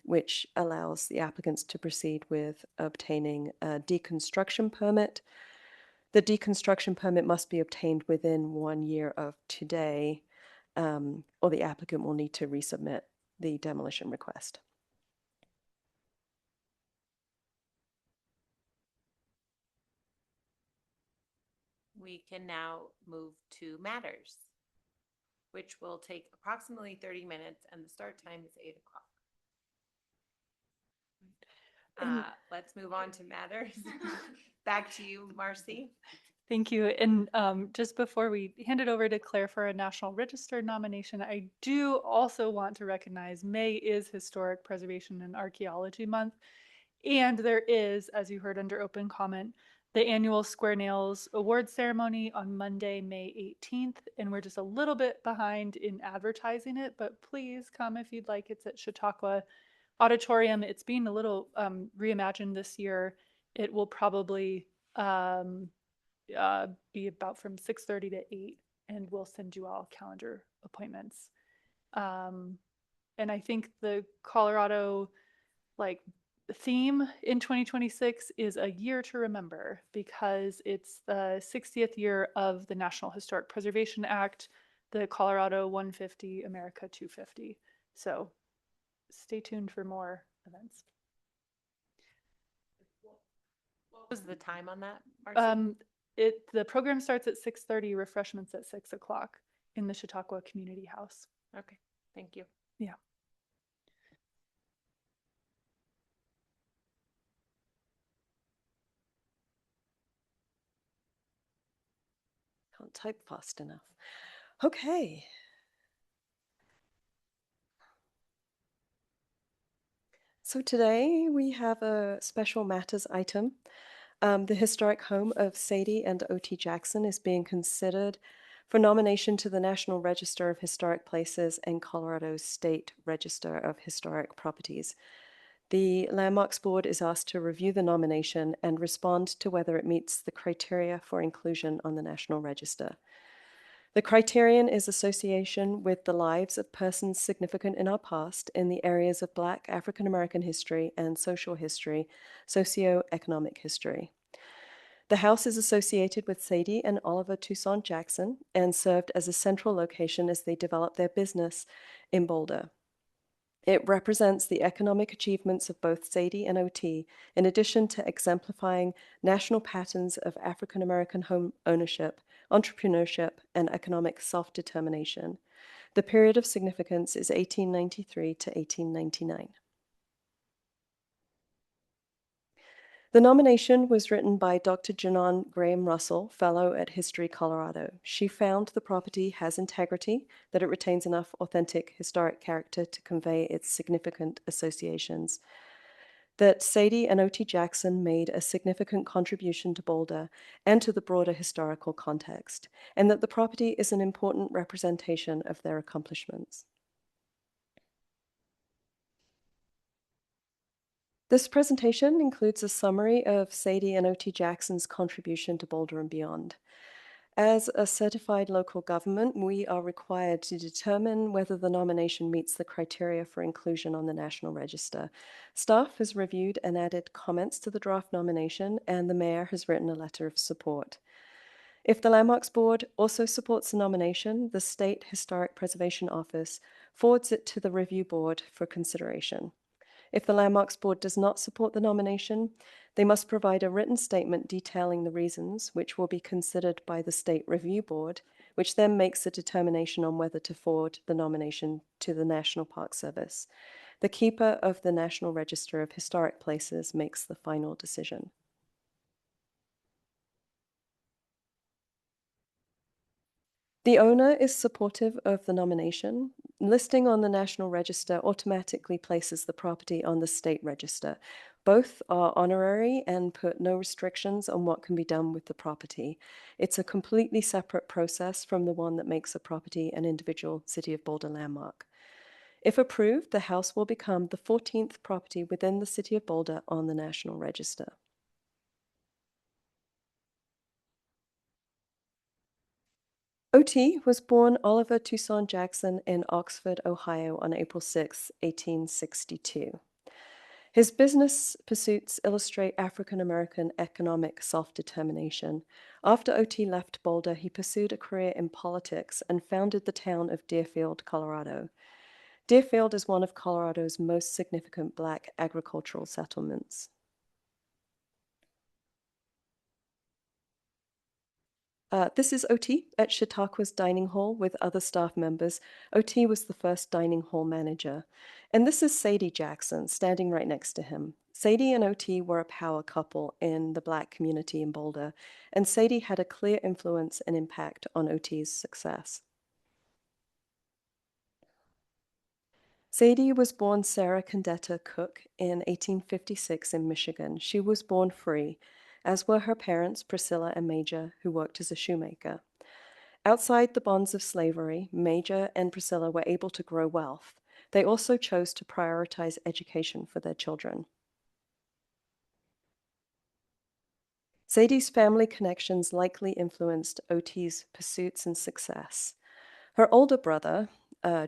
which allows the applicants to proceed with obtaining a deconstruction permit. The deconstruction permit must be obtained within 1 year of today, or the applicant will need to resubmit the demolition request. We can now move to matters, which will take approximately 30 minutes, and the start time is 8 o'clock. Let's move on to matters. Back to you, Marcy. Thank you. And just before we hand it over to Claire for a National Register nomination, I do also want to recognize May is Historic Preservation and Archaeology Month. And there is, as you heard under open comment, the annual Square Nails Award Ceremony on Monday, May 18th. And we're just a little bit behind in advertising it, but please come if you'd like. It's at Chautauqua Auditorium. It's being a little reimagined this year. It will probably be about from 6:30 to 8, and we'll send you all calendar appointments. And I think the Colorado theme in 2026 is a year to remember, because it's the 60th year of the National Historic Preservation Act, the Colorado 150, America 250. So stay tuned for more events. What was the time on that, Marcy? The program starts at 6:30, refreshments at 6 o'clock in the Chautauqua Community House. Okay, thank you. Yeah. Can't type fast enough. Okay. So today we have a special matters item. The historic home of Sadie and O.T. Jackson is being considered for nomination to the National Register of Historic Places and Colorado's State Register of Historic Properties. The Landmarks Board is asked to review the nomination and respond to whether it meets the criteria for inclusion on the National Register. The criterion is association with the lives of persons significant in our past in the areas of Black African American history and social history, socioeconomic history. The house is associated with Sadie and Oliver Toussaint Jackson and served as a central location as they developed their business in Boulder. It represents the economic achievements of both Sadie and OT, in addition to exemplifying national patterns of African American home ownership, entrepreneurship, and economic self-determination. The period of significance is 1893 to 1899. The nomination was written by Dr. Janon Graham Russell, Fellow at History Colorado. She found the property has integrity, that it retains enough authentic historic character to convey its significant associations, that Sadie and O.T. Jackson made a significant contribution to Boulder and to the broader historical context, and that the property is an important representation of their accomplishments. This presentation includes a summary of Sadie and O.T. Jackson's contribution to Boulder and beyond. As a certified local government, we are required to determine whether the nomination meets the criteria for inclusion on the National Register. Staff has reviewed and added comments to the draft nomination, and the Mayor has written a letter of support. If the Landmarks Board also supports the nomination, the State Historic Preservation Office forwards it to the Review Board for consideration. If the Landmarks Board does not support the nomination, they must provide a written statement detailing the reasons, which will be considered by the State Review Board, which then makes a determination on whether to forward the nomination to the National Park Service. The keeper of the National Register of Historic Places makes the final decision. The owner is supportive of the nomination. Listing on the National Register automatically places the property on the State Register. Both are honorary and put no restrictions on what can be done with the property. It's a completely separate process from the one that makes a property an individual City of Boulder landmark. If approved, the house will become the 14th property within the City of Boulder on the National Register. OT was born Oliver Toussaint Jackson in Oxford, Ohio on April 6, 1862. His business pursuits illustrate African American economic self-determination. After OT left Boulder, he pursued a career in politics and founded the town of Deerfield, Colorado. Deerfield is one of Colorado's most significant Black agricultural settlements. This is OT at Chautauqua's dining hall with other staff members. OT was the first dining hall manager. And this is Sadie Jackson standing right next to him. Sadie and OT were a power couple in the Black community in Boulder, and Sadie had a clear influence and impact on OT's success. Sadie was born Sarah Condetta Cook in 1856 in Michigan. She was born free, as were her parents, Priscilla and Major, who worked as a shoemaker. Outside the bonds of slavery, Major and Priscilla were able to grow wealth. They also chose to prioritize education for their children. Sadie's family connections likely influenced OT's pursuits and success. Her older brother,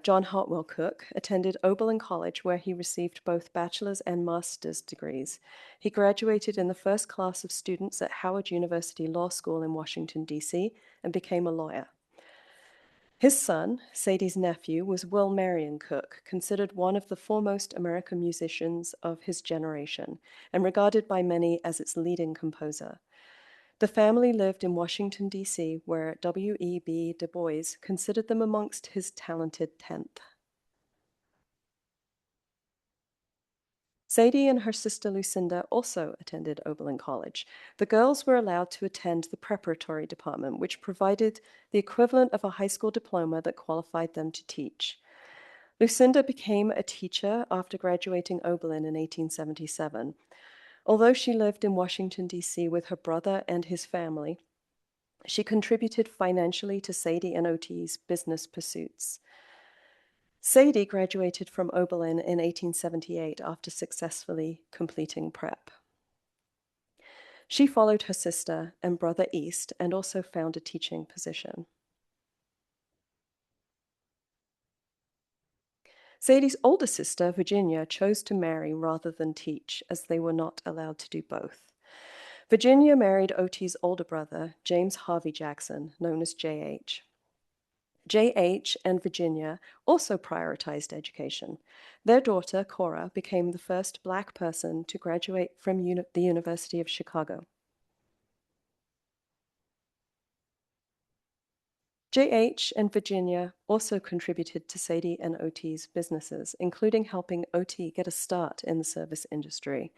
John Hartwell Cook, attended Oberlin College, where he received both bachelor's and master's degrees. He graduated in the first class of students at Howard University Law School in Washington, D.C., and became a lawyer. His son, Sadie's nephew, was Will Marion Cook, considered one of the foremost American musicians of his generation, and regarded by many as its leading composer. The family lived in Washington, D.C., where W.E.B. Du Bois considered them amongst his talented 10th. Sadie and her sister Lucinda also attended Oberlin College. The girls were allowed to attend the preparatory department, which provided the equivalent of a high school diploma that qualified them to teach. Lucinda became a teacher after graduating Oberlin in 1877. Although she lived in Washington, D.C. with her brother and his family, she contributed financially to Sadie and OT's business pursuits. Sadie graduated from Oberlin in 1878 after successfully completing prep. She followed her sister and brother east and also found a teaching position. Sadie's older sister, Virginia, chose to marry rather than teach, as they were not allowed to do both. Virginia married OT's older brother, James Harvey Jackson, known as J.H. J.H. and Virginia also prioritized education. Their daughter, Cora, became the first Black person to graduate from the University of Chicago. J.H. and Virginia also contributed to Sadie and OT's businesses, including helping OT get a start in the service industry.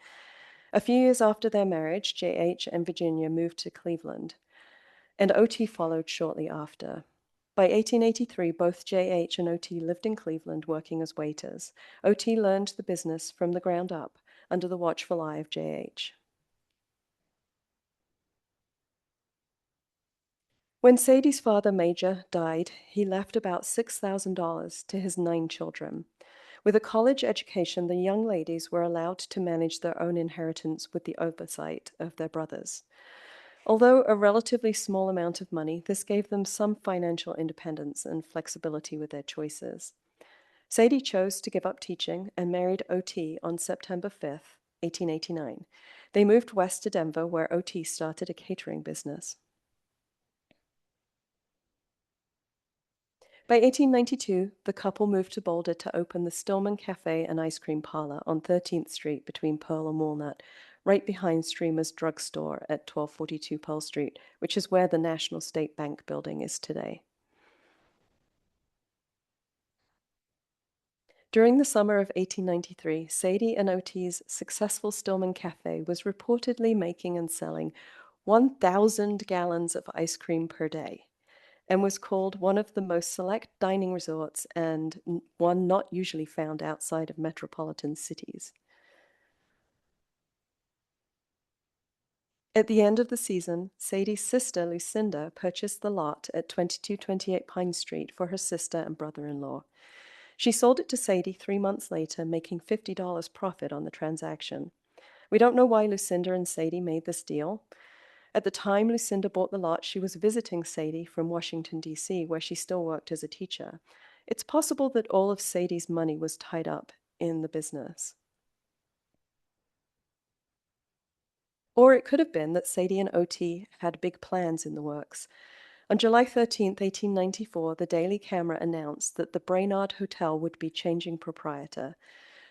A few years after their marriage, J.H. and Virginia moved to Cleveland, and OT followed shortly after. By 1883, both J.H. and OT lived in Cleveland working as waiters. OT learned the business from the ground up under the watchful eye of J.H. When Sadie's father, Major, died, he left about $6,000 to his 9 children. With a college education, the young ladies were allowed to manage their own inheritance with the oversight of their brothers. Although a relatively small amount of money, this gave them some financial independence and flexibility with their choices. Sadie chose to give up teaching and married O.T. on September 5th, 1889. They moved west to Denver, where O.T. started a catering business. By 1892, the couple moved to Boulder to open the Stillman Cafe and Ice Cream Parlor on 13th Street between Pearl and Walnut, right behind Streamer's Drug Store at 1242 Pearl Street, which is where the National State Bank building is today. During the summer of 1893, Sadie and O.T.'s successful Stillman Cafe was reportedly making and selling 1,000 gallons of ice cream per day, and was called one of the most select dining resorts and one not usually found outside of metropolitan cities. At the end of the season, Sadie's sister Lucinda purchased the lot at 2228 Pine Street for her sister and brother-in-law. She sold it to Sadie 3 months later, making $50 profit on the transaction. We don't know why Lucinda and Sadie made this deal. At the time Lucinda bought the lot, she was visiting Sadie from Washington, D.C., where she still worked as a teacher. It's possible that all of Sadie's money was tied up in the business. Or it could have been that Sadie and O.T. had big plans in the works. On July 13, 1894, the Daily Camera announced that the Brainard Hotel would be changing proprietor.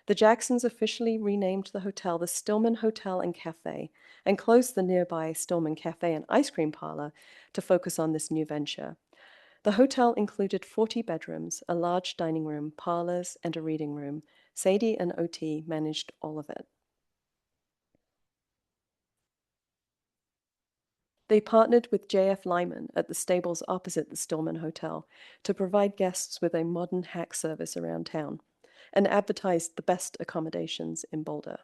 The Jacksons officially renamed the hotel the Stillman Hotel and Cafe and closed the nearby Stillman Cafe and Ice Cream Parlor to focus on this new venture. The hotel included 40 bedrooms, a large dining room, parlors, and a reading room. Sadie and O.T. managed all of it. They partnered with J.F. Lyman at the stables opposite the Stillman Hotel to provide guests with a modern hack service around town and advertised the best accommodations in Boulder.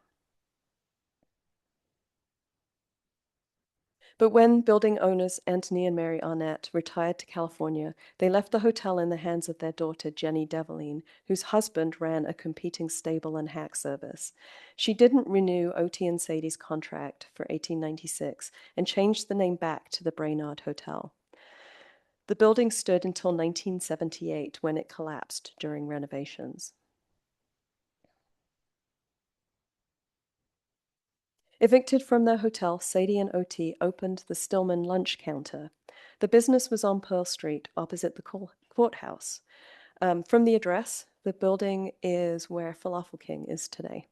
But when building owners Anthony and Mary Arnett retired to California, they left the hotel in the hands of their daughter, Jenny Develine, whose husband ran a competing stable and hack service. She didn't renew O.T. and Sadie's contract for 1896 and changed the name back to the Brainard Hotel. The building stood until 1978 when it collapsed during renovations. Evicted from their hotel, Sadie and O.T. opened the Stillman Lunch Counter. The business was on Pearl Street, opposite the courthouse. From the address, the building is where Falafel King is today.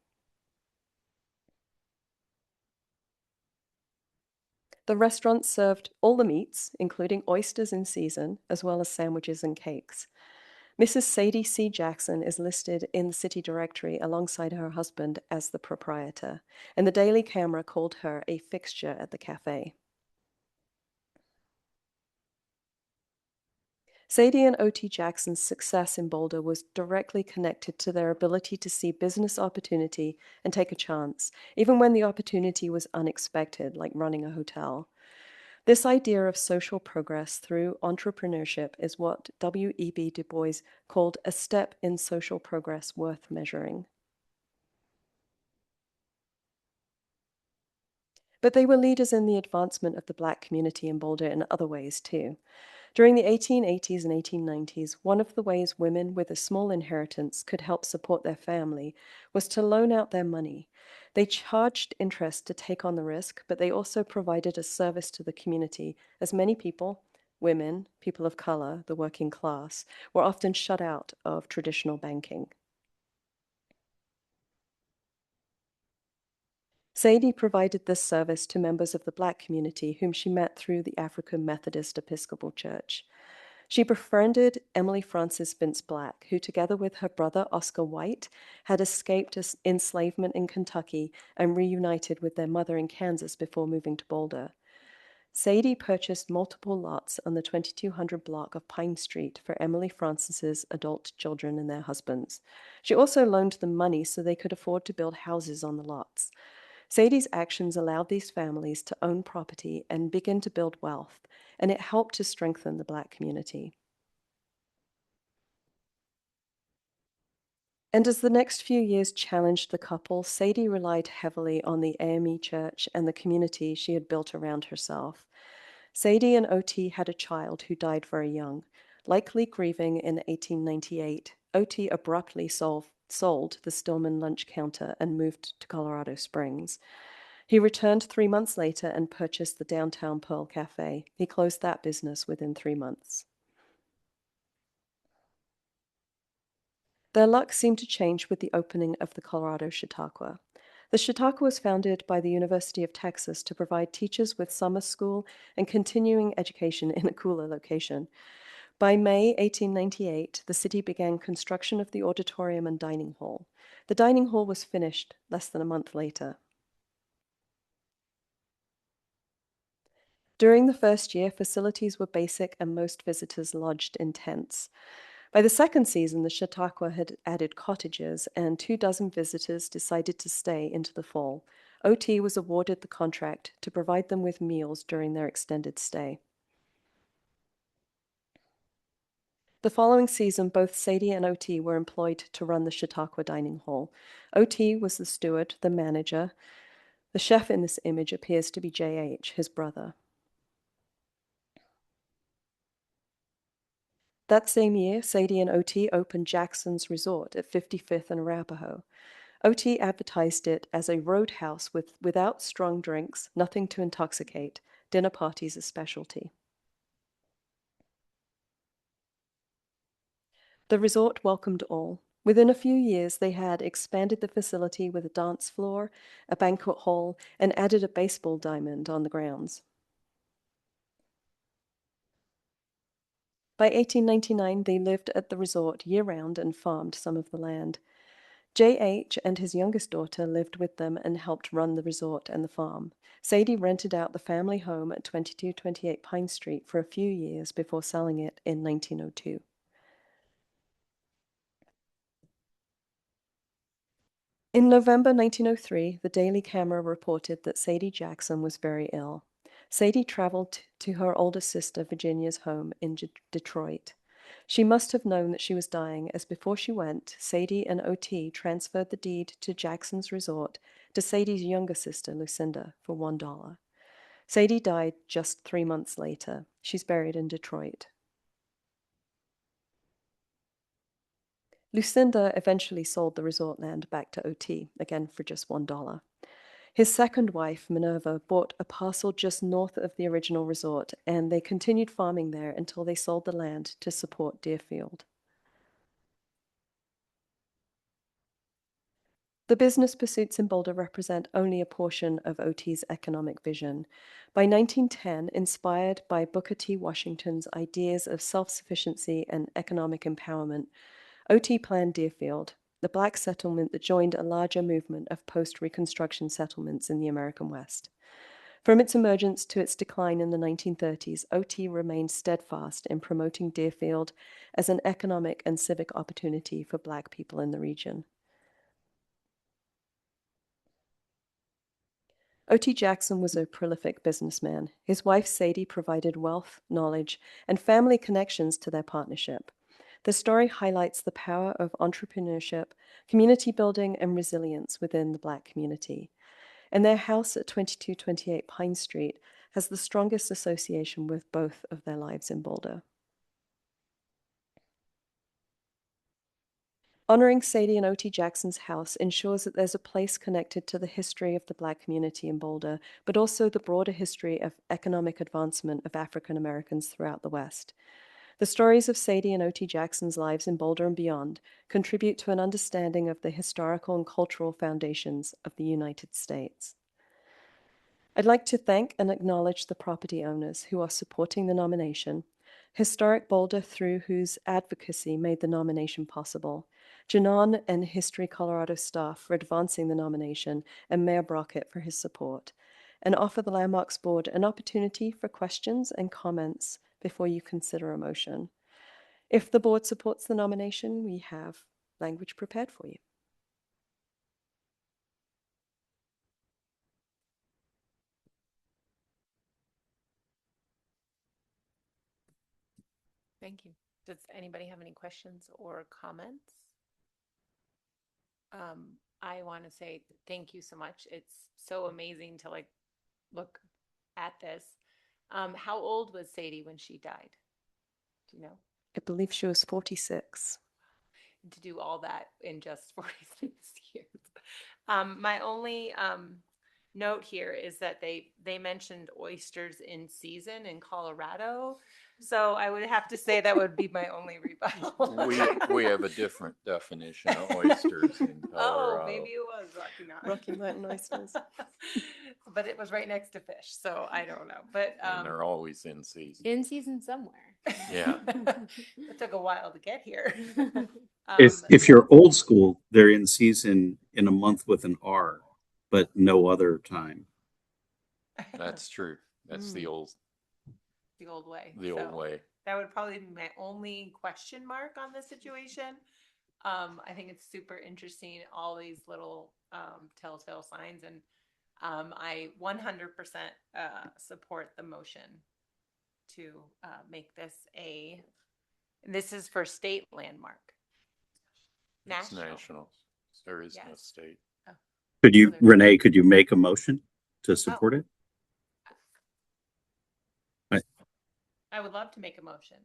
The restaurant served all the meats, including oysters in season, as well as sandwiches and cakes. Mrs. Sadie C. Jackson is listed in the city directory alongside her husband as the proprietor, and the Daily Camera called her a fixture at the cafe. Sadie and O.T. Jackson's success in Boulder was directly connected to their ability to see business opportunity and take a chance, even when the opportunity was unexpected, like running a hotel. This idea of social progress through entrepreneurship is what W.E.B. Du Bois called a step in social progress worth measuring. But they were leaders in the advancement of the Black community in Boulder in other ways too. During the 1880s and 1890s, one of the ways women with a small inheritance could help support their family was to loan out their money. They charged interest to take on the risk, but they also provided a service to the community, as many people, women, people of color, the working class, were often shut out of traditional banking. Sadie provided this service to members of the Black community whom she met through the African Methodist Episcopal Church. She befriended Emily Frances Vince Black, who together with her brother Oscar White had escaped enslavement in Kentucky and reunited with their mother in Kansas before moving to Boulder. Sadie purchased multiple lots on the 2200 block of Pine Street for Emily Frances's adult children and their husbands. She also loaned them money so they could afford to build houses on the lots. Sadie's actions allowed these families to own property and begin to build wealth, and it helped to strengthen the Black community. And as the next few years challenged the couple, Sadie relied heavily on the AME Church and the community she had built around herself. Sadie and OT had a child who died very young. Likely grieving in 1898, OT abruptly sold the Stillman lunch counter and moved to Colorado Springs. He returned 3 months later and purchased the downtown Pearl Cafe. He closed that business within 3 months. Their luck seemed to change with the opening of the Colorado Chautauqua. The Chautauqua was founded by the University of Texas to provide teachers with summer school and continuing education in a cooler location. By May 1898, the city began construction of the auditorium and dining hall. The dining hall was finished less than a month later. During the first year, facilities were basic and most visitors lodged in tents. By the second season, the Chautauqua had added cottages, and 24 visitors decided to stay into the fall. OT was awarded the contract to provide them with meals during their extended stay. The following season, both Sadie and OT were employed to run the Chautauqua dining hall. OT was the steward, the manager. The chef in this image appears to be J.H., his brother. That same year, Sadie and OT opened Jackson's Resort at 55th and Arapahoe. OT advertised it as a roadhouse without strong drinks, nothing to intoxicate, dinner parties a specialty. The resort welcomed all. Within a few years, they had expanded the facility with a dance floor, a banquet hall, and added a baseball diamond on the grounds. By 1899, they lived at the resort year-round and farmed some of the land. J.H. and his youngest daughter lived with them and helped run the resort and the farm. Sadie rented out the family home at 2228 Pine Street for a few years before selling it in 1902. In November 1903, the Daily Camera reported that Sadie Jackson was very ill. Sadie traveled to her older sister Virginia's home in Detroit. She must have known that she was dying, as before she went, Sadie and OT transferred the deed to Jackson's Resort to Sadie's younger sister, Lucinda, for $1. Sadie died just 3 months later. She's buried in Detroit. Lucinda eventually sold the resort land back to OT, again for just $1. His second wife, Minerva, bought a parcel just north of the original resort, and they continued farming there until they sold the land to support Deerfield. The business pursuits in Boulder represent only a portion of OT's economic vision. By 1910, inspired by Booker T. Washington's ideas of self-sufficiency and economic empowerment, OT planned Deerfield, the black settlement that joined a larger movement of post-Reconstruction settlements in the American West. From its emergence to its decline in the 1930s, OT remained steadfast in promoting Deerfield as an economic and civic opportunity for Black people in the region. O.T. Jackson was a prolific businessman. His wife, Sadie, provided wealth, knowledge, and family connections to their partnership. The story highlights the power of entrepreneurship, community building, and resilience within the Black community. And their house at 2228 Pine Street has the strongest association with both of their lives in Boulder. Honoring Sadie and O.T. Jackson's house ensures that there's a place connected to the history of the Black community in Boulder, but also the broader history of economic advancement of African Americans throughout the West. The stories of Sadie and O.T. Jackson's lives in Boulder and beyond contribute to an understanding of the historical and cultural foundations of the United States. I'd like to thank and acknowledge the property owners who are supporting the nomination, Historic Boulder, through whose advocacy made the nomination possible, Janon and History Colorado staff for advancing the nomination, and Mayor Brockett for his support, and offer the Landmarks Board an opportunity for questions and comments before you consider a motion. If the board supports the nomination, we have language prepared for you. Thank you. Does anybody have any questions or comments? I want to say thank you so much. It's so amazing to like look at this. How old was Sadie when she died? Do you know? I believe she was 46. To do all that in just 46 years. My only note here is that they mentioned oysters in season in Colorado. So I would have to say that would be my only rebuttal. We have a different definition of oysters in Oh, Colorado. maybe it was Rocky Mountain. Rocky Mountain oysters. But it was right next to fish, so I don't know. But And they're always in season. In season somewhere. Yeah. It took a while to get here. If you're old school, they're in season in a month with an R, but no other time. That's true. That's the old way. the old So way. That would probably be my only question mark on this situation. I think it's super interesting, all these little telltale signs, and I 100% support the motion to make this this is for state landmark. It's national. There is no Yes. state. Could you, Renee, could you make a motion to support it? I would love to make a motion.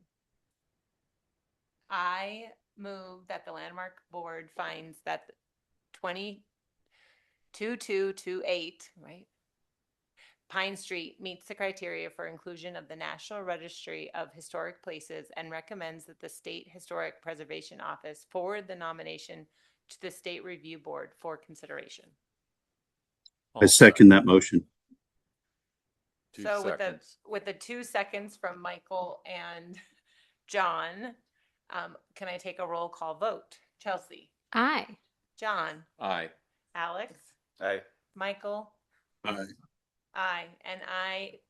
I move that the landmark board finds that 2228, right? Pine Street meets the criteria for inclusion of the National Registry of Historic Places and recommends that the State Historic Preservation Office forward the nomination to the State Review Board for consideration. I second that motion. So with the 2 seconds from Michael and John, can I take a roll call vote? Chelsea? Aye. John? Aye. Alex? Aye. Michael? Aye. Aye. And I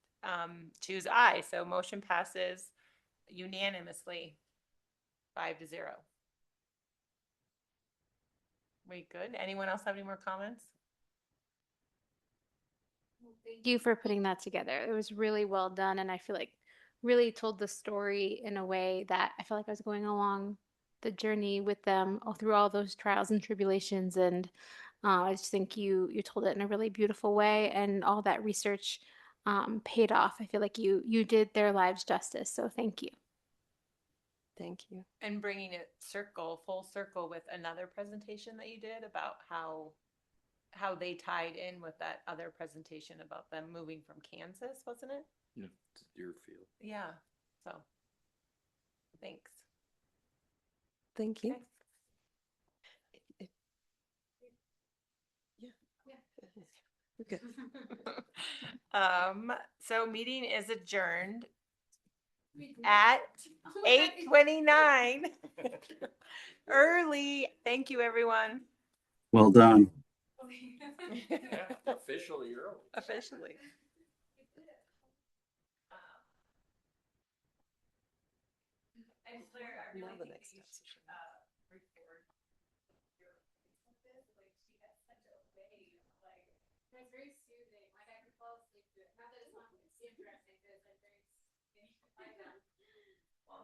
choose aye. So motion passes unanimously 5-0. We good? Anyone else have any more comments? Thank you for putting that together. It was really well done, and I feel like really told the story in a way that I felt like I was going along the journey with them all through all those trials and tribulations. And I just think you told it in a really beautiful way, and all that research paid off. I feel like you did their lives justice. So thank you. Thank you. And bringing it full circle with another presentation that you did about how they tied in with that other presentation about them moving from Kansas, wasn't it? Yeah, to Deerfield. Yeah. So, thanks. Thank you. Okay. Okay. So meeting is adjourned at 8:29. Early. Thank you, everyone. Well done. Officially early. Officially. And Claire, I Now really the think next that you steps. should record your like she has such a way of like it's very soothing. Like I could fall asleep to it. Not that it's not interesting, but it's like very soothing.